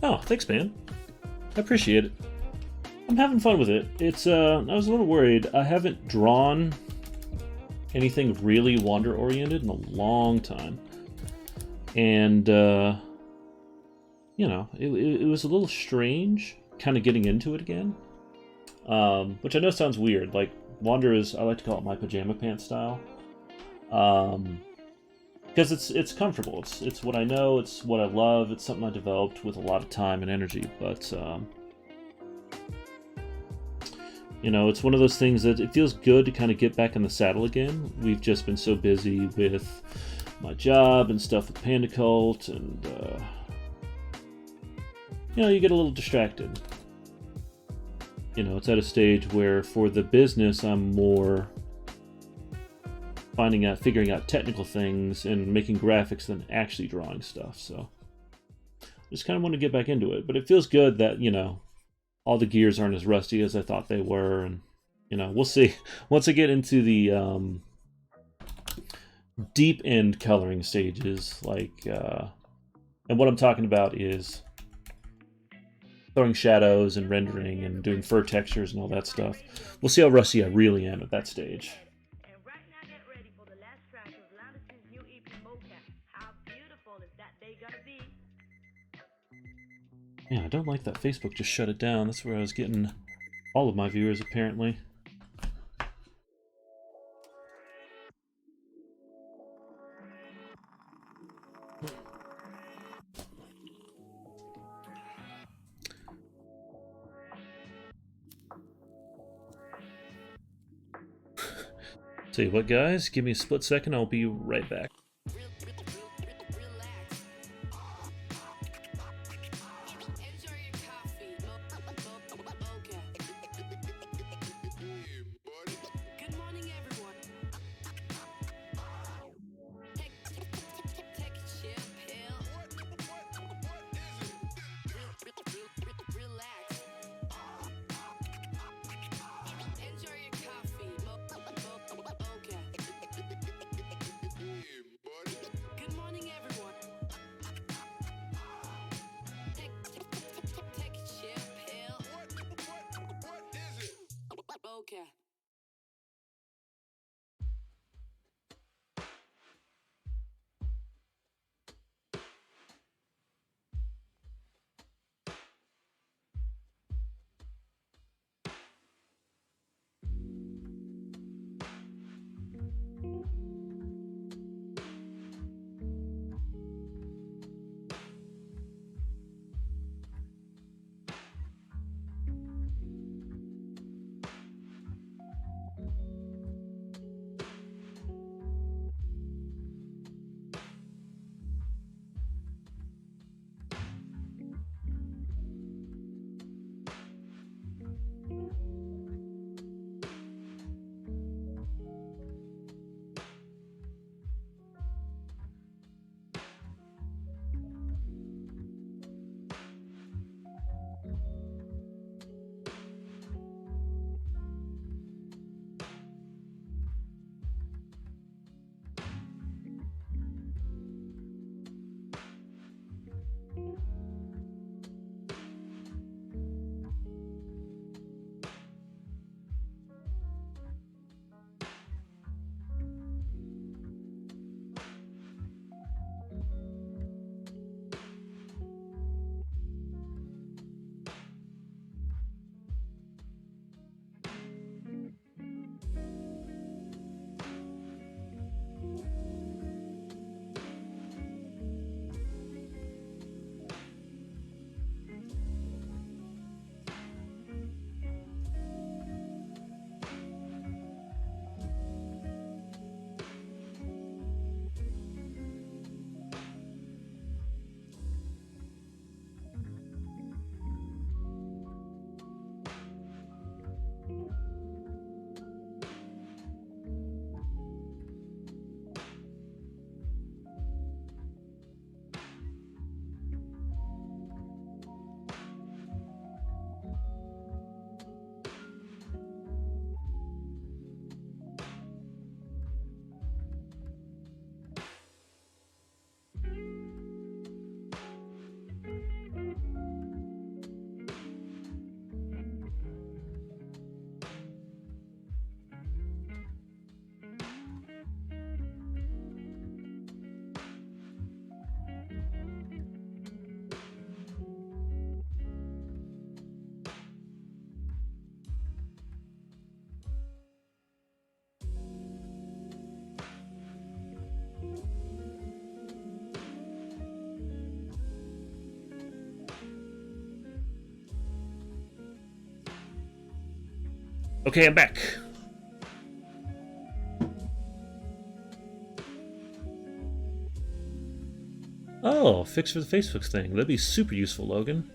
Oh, thanks, man. I appreciate it. I'm having fun with it. It's, I was a little worried. I haven't drawn anything really Wander-oriented in a long time. And, you know, it was a little strange kind of getting into it again. Which I know sounds weird. Like, Wander is, I like to call it my pajama pants style. Because it's comfortable. It's what I know. It's what I love. It's something I developed with a lot of time and energy. But you know, it's one of those things that it feels good to kind of get back in the saddle again. We've just been so busy with my job and stuff with Panda Cult, and you know, you get a little distracted. You know, it's at a stage where for the business, I'm more figuring out technical things and making graphics than actually drawing stuff. So I just kind of want to get back into it. But it feels good that, you know, all the gears aren't as rusty as I thought they were. And, you know, we'll see. Once I get into deep end coloring stages, like, and what I'm talking about is throwing shadows and rendering and doing fur textures and all that stuff. We'll see how rusty I really am at that stage. Yeah, I don't like that Facebook just shut it down. That's where I was getting all of my viewers, apparently. Tell you what, guys, give me a split second. I'll be right back. Okay, I'm back. Oh, fix for the Facebook thing. That'd be super useful, Logan.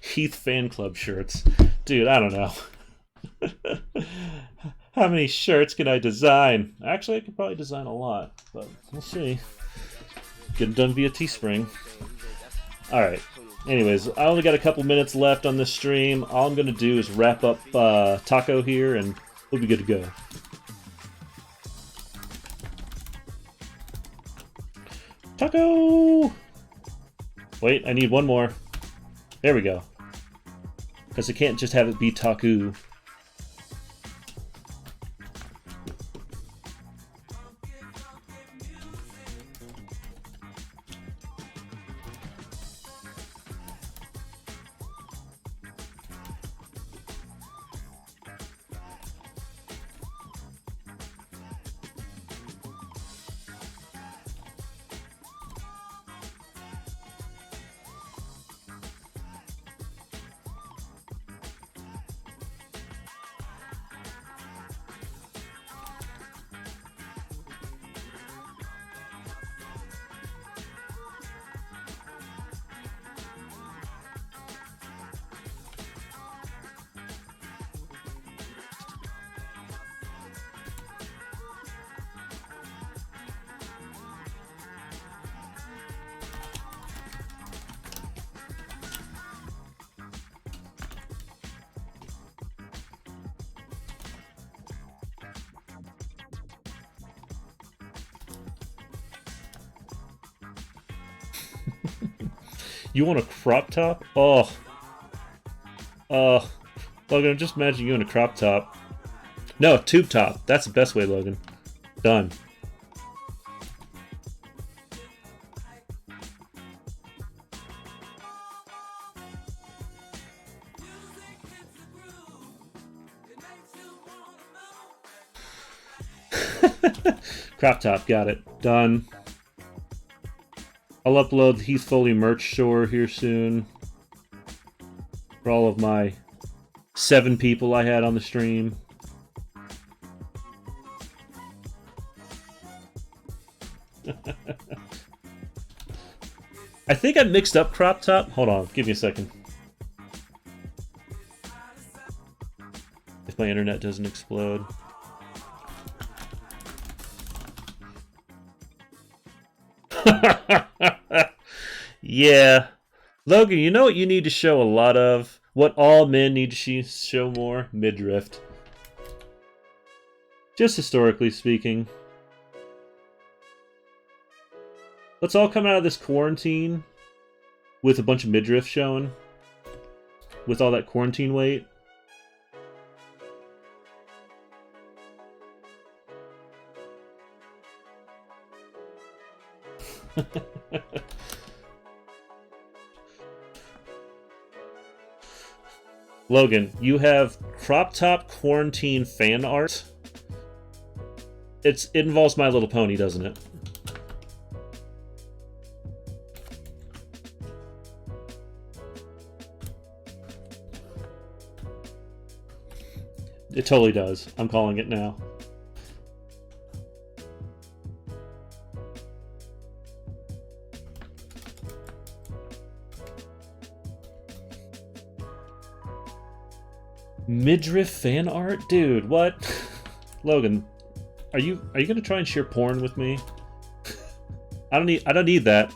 Heath fan club shirts. Dude, I don't know. How many shirts can I design? Actually, I could probably design a lot, but we'll see. Get them done via Teespring. Alright. Anyways, I only got a couple minutes left on this stream. All I'm going to do is wrap up Taco here, and we'll be good to go. Taco! Wait, I need one more. There we go. Because I can't just have it be taku. You want a crop top? Oh. Logan, just imagine you in a crop top. No, tube top. That's the best way, Logan. Done. Crop top, got it. Done. I'll upload the Heath Foley merch store here soon. For all of my 7 people I had on the stream. I think I mixed up crop top. Hold on, give me a second. If my internet doesn't explode. Yeah. Logan, you know what you need to show a lot of? What all men need to show more? Midriff. Just historically speaking. Let's all come out of this quarantine with a bunch of midriff showing. With all that quarantine weight. Logan, you have crop top quarantine fan art. It involves My Little Pony, doesn't it? It totally does. I'm calling it now. Midriff fan art? Dude, what? Logan, are you gonna try and share porn with me? I don't need that.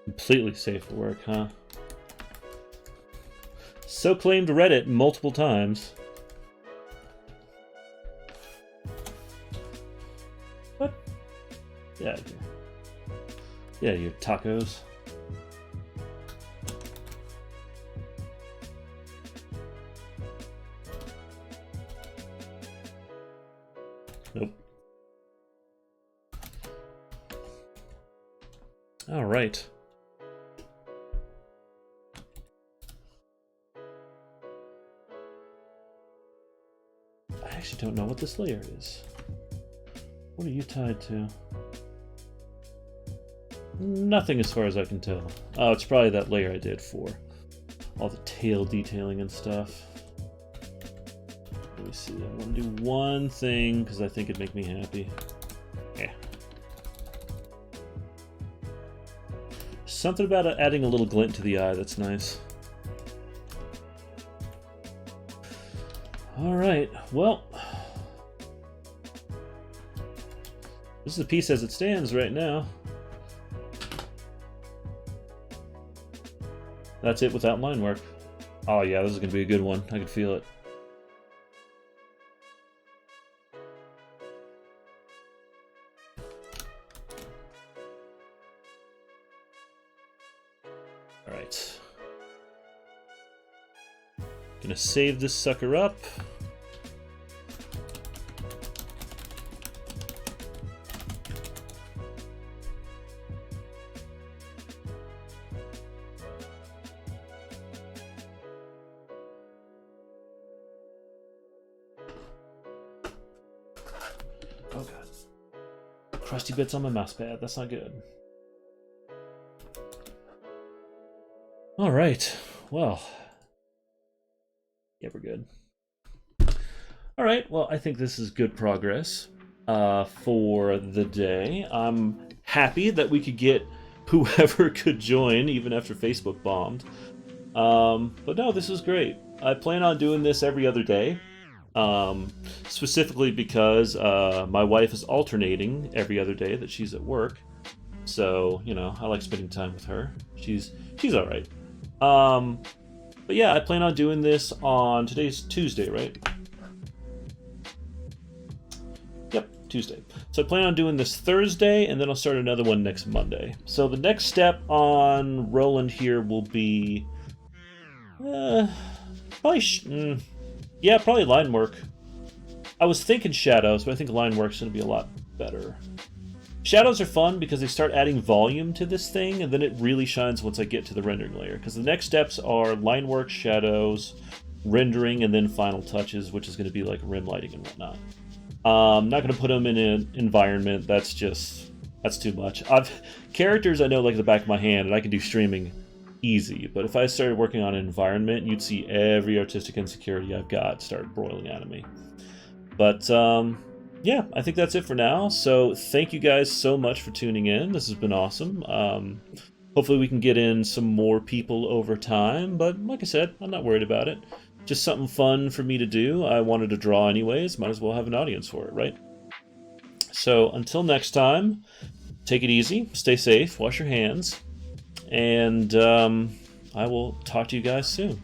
Completely safe for work, huh? So claimed Reddit multiple times. What? Yeah, yeah, your tacos. Nope. All right. I actually don't know what this layer is. What are you tied to? Nothing as far as I can tell. Oh, it's probably that layer I did for all the tail detailing and stuff. Let me see. I want to do one thing because I think it'd make me happy. Yeah. Something about adding a little glint to the eye that's nice. All right, well, this is the piece as it stands right now. That's it without line work. Oh yeah, this is gonna be a good one. I can feel it. All right. Gonna save this sucker up. Oh god. Crusty bits on my mouse pad. That's not good. All right. Well. Yeah, we're good. All right. Well, I think this is good progress for the day. I'm happy that we could get whoever could join, even after Facebook bombed. But no, this is great. I plan on doing this every other day. Specifically because my wife is alternating every other day that she's at work, so you know I like spending time with her. She's all right. But yeah, I plan on doing this on today's Tuesday, right? Yep, Tuesday. So I plan on doing this Thursday, and then I'll start another one next Monday. So the next step on Roland here will be probably yeah, probably line work. I was thinking shadows, but I think line work's going to be a lot better. Shadows are fun because they start adding volume to this thing, and then it really shines once I get to the rendering layer. Because the next steps are line work, shadows, rendering, and then final touches, which is going to be like rim lighting and whatnot. I'm not going to put them in an environment. That's too much. Characters I know like the back of my hand, and I can do streaming easy. But if I started working on an environment, you'd see every artistic insecurity I've got start broiling out of me. But yeah, I think that's it for now. So thank you guys so much for tuning in. This has been awesome. Hopefully we can get in some more people over time. But like I said, I'm not worried about it. Just something fun for me to do. I wanted to draw anyways. Might as well have an audience for it, right? So until next time, take it easy, stay safe, wash your hands, and I will talk to you guys soon.